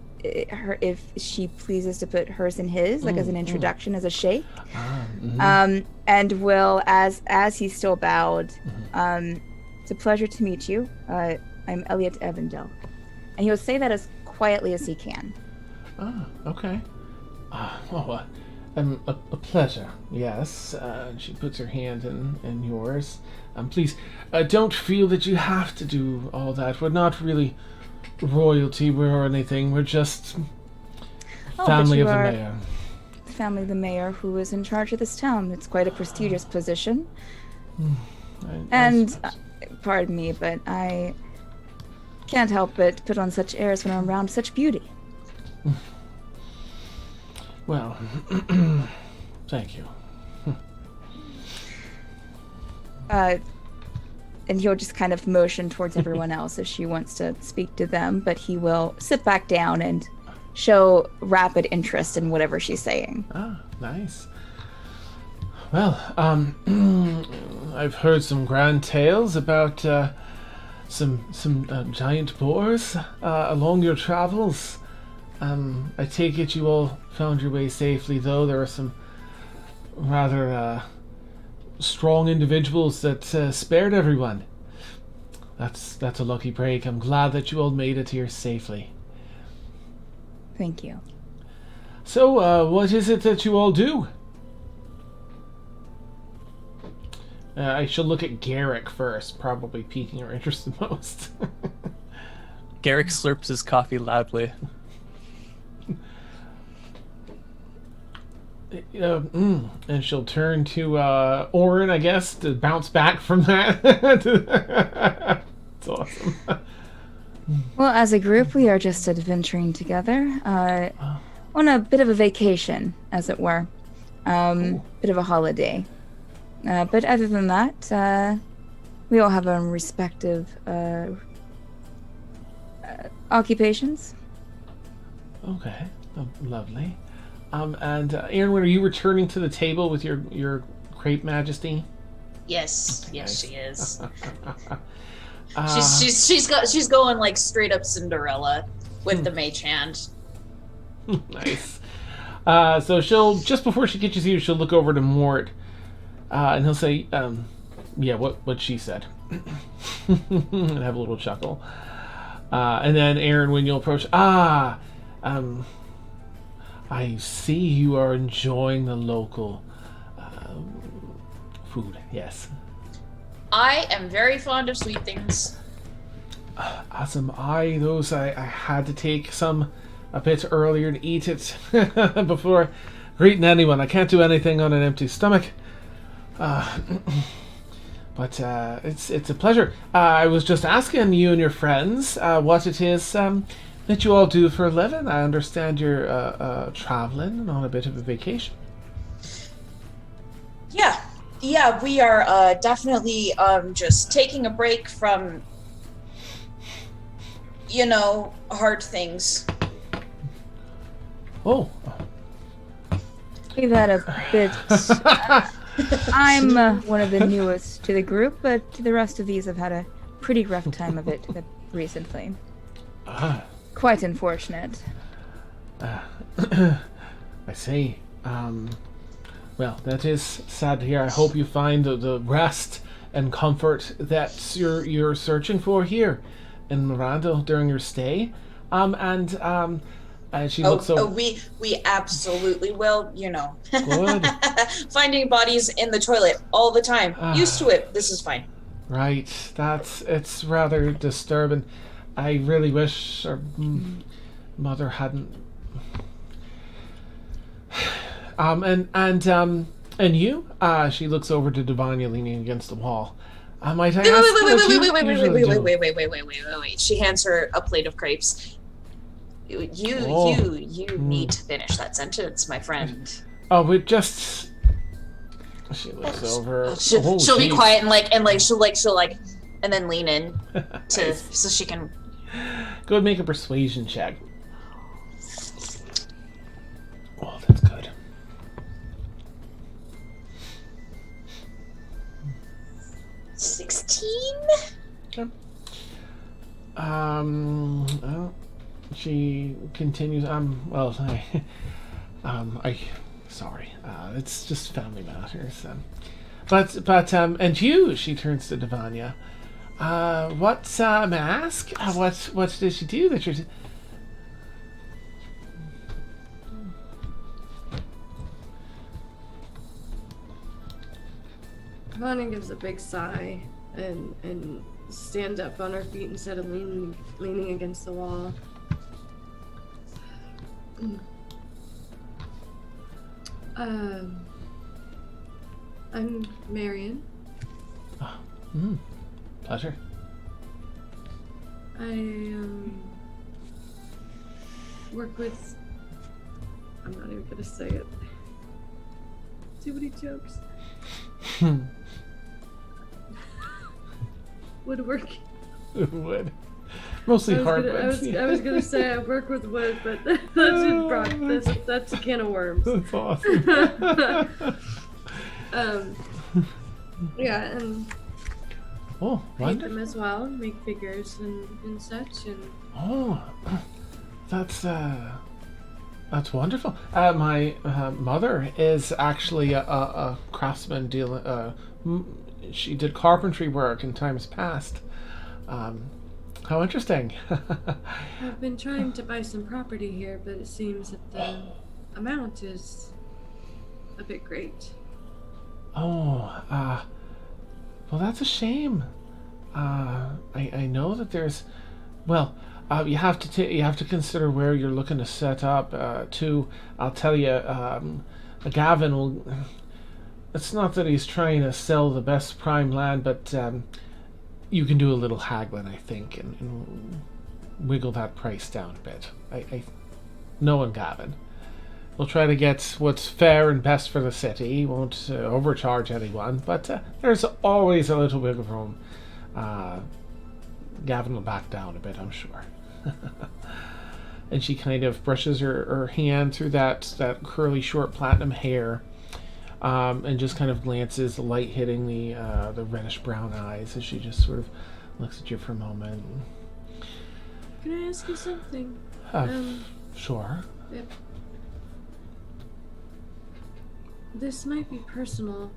her, if she pleases to put hers in his, like as an introduction, as a shake. And will, as he's still bowed, it's a pleasure to meet you. I'm Elliot Evandel. And he'll say that as quietly as he can. Ah, okay. A pleasure, yes. She puts her hand in yours. Please, don't feel that you have to do all that. We're not really royalty or anything. We're just family of the mayor. Family of the mayor, who is in charge of this town. It's quite a prestigious position. Pardon me, but I can't help but put on such airs when I'm around such beauty. Well, thank you. And he'll just kind of motion towards everyone else if she wants to speak to them, but he will sit back down and show rapid interest in whatever she's saying. Ah, nice. Well, I've heard some grand tales about some giant boars along your travels. I take it you all found your way safely, though there are some rather strong individuals that spared everyone. That's a lucky break. I'm glad that you all made it here safely. Thank you. So, what is it that you all do? I should look at Garrick first, probably piquing her interest the most. Garrick slurps his coffee loudly. And she'll turn to Aurynn, I guess, to bounce back from that. It's awesome. Well, as a group, we are just adventuring together on a bit of a vacation, as it were. Bit of a holiday. But other than that, we all have our respective occupations. Okay, lovely. And Aurynn, are you returning to the table with your crepe majesty? Yes, Okay, yes, nice. she is. She's going like straight up Cinderella with the mage hand. Nice. So she'll, just before she catches you, she'll look over to Mort, and he'll say, yeah, what she said. And have a little chuckle. And then Aurynn, when you'll approach, I see you are enjoying the local food. Yes. I am very fond of sweet things. Awesome. I had to take some a bit earlier to eat it before greeting anyone. I can't do anything on an empty stomach. But it's a pleasure. I was just asking you and your friends what it is that you all do for a living. I understand you're traveling and on a bit of a vacation. Yeah, we are definitely just taking a break from, hard things. Oh. We've had a bit. I'm one of the newest to the group, but the rest of these have had a pretty rough time of it recently. Quite unfortunate. I see. Well, that is sad to hear. I hope you find the rest and comfort that you're searching for here in Miranda during your stay. And she looks over. We absolutely will. Good. Finding bodies in the toilet all the time. Used to it. This is fine. Right. It's rather disturbing. I really wish our mother hadn't. And you? She looks over to Davania leaning against the wall. Might I ask? Wait. She hands her a plate of crepes. You need to finish that sentence, my friend. Oh, we just. She looks over. She'll be quiet and she'll and then lean in to so she can. Go and make a persuasion check. Oh, that's good. $16. Okay. She continues. Well, sorry. It's just family matters. But and you? She turns to Davania. What? May I ask? What did she do that you're? Davania gives a big sigh and stands up on her feet instead of leaning against the wall. I'm Marion. Pleasure. I work with. I'm not even gonna say it. Too many jokes. Woodworking. Wood. Mostly hardwood. I was gonna say I work with wood, but that's a can of worms. That's awesome. Yeah, and paint them as well, make figures and such, and that's wonderful. My mother is actually a craftsman. She did carpentry work in times past. How interesting. I've been trying to buy some property here, but it seems that the amount is a bit great. Oh, well, that's a shame. I know that there's, well, you have to consider where you're looking to set up. Too, I'll tell you, Gavin will. It's not that he's trying to sell the best prime land, but you can do a little haggling, I think, and wiggle that price down a bit. Knowing Gavin, we'll try to get what's fair and best for the city. He won't overcharge anyone, but there's always a little bit of room. Gavin will back down a bit, I'm sure. And she kind of brushes her hand through that curly, short platinum hair, and just kind of glances, the light hitting the reddish brown eyes as she just sort of looks at you for a moment. Can I ask you something? Sure. Yep. This might be personal.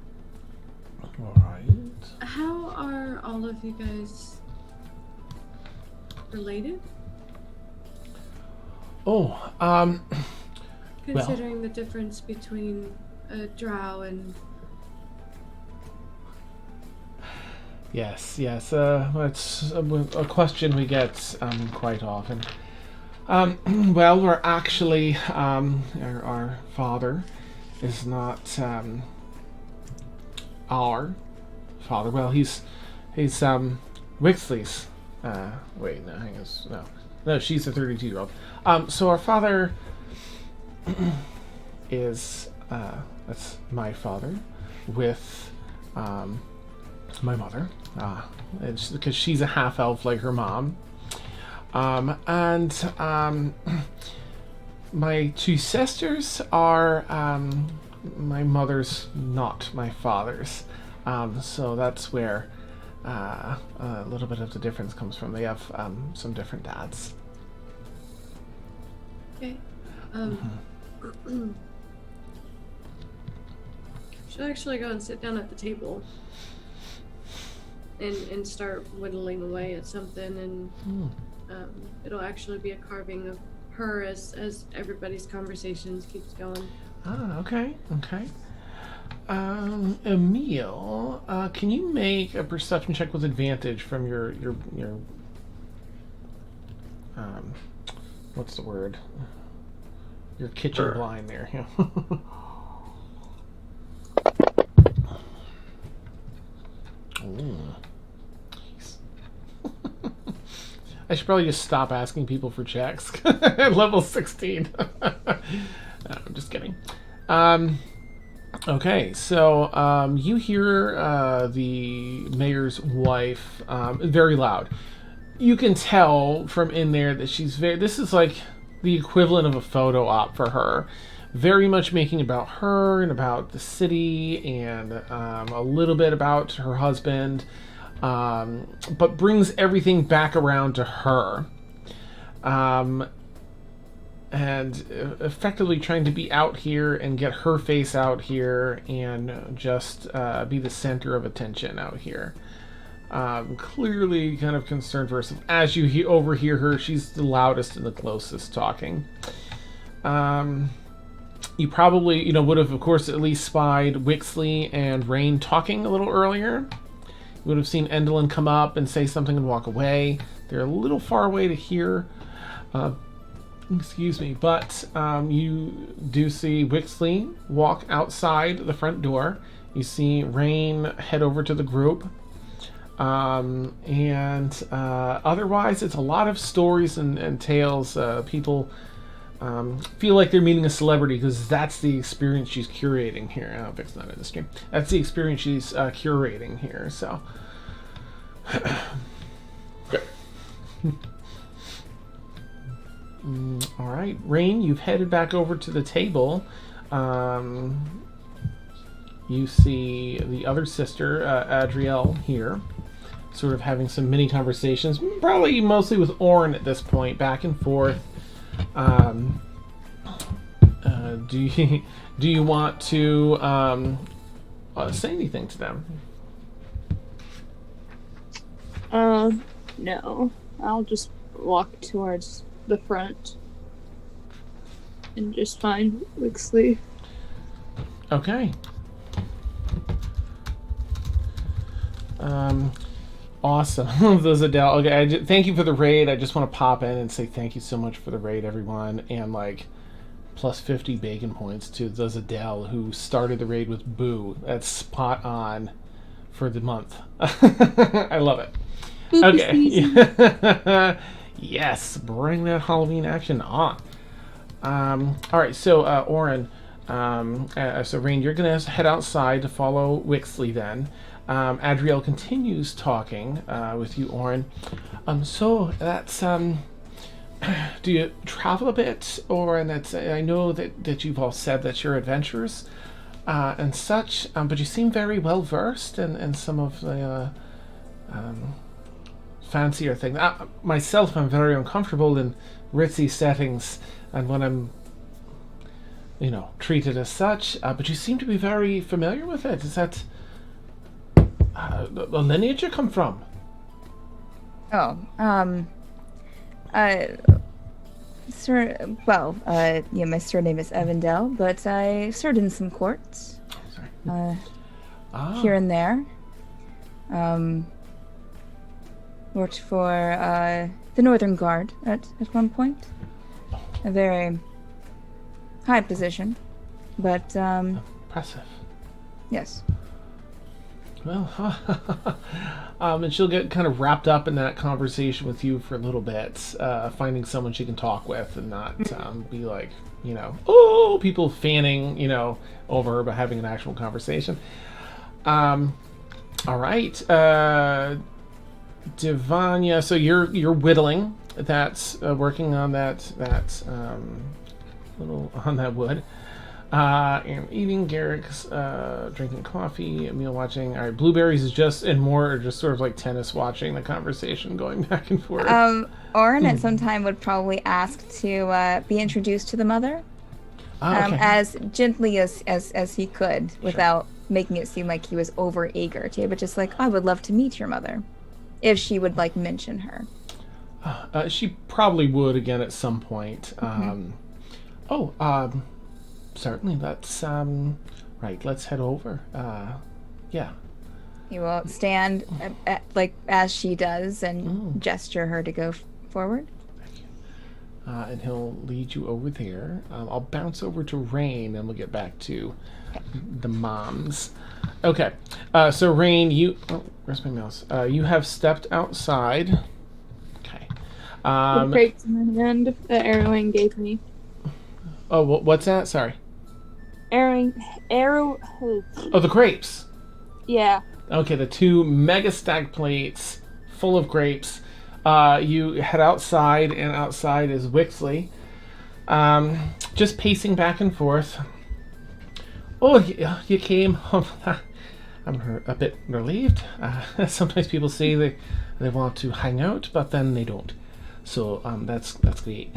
All right. How are all of you guys related? Oh, Considering the difference between a drow and... Yes. It's a question we get quite often. Well, we're actually our father is not our father. Well, he's Wixley's. Wait, no, hang on, no, she's a 32-year-old. So our father is that's my father with my mother. It's because she's a half elf like her mom. And my two sisters are my mother's, not my father's. So that's where a little bit of the difference comes from. They have some different dads. Okay. Should actually go and sit down at the table and start whittling away at something, and it'll actually be a carving of her as everybody's conversations keeps going. Okay. Emil, can you make a perception check with advantage from your what's the word? Your kitchen blind there. Yeah. Ooh. I should probably just stop asking people for checks at level 16. No, I'm just kidding. Okay, so you hear the mayor's wife very loud. You can tell from in there that she's this is like the equivalent of a photo op for her. Very much making about her and about the city and a little bit about her husband, but brings everything back around to her. And effectively trying to be out here and get her face out here and just be the center of attention out here. Clearly kind of concerned for herself. As you overhear her, she's the loudest and the closest talking. You probably, would have, of course, at least spied Wixley and Rain talking a little earlier. You would have seen Endelyn come up and say something and walk away. They're a little far away to hear. Excuse me, but you do see Wixley walk outside the front door. You see Rain head over to the group. And otherwise, it's a lot of stories and tales. People feel like they're meeting a celebrity because that's the experience she's curating here. Oh, Vic's not in the stream. That's the experience she's curating here, so... Okay. All right, Rain, you've headed back over to the table. You see the other sister, Adrielle, here, sort of having some mini conversations, probably mostly with Aurynn at this point, back and forth. Do you want to say anything to them? No. I'll just walk towards the front and just find Wixley. Okay. Awesome. Those Adele. Okay, thank you for the raid. I just want to pop in and say thank you so much for the raid, everyone. And like, plus 50 bacon points to those Adele who started the raid with Boo. That's spot on for the month. I love it. Okay. Yes, bring that Halloween action on. All right, so Aurynn, so Rain, you're gonna head outside to follow Wixley then. Adriel continues talking with you, Aurynn. So that's do you travel a bit, or and that's I know that you've all said that you're adventurers and such, but you seem very well versed in some of the fancier things. Myself, I'm very uncomfortable in ritzy settings, and when I'm treated as such, but you seem to be very familiar with it. Is that the lineage you come from? Oh, my surname is Evandel, but I served in some courts. Here and there. Worked for the Northern Guard at one point. A very high position, but impressive. Yes. Well, and she'll get kind of wrapped up in that conversation with you for a little bit, finding someone she can talk with and not be like, people fanning, over her, but having an actual conversation. All right, Davania. So you're whittling. That's working on that little on that wood. And eating, Garrick's drinking coffee, Emil watching. All right, Blueberries is just sort of like tennis watching the conversation going back and forth. Aurynn at some time would probably ask to be introduced to the mother, okay. as gently as he could, without making it seem like he was over eager to, but just like, I would love to meet your mother, if she would like mention her. She probably would again at some point. Certainly, that's right. Let's head over. Yeah. He will stand as she does and gesture her to go forward. Thank you. And he'll lead you over there. I'll bounce over to Rain, and we'll get back to the moms. Okay. So Rain, where's my mouse? You have stepped outside. Okay. The crepes in my hand that Aurynn gave me. Oh, what's that? Sorry. Oh, the grapes. Yeah. Okay, the 2 mega stack plates full of grapes. You head outside, and outside is Wixley. Just pacing back and forth. Oh, you came. I'm a bit relieved. Sometimes people say they want to hang out, but then they don't. So that's great.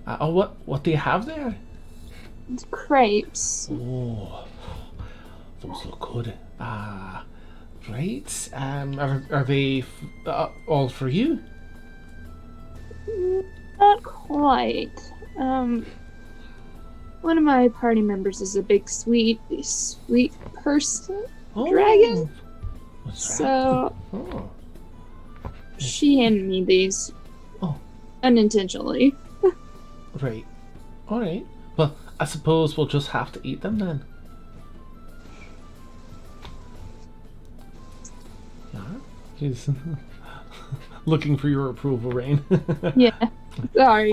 What do you have there? It's crepes. Oh, those look good. Right. Are they all for you? Not quite. One of my party members is a big sweet person dragon. What's so she handed me these. Unintentionally. Right. All right. Well, I suppose we'll just have to eat them then. Yeah. She's looking for your approval, Rain. Yeah. Sorry.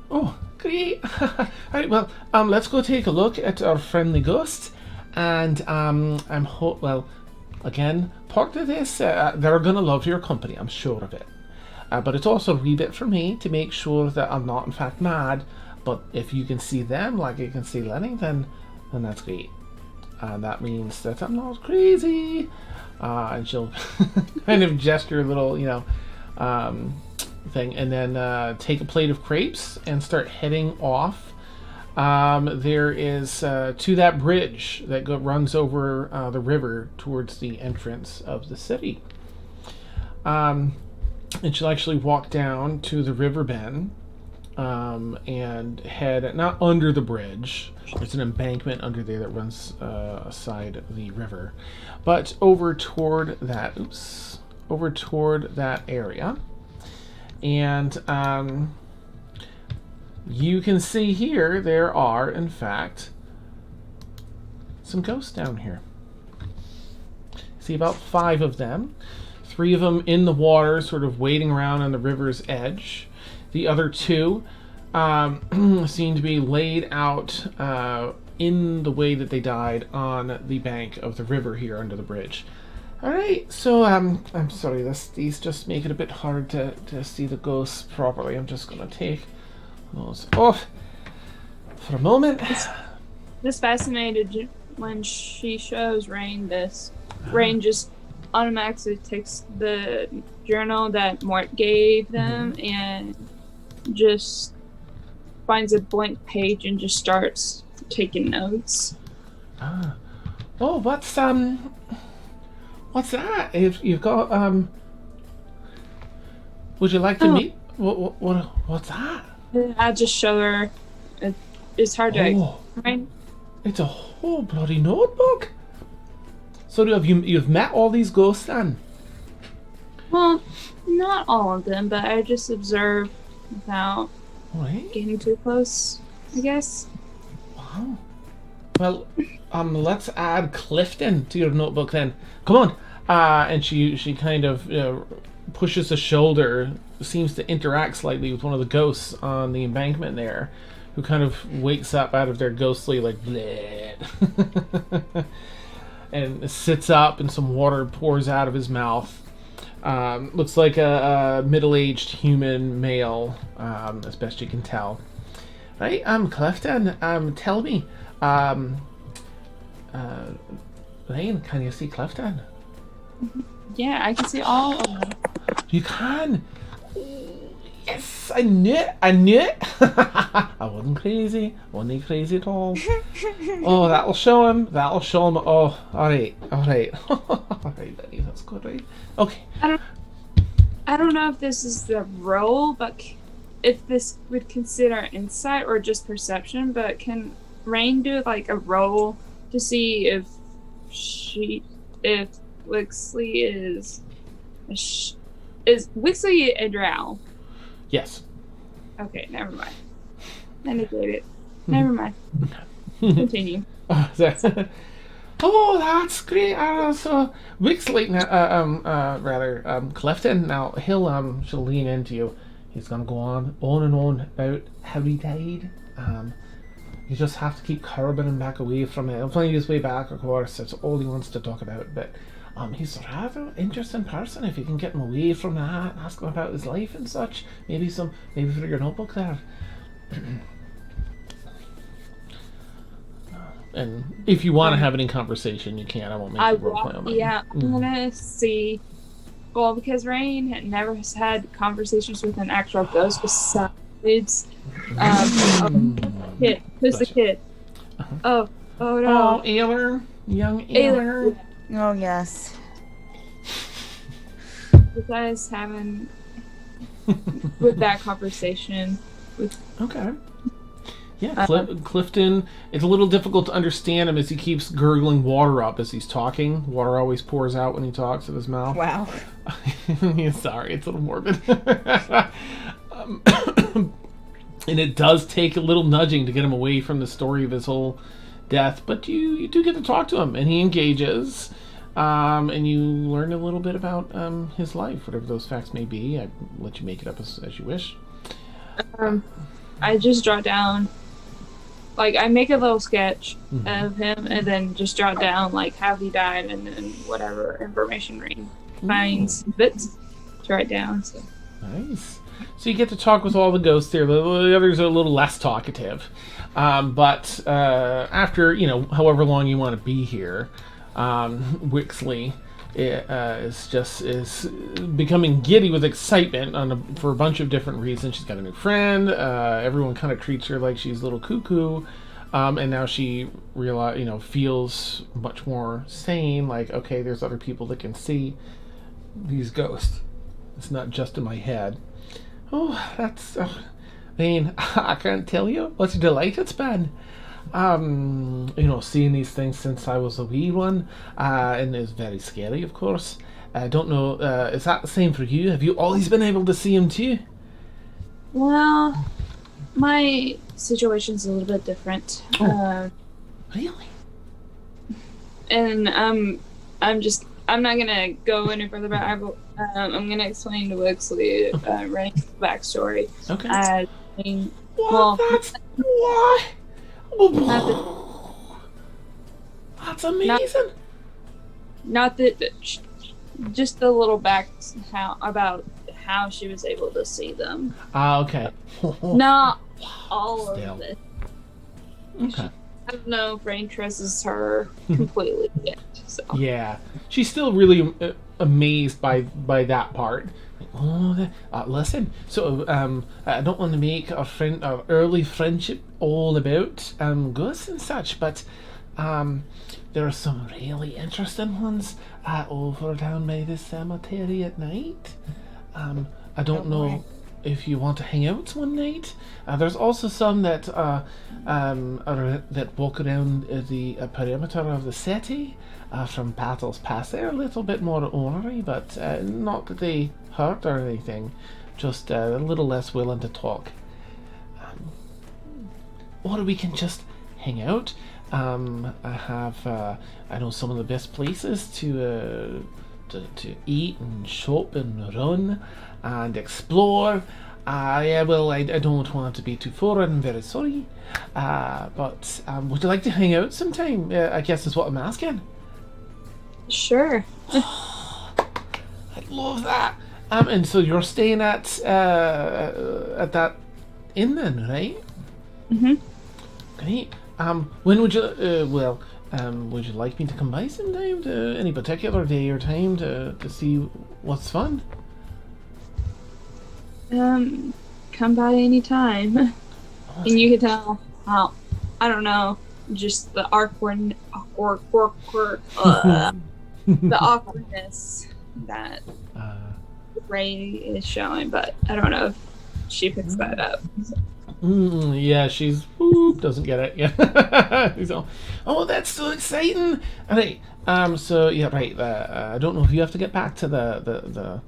Oh, great. All right. Well, let's go take a look at our friendly ghosts, and again, part of this, they're gonna love your company. I'm sure of it. But it's also a wee bit for me to make sure that I'm not in fact mad. But if you can see them like you can see Lenny, then that's great. That means that I'm not crazy. And she'll kind of gesture a little, thing, and then take a plate of crepes and start heading off there is to that bridge that runs over the river towards the entrance of the city. And she'll actually walk down to the river bend and head not under the bridge. There's an embankment under there that runs aside the river, but over toward that area. And you can see here there are, in fact, some ghosts down here. See about 5 of them. 3 of them in the water, sort of wading around on the river's edge. The other 2 seem to be laid out in the way that they died on the bank of the river here under the bridge. All right, so I'm sorry, these just make it a bit hard to see the ghosts properly. I'm just gonna take those off for a moment. Just fascinated when she shows Rain this. Rain just automatically takes the journal that Mort gave them and just finds a blank page and just starts taking notes. Oh, what's that? If you've got would you like to meet? What's that? I just show her. It's hard to explain. It's a whole bloody notebook. So you've met all these ghosts then? Well, not all of them, but I just observe without getting too close, I guess. Wow. Well, let's add Clifton to your notebook then. Come on. And she kind of pushes a shoulder, seems to interact slightly with one of the ghosts on the embankment there, who kind of wakes up out of their ghostly like bleh. And sits up and some water pours out of his mouth. Looks like a middle-aged human male, as best you can tell. Right, Clifton, tell me, Lane, can you see Clifton? Yeah, I can see all of them. You can? Yes, I knew it. I wasn't crazy. Wasn't crazy at all. Oh, that'll show him. Oh, alright. Alright, Benny, that's good, right? Okay. I don't know if this is the roll, but if this would consider insight or just perception, but can Rain do like a roll to see if Wixley is Wixley a drow? Yes. Okay, never mind. I negate it. Never mind. Continue. Oh, that's great. So Wixley, Clifton. Now she'll lean into you. He's gonna go on and on about how he died. You just have to keep curbing him back away from it. He'll find his way back, of course. That's all he wants to talk about. But he's a rather interesting person. If you can get him away from that, ask him about his life and such. Maybe for your notebook there. And if you want to have any conversation, you can. I won't make you roleplay on that. Yeah, I'm gonna see. Well, because Rain never has had conversations with an actual ghost besides kid. Who's the kid? Oh no. Oh, Ayler. Young Ayler. Oh, yes. Besides having with that conversation with. Okay. Yeah, Clifton, it's a little difficult to understand him as he keeps gurgling water up as he's talking. Water always pours out when he talks of his mouth. Wow. Sorry, it's a little morbid. And it does take a little nudging to get him away from the story of his whole death, but you do get to talk to him, and he engages, and you learn a little bit about his life, whatever those facts may be. I let you make it up as you wish. I just jot down, like, I make a little sketch of him, and then just jot down, like, how he died, and then whatever information Rain finds bits to write down. So. Nice. So you get to talk with all the ghosts there. The others are a little less talkative. But after, however long you want to be here, Wixley, is becoming giddy with excitement for a bunch of different reasons. She's got a new friend. Everyone kind of treats her like she's a little cuckoo, and now she feels much more sane. Like, okay, there's other people that can see these ghosts. It's not just in my head. Oh, that's. I can't tell you what a delight it's been. Seeing these things since I was a wee one, and it's very scary, of course. I don't know, is that the same for you? Have you always been able to see them too? Well, my situation's a little bit different. Really? And I'm not gonna go any further, but I'm gonna explain to Wixley Rennie's backstory. Okay. That's why. That's amazing. Not that, just a little about how she was able to see them. Okay. Not all of it. Okay. I don't know if Rain trusts her completely yet. So. Yeah, she's still really amazed by that part. Listen, so I don't want to make our early friendship all about ghosts and such, but there are some really interesting ones over down by the cemetery at night. I don't know if you want to hang out one night. There's also some that that walk around the perimeter of the city from Battles Pass. They're a little bit more ornery, but not that they hurt or anything, just a little less willing to talk. Or we can just hang out. I know some of the best places to eat and shop and run and explore. I don't want to be too forward. I'm very sorry. But would you like to hang out sometime? I guess is what I'm asking. Sure. I love that. And so you're staying at that inn then, right? Mm-hmm. Great. When would you? Would you like me to come by sometime? To any particular day or time to see what's fun? Come by any time. And you can tell how, I don't know, just the the awkwardness that Ray is showing, but I don't know if she picks that up. Yeah, she's doesn't get it. Yeah. She's all, oh, that's so exciting. All right. So yeah, right. I don't know if you have to get back to the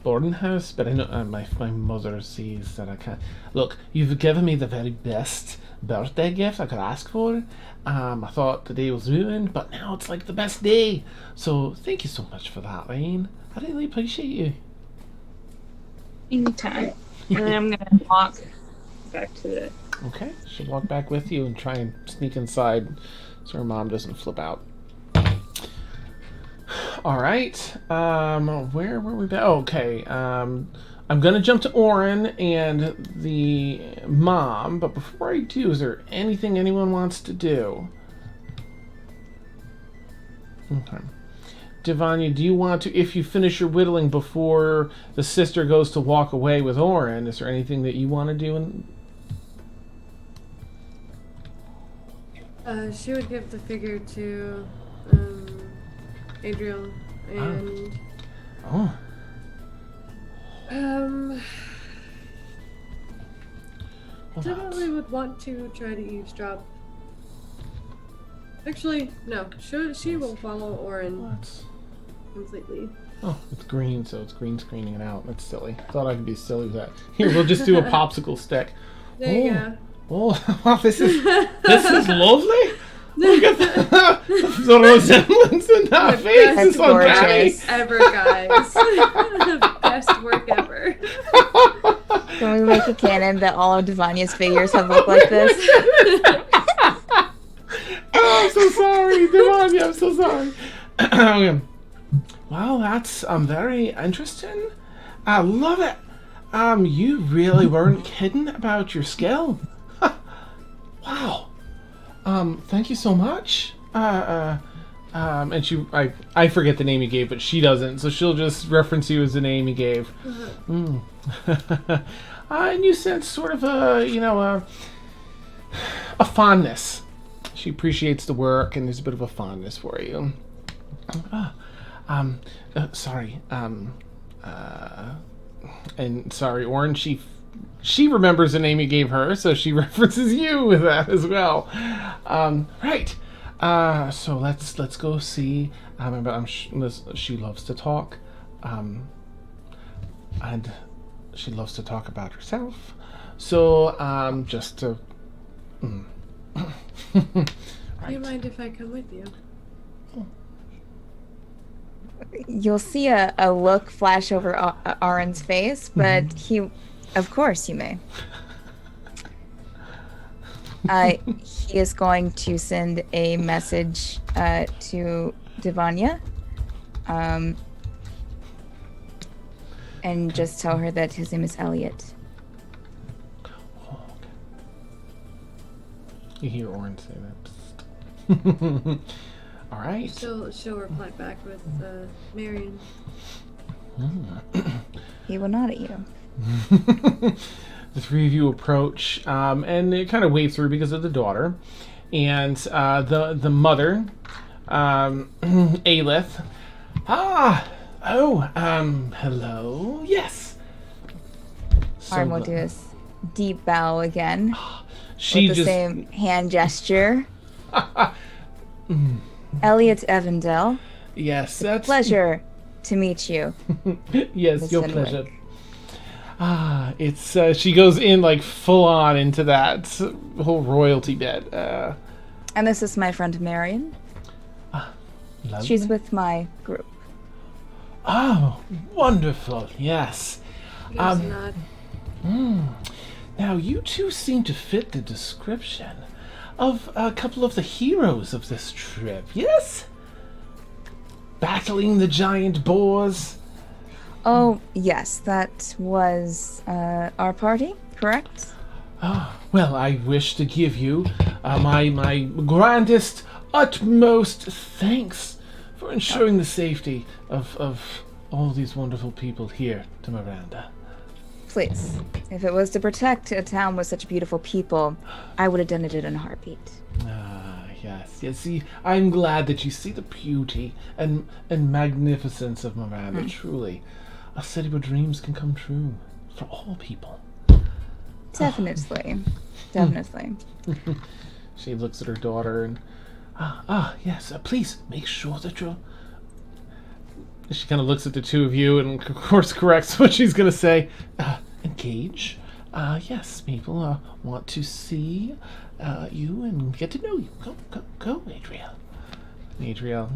boarding house, but I know my mother sees that I can't. Look, you've given me the very best birthday gift I could ask for. I thought the day was ruined, but now it's like the best day. So thank you so much for that, Rain. I really appreciate you. Anytime. And then I'm gonna walk back to the. Okay, she'll walk back with you and try and sneak inside so her mom doesn't flip out. All right. Where were we? Okay. I'm gonna jump to Aurynn and the mom, but before I do, is there anything anyone wants to do? Okay. Davania, do you want to, if you finish your whittling before the sister goes to walk away with Aurynn, is there anything that you want to do? She would give the figure to Adriel and definitely would want to try to eavesdrop. Actually, no. She will follow Aurynn completely. Oh, it's green, so it's green screening it out. That's silly. Thought I could be silly with that. Here, we'll just do a popsicle stick. There you go. Oh, this is lovely. Look at the resemblance in that face. That's It's uncanny. Best ever, guys. Best work ever. Can we make a canon that all of Davania's figures have looked like this? Oh, I'm so sorry, Davania. I'm so sorry. Wow, that's very interesting. I love it. You really weren't kidding about your skill. Wow. Thank you so much. And I forget the name you gave, but she doesn't, so she'll just reference you as the name you gave. And you sense sort of a fondness. She appreciates the work, and there's a bit of a fondness for you. Sorry. And sorry, Aurynn, she remembers the name you gave her, so she references you with that as well. Right. So let's go see. She loves to talk, and she loves to talk about herself. So just to. Right. Do you mind if I come with you? You'll see a look flash over Aurynn's face, but of course you may. He is going to send a message to Davania, and just tell her that his name is Elliot. You hear Aurynn say that. All right. She'll reply back with Marion. He will nod at you. The three of you approach, and they kind of wave through because of the daughter, and the mother, Alys. Hello. Yes. Auryn will do this deep bow again. She with the same hand gesture. Elliot Evandel. Yes, that's pleasure to meet you. Yes, your pleasure. It's she goes in like full on into that whole royalty bit. And this is my friend Marion. Lovely. She's with my group. Oh, wonderful! Yes. Now you two seem to fit the description of a couple of the heroes of this trip. Yes. Battling the giant boars. Oh, yes, that was our party, correct? Well, I wish to give you my grandest, utmost thanks for ensuring the safety of all these wonderful people here to Miranda. Please, if it was to protect a town with such beautiful people, I would have done it in a heartbeat. Yes. See, I'm glad that you see the beauty and magnificence of Miranda, truly. A city where dreams can come true for all people. Definitely. She looks at her daughter and, yes, please make sure that you're... She kind of looks at the two of you and, of course, corrects what she's going to say. Engage. Yes, people want to see you and get to know you. Go, Adriel. Adriel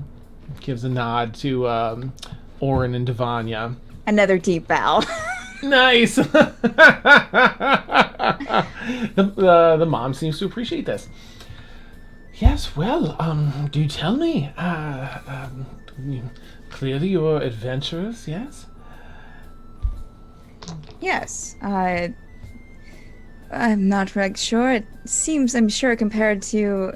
gives a nod to Aurynn and Davania. Another deep bow. Nice. The mom seems to appreciate this. Yes, well, do tell me. Clearly you're adventurous, yes? Yes. I'm not really sure. It seems, I'm sure, compared to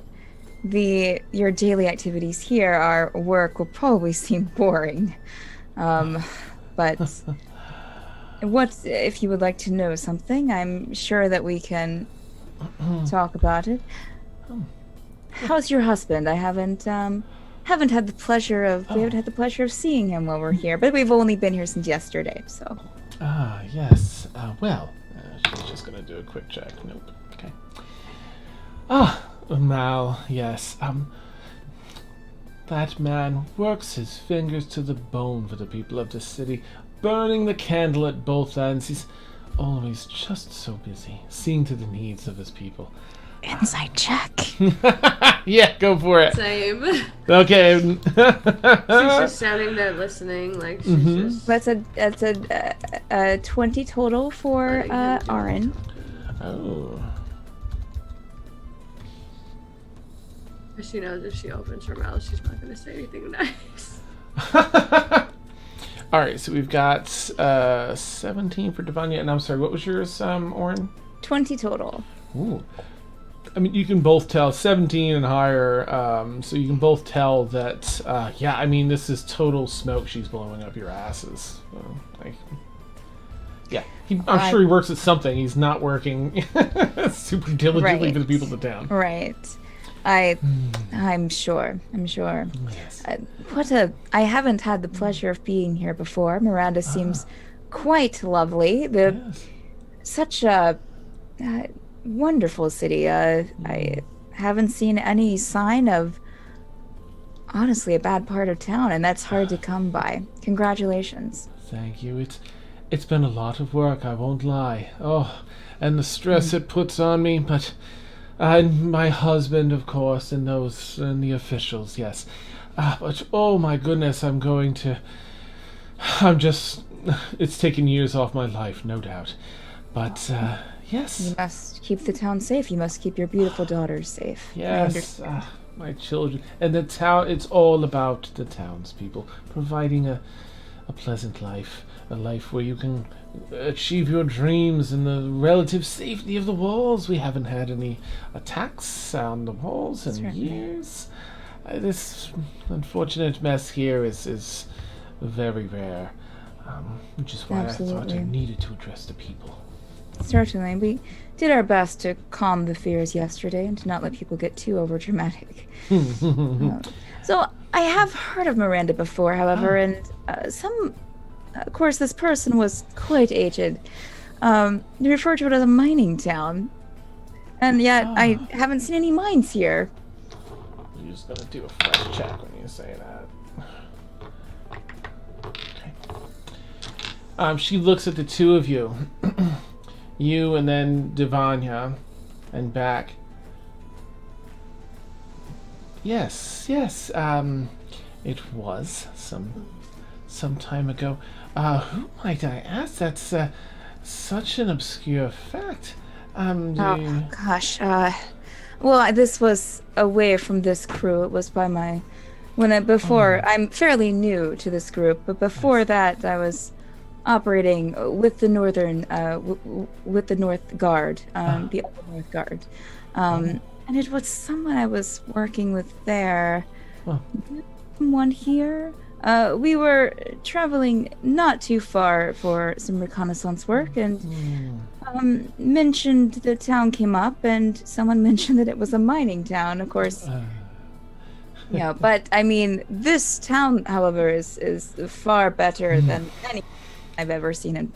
your daily activities here, our work will probably seem boring. But what if you would like to know something? I'm sure that we can talk about it. How's your husband? I haven't had the pleasure of seeing him while we're here, but we've only been here since yesterday, so. Yes. She's just gonna do a quick check. Nope. Okay. Mal, yes. That man works his fingers to the bone for the people of the city, burning the candle at both ends. He's always just so busy, seeing to the needs of his people. Insight check. Yeah, go for it. Same. Okay. She's just standing there listening, like she's just. That's a 20 total for Aurynn. Oh. She knows if she opens her mouth, she's not going to say anything nice. All right, so we've got 17 for Davania, and I'm sorry, what was yours, Aurynn? 20 total. Ooh. I mean, you can both tell 17 and higher, so you can both tell that. Yeah, I mean, this is total smoke. She's blowing up your asses. Yeah, I'm sure he works at something. He's not working super diligently for the people of the town. Right. I'm sure. Yes. I haven't had the pleasure of being here before. Miranda seems quite lovely. Such a wonderful city. I haven't seen any sign of, honestly, a bad part of town, and that's hard to come by. Congratulations. Thank you. It's been a lot of work, I won't lie. Oh, and the stress it puts on me, but my husband, of course, and the officials, yes. But oh my goodness, it's taken years off my life, no doubt. But yes. You must keep the town safe. You must keep your beautiful daughters safe. Yes, my children. And the town, it's all about the townspeople, providing a pleasant life, a life where you can achieve your dreams in the relative safety of the walls. We haven't had any attacks on the walls in years. This unfortunate mess here is very rare, which is why I thought I needed to address the people. Certainly. We did our best to calm the fears yesterday and to not let people get too overdramatic. So I have heard of Miranda before, however, and of course, this person was quite aged. They refer to it as a mining town. And yet, I haven't seen any mines here. You're just gonna do a fresh check when you say that. Okay. She looks at the two of you. You and then Davania, and back. Yes. It was some time ago. Who might I ask? That's such an obscure fact. Gosh. Well, this was away from this crew. It was by my... I'm fairly new to this group, but before that, I was operating with the North Guard, the Upper North Guard. And it was someone I was working with there. Someone here. We were traveling not too far for some reconnaissance work, and mentioned the town came up, and someone mentioned that it was a mining town, of course. Yeah, but I mean, this town, however, is far better than any I've ever seen, and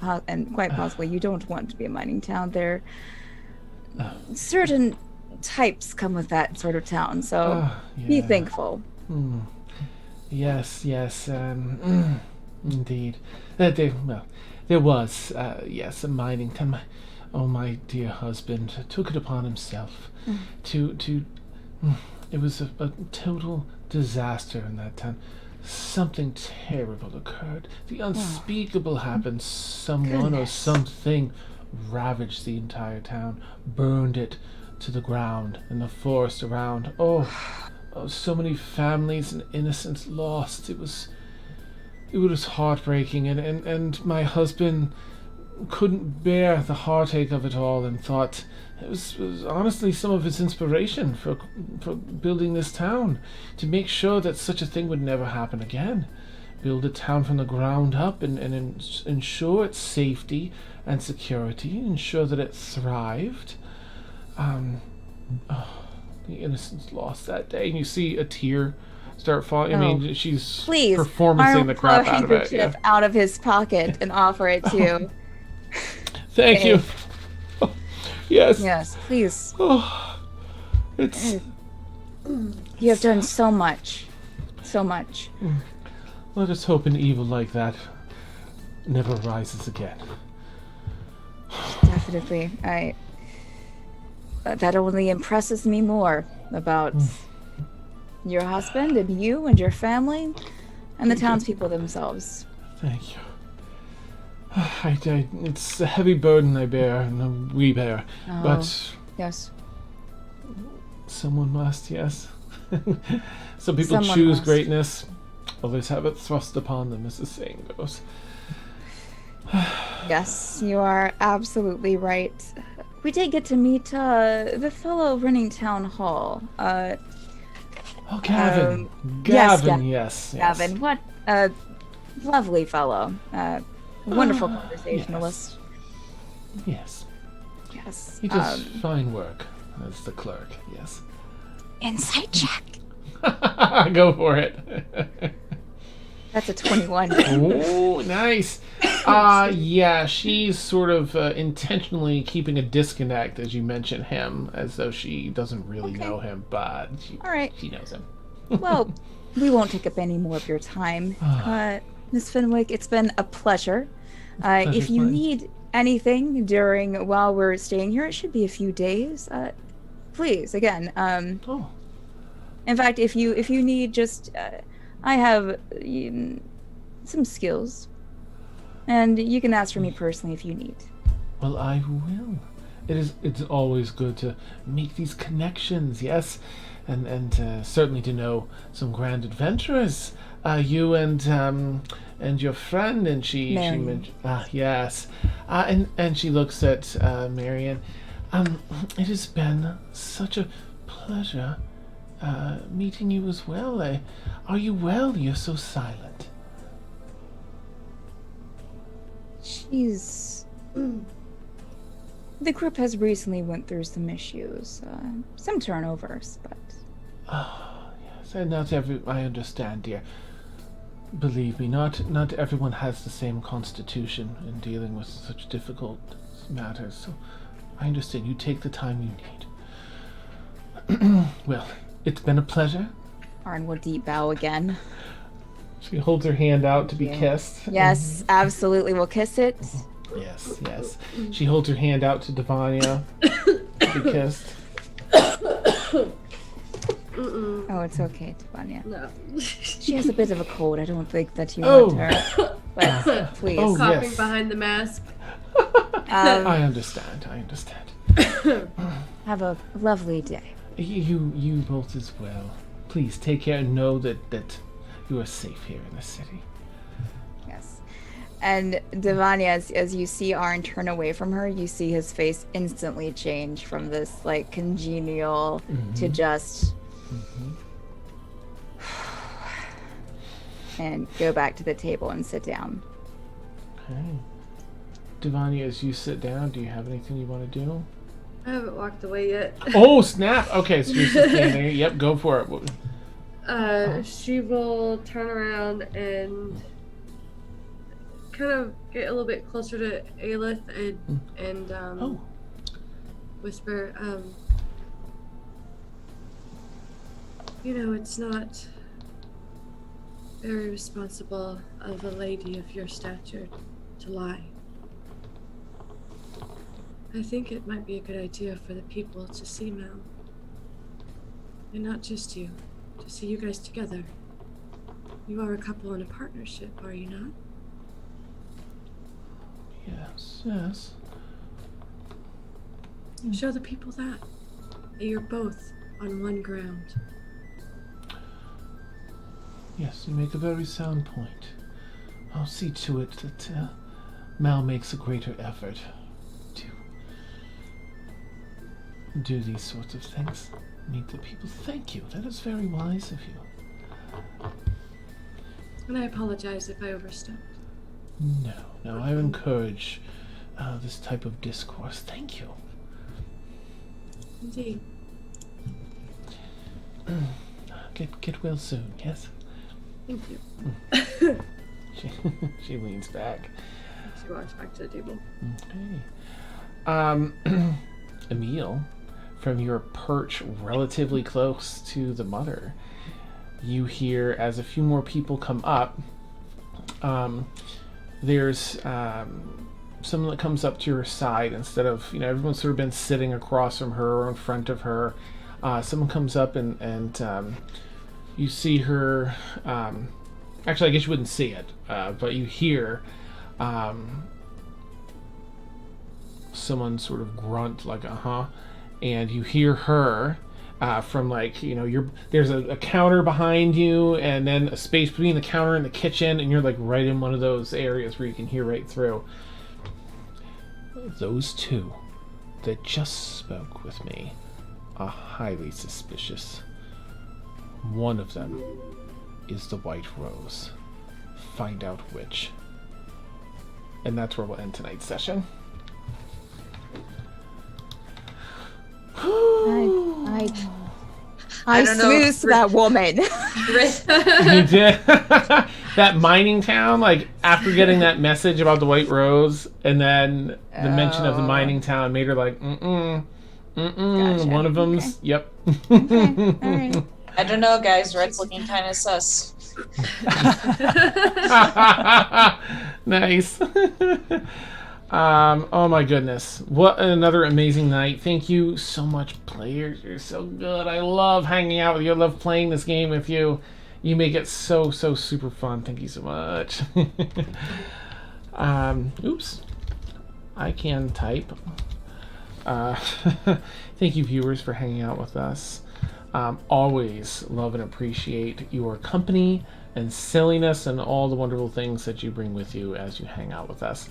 quite possibly you don't want to be a mining town. There, certain types come with that sort of town, so be thankful. Yes, indeed. There was, yes, a mining town. My dear husband took it upon himself it was a total disaster in that town. Something terrible occurred. The unspeakable happened. Someone or something ravaged the entire town, burned it to the ground and the forest around. So many families and innocents lost. It was heartbreaking, and my husband couldn't bear the heartache of it all, and thought it was honestly some of his inspiration for building this town, to make sure that such a thing would never happen again. Build a town from the ground up and ensure its safety and security, ensure that it thrived. The innocents lost that day, and you see a tear start falling. I mean, she's performing the crap out of it. Please, out of his pocket and offer it to you. Thank you. Yes. Yes, please. It's... You have done so much. So much. Let us hope an evil like that never rises again. Definitely. That only impresses me more about your husband and you and your family and the townspeople themselves. Thank you. It's a heavy burden I bear, and we bear. But yes, someone must. Yes. Some people choose greatness; others have it thrust upon them, as the saying goes. Yes, you are absolutely right. we did get to meet the fellow running town hall. Oh, Gavin. Yes, Gavin, yes. Gavin, what a lovely fellow. Wonderful conversationalist. Yes. Yes. He does fine work as the clerk, yes. Insight check. Go for it. That's a 21. Oh, nice. Yeah, she's sort of intentionally keeping a disconnect as you mention him, as though she doesn't really know him, but All right. she knows him. Well, we won't take up any more of your time. Miss Fenwick, it's been a pleasure. If you need anything while we're staying here, it should be a few days. Please, again. In fact, if you need just, I have some skills, and you can ask for me personally if you need. Well, I will. It's always good to make these connections, yes, and certainly to know some grand adventurers. You and your friend, and she mentioned, yes, and she looks at Marion. It has been such a pleasure meeting you as well. Are you well? You're so silent. She's... The group has recently went through some issues, some turnovers, but... Oh, yes, and I understand, dear. Believe me, not everyone has the same constitution in dealing with such difficult matters, so I understand. You take the time you need. Well, it's been a pleasure. Aurynn will deep bow again. She holds her hand out to be kissed. Yes, absolutely. We'll kiss it. Yes, yes. She holds her hand out to Davania to be kissed. Oh, it's okay, Davania. No. She has a bit of a cold. I don't think that you want her. But please. Oh, Coughing yes. behind the mask. I understand. Have a lovely day. You both as well. Please take care and know that you are safe here in the city. Yes. And Davania, as you see Aurynn turn away from her, you see his face instantly change from this like congenial to just and go back to the table and sit down. Okay. Davania, as you sit down, do you have anything you want to do? I haven't walked away yet. Oh, snap! Okay, so you're just standing there. Yep, go for it. She will turn around and kind of get a little bit closer to Alys and whisper, it's not very responsible of a lady of your stature to lie. I think it might be a good idea for the people to see Mel. And not just you. To see you guys together. You are a couple in a partnership, are you not? Yes. Show the people that you're both on one ground. Yes, you make a very sound point. I'll see to it that Mal makes a greater effort to do these sorts of things. Meet the people. Thank you. That is very wise of you. And I apologize if I overstepped. No, I encourage this type of discourse. Thank you. Indeed. Get well soon, yes? Thank you. She leans back. She walks back to the table. Okay. Emil, from your perch relatively close to the mother, you hear as a few more people come up, there's someone that comes up to your side instead of, everyone's sort of been sitting across from her or in front of her. Someone comes up and you see her, actually I guess you wouldn't see it, but you hear someone sort of grunt like and you hear her from there's a counter behind you and then a space between the counter and the kitchen, and you're like right in one of those areas where you can hear right through. Those two, that just spoke with me are highly suspicious. One of them is the White Rose. Find out which. And that's where we'll end tonight's session. I don't know. sluiced that woman. You did? That mining town, like, after getting that message about the White Rose, and then the mention of the mining town made her like, Gotcha. one of them's, yep. Okay, alright. I don't know, guys. Red's looking kind of sus. Nice. Oh my goodness. What another amazing night. Thank you so much, players. You're so good. I love hanging out with you. I love playing this game with you. You make it so super fun. Thank you so much. Oops. I can type. Thank you, viewers, for hanging out with us. Always love and appreciate your company and silliness and all the wonderful things that you bring with you as you hang out with us.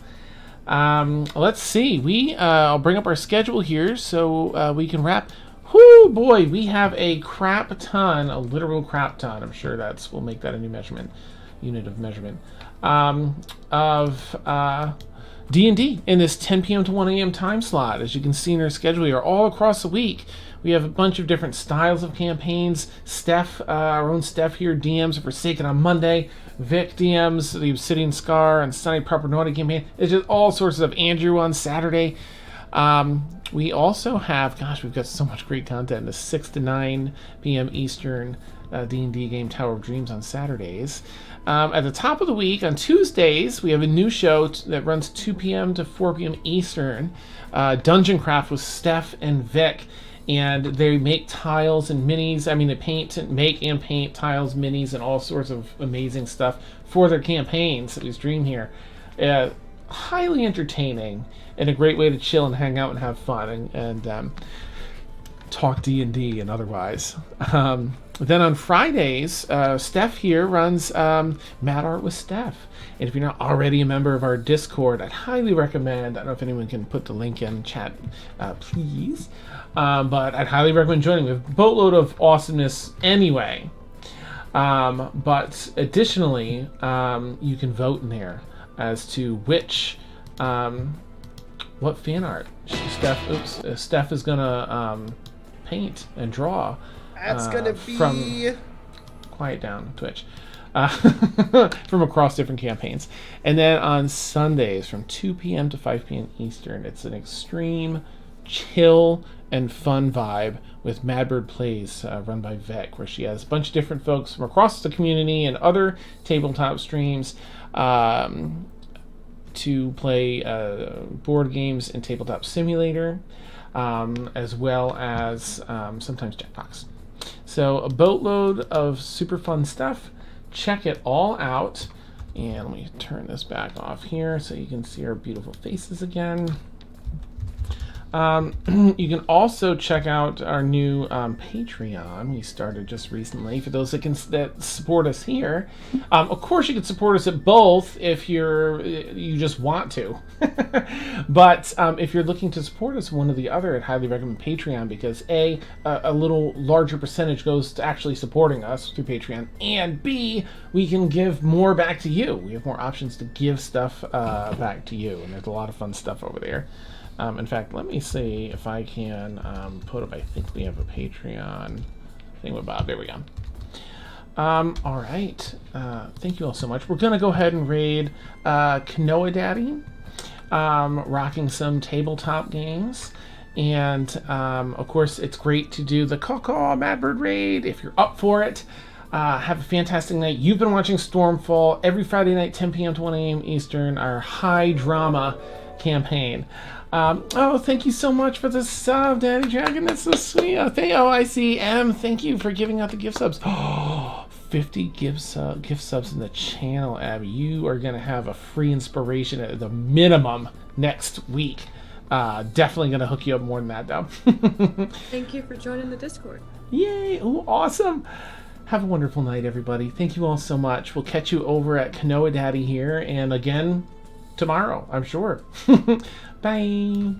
Let's see. I'll bring up our schedule here so we can wrap. Whoo, boy, we have a crap ton, a literal crap ton. I'm sure we'll make that a new unit of measurement, of D&D in this 10 p.m. to 1 a.m. time slot. As you can see in our schedule here, all across the week, we have a bunch of different styles of campaigns. Steph, our own Steph here, DMs Forsaken on Monday. Vic DMs the Obsidian Scar and Sunny Proper Naughty campaign. It's just all sorts of Andrew on Saturday. We also have, we've got so much great content. The 6 to 9 p.m. Eastern D&D game Tower of Dreams on Saturdays. At the top of the week, on Tuesdays, we have a new show that runs 2 p.m. to 4 p.m. Eastern. Dungeon Craft with Steph and Vic. And they make tiles and minis. I mean, they make and paint tiles, minis, and all sorts of amazing stuff for their campaigns that we stream here. Highly entertaining and a great way to chill and hang out and have fun and talk D&D and otherwise. Then on Fridays, Steph here runs Mad Art with Steph. And if you're not already a member of our Discord, I'd highly recommend, I don't know if anyone can put the link in chat, please. But I'd highly recommend joining. We have a boatload of awesomeness anyway. But additionally, you can vote in there as to which, what fan art Steph is gonna paint and draw. That's gonna be from quiet down, Twitch. From across different campaigns. And then on Sundays from 2 p.m. to 5 p.m. Eastern, it's an extreme chill and fun vibe with Madbird Plays, run by Vec, where she has a bunch of different folks from across the community and other tabletop streams to play board games and Tabletop Simulator, as well as sometimes Jackbox. So a boatload of super fun stuff. Check it all out. And let me turn this back off here so you can see our beautiful faces again. You can also check out our new Patreon we started just recently for those that support us here. Of course, you can support us at both if you just want to. But if you're looking to support us one or the other, I'd highly recommend Patreon because A, a little larger percentage goes to actually supporting us through Patreon, and B, we can give more back to you. We have more options to give stuff back to you, and there's a lot of fun stuff over there. In fact, let me see if I can put up, I think we have a Patreon thing with Bob. There we go. All right. Thank you all so much. We're going to go ahead and raid Kanoa Daddy, rocking some tabletop games. And, of course, it's great to do the Caw Madbird raid if you're up for it. Have a fantastic night. You've been watching Stormfall every Friday night, 10 p.m. to 1 a.m. Eastern, our high drama campaign. Thank you so much for the sub, Daddy Dragon. That's so sweet. I see M. Thank you for giving out the gift subs. 50 gift subs in the channel, Abby. You are going to have a free inspiration at the minimum next week. Definitely going to hook you up more than that, though. Thank you for joining the Discord. Yay. Ooh, awesome. Have a wonderful night, everybody. Thank you all so much. We'll catch you over at Kanoa Daddy here, and again tomorrow, I'm sure. Bye.